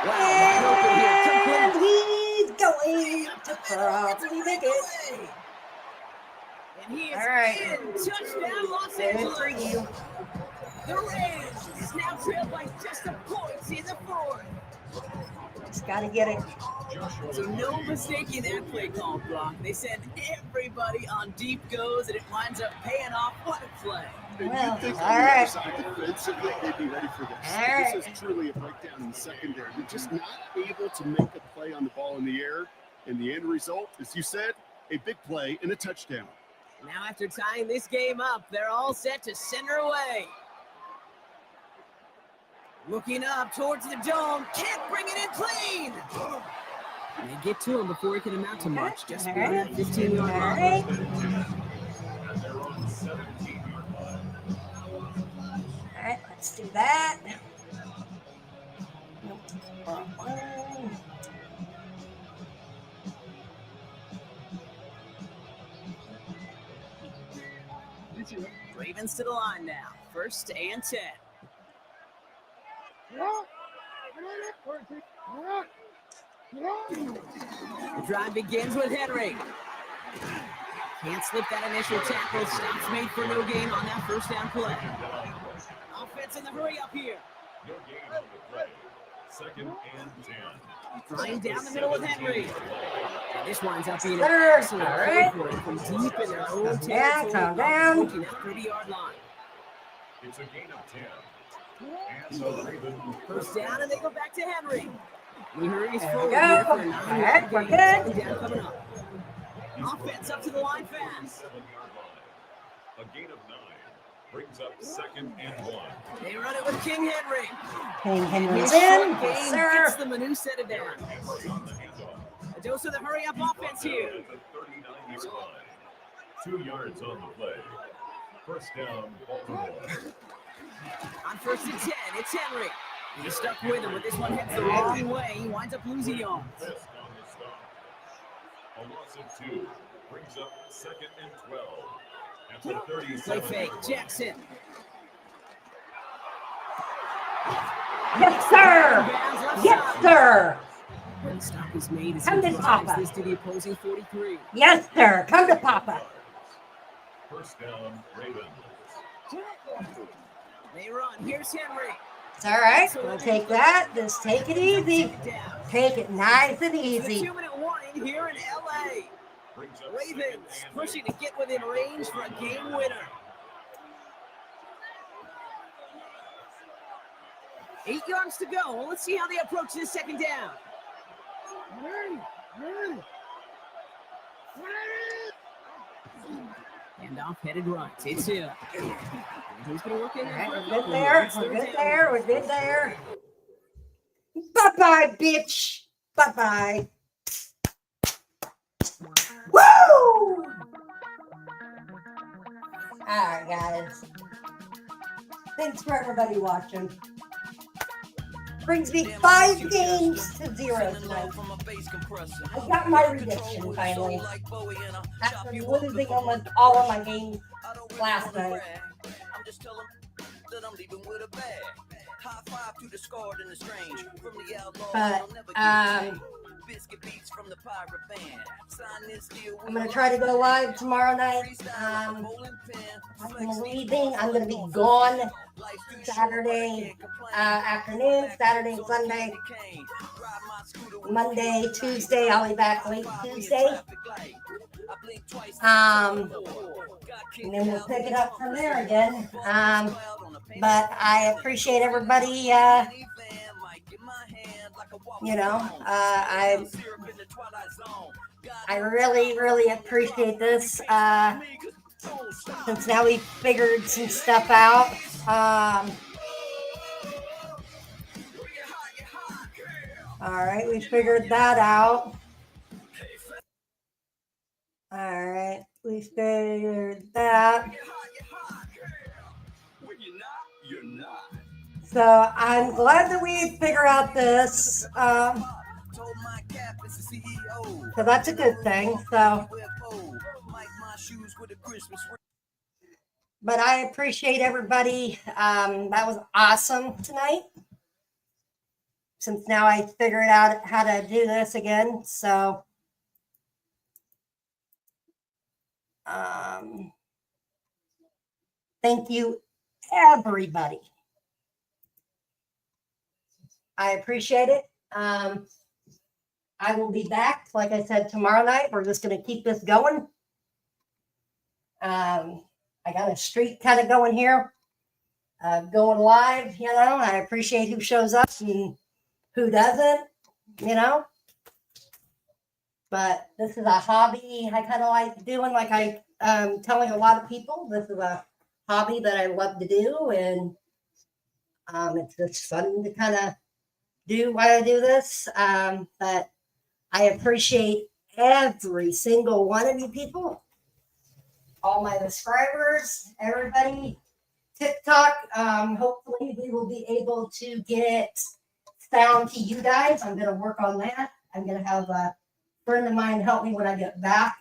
Wow, open here. And Complete. he's going to probably make it. And he is All right. in. Touchdown, Los Good for Angeles. you. The Rams now trail by just a point in the fourth. Just got to get it. So no mistaking that play call, Brock. They said everybody on deep goes, and it winds up paying off. What a play. And Well, you think all on the right. other side defensively, they'd be ready for this. All right. This is truly a breakdown in the secondary. They're just not able to make a play on the ball in the air. And the end result, as you said, a big play and a touchdown. Now after tying this game up, they're all set to send her away. Looking up towards the dome, can't bring it in clean. And they get to him before he can amount to much, just beyond that 15-yard All line. right. All right, let's do that. Ravens to the line now. First and 10. The drive begins with Henry. Can't slip that initial tackle. Stops made for no gain on that first down play. Offense in the hurry up here. No gain on the play. Second and 10. Flying down the middle with Henry. And this winds up being an Third. excellent All play right. for him from deep in their own Calm down, territory. calm down. Approaching that 30-yard line. It's a gain of 10. And the Ravens First down, and they go back to Henry. He hurries There we forward go. here for a All right, 9-yard we're gain. good. Second down coming up. Offense up to the line fast. 7-yard line. A gain of 9 brings up second and 1. They run it with King Henry. King Henry's His in. short Yes, game sir. gets them a new set of down. Henry on the handoff. A dose of the hurry-up offense here. At the 39-yard line. 2 yards on the play. First down, Baltimore. On first and 10, it's Henry. He's stuck with him, but this one hits the wrong way. He winds up losing yards. Fist on the stop. A loss of 2 brings up second and 12. At the Play 37. fake, Jackson. Yes, sir. Yes, sir. One stop is made as Come he to drives Papa. this to the opposing 43. Yes, sir. Come to Papa. First down, Ravens. They run. Here's Henry. It's all right. We'll take that. Just take it easy. Down. Take it nice and The easy. 2-minute warning here in LA. Brings up Ravens second and pushing to get within range for a game winner. 8 yards to go. Well, let's see how they approach this second down. And off headed right. It's him. And who's going to work in All there? right, for a we're good couple there. minutes? We're Third good down. there. We're good there. Bye-bye, bitch. Bye-bye. Woo! All right, guys. Thanks for everybody watching. Brings me 5 games to 0 tonight. I got my redemption finally. After losing almost all of my games last night. High five to the scarred and the strange. From the outlaw, But, I'll never get biscuit beats from the pirate band. Sign this deal. I'm going to try to go live tomorrow night. I'm leaving. I'm going to be gone Saturday afternoon, Saturday and Sunday. Monday, Tuesday, I'll be back late Tuesday. And then we'll pick it up from there again. But I appreciate everybody, I really, really appreciate this. Since now we've figured some stuff out. All right, we figured that out. All right, we figured that. So I'm glad that we figured out this. So that's a good thing. So, but I appreciate everybody. That was awesome tonight. Since now I figured out how to do this again. So, thank you, everybody. I appreciate it. I will be back, like I said, tomorrow night. We're just going to keep this going. I got a streak kind of going here, going live, I appreciate who shows up and who doesn't, But this is a hobby I kind of like doing, like I'm telling a lot of people. This is a hobby that I love to do, and it's just fun to kind of do while I do this. But I appreciate every single one of you people, all my subscribers, everybody. TikTok, hopefully we will be able to get sound to you guys. I'm going to work on that. I'm going to have a friend of mine help me when I get back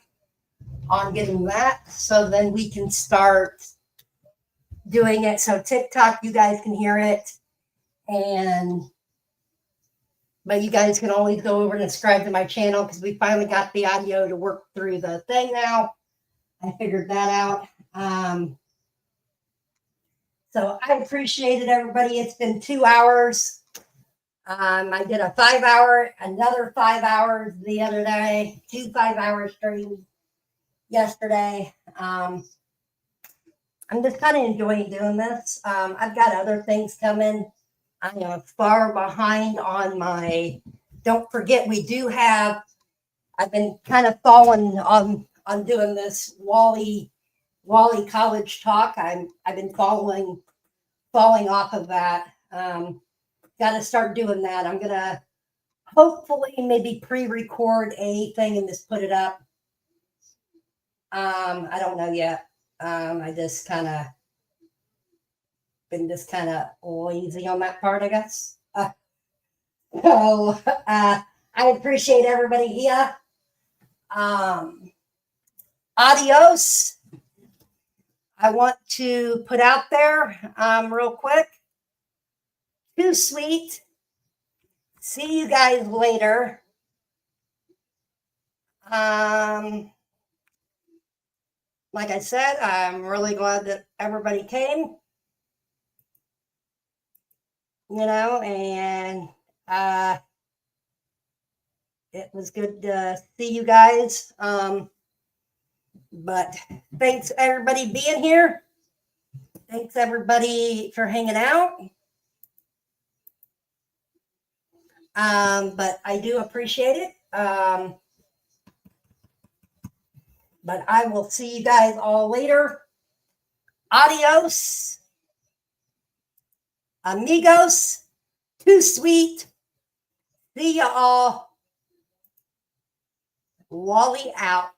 on getting that, so then we can start doing it. So TikTok, you guys can hear it, but you guys can always go over and subscribe to my channel because we finally got the audio to work through the thing now. I figured that out. So I appreciate it, everybody. It's been 2 hours. I did a 5-hour, another 5 hours the other day, 2 5-hour streams yesterday. I'm just kind of enjoying doing this. I've got other things coming. I am far behind on my, don't forget, I've been kind of falling on doing this Wally College Talk. I've been falling off of that. Got to start doing that. I'm going to hopefully maybe pre-record a thing and just put it up. I don't know yet. I just been lazy on that part, I guess. So I appreciate everybody here. Adios. I want to put out there real quick. Too sweet. See you guys later. Like I said, I'm really glad that everybody came. And it was good to see you guys. But thanks everybody being here. Thanks everybody for hanging out. But I do appreciate it. But I will see you guys all later. Adios. Amigos. Too sweet. See ya all. Wally out.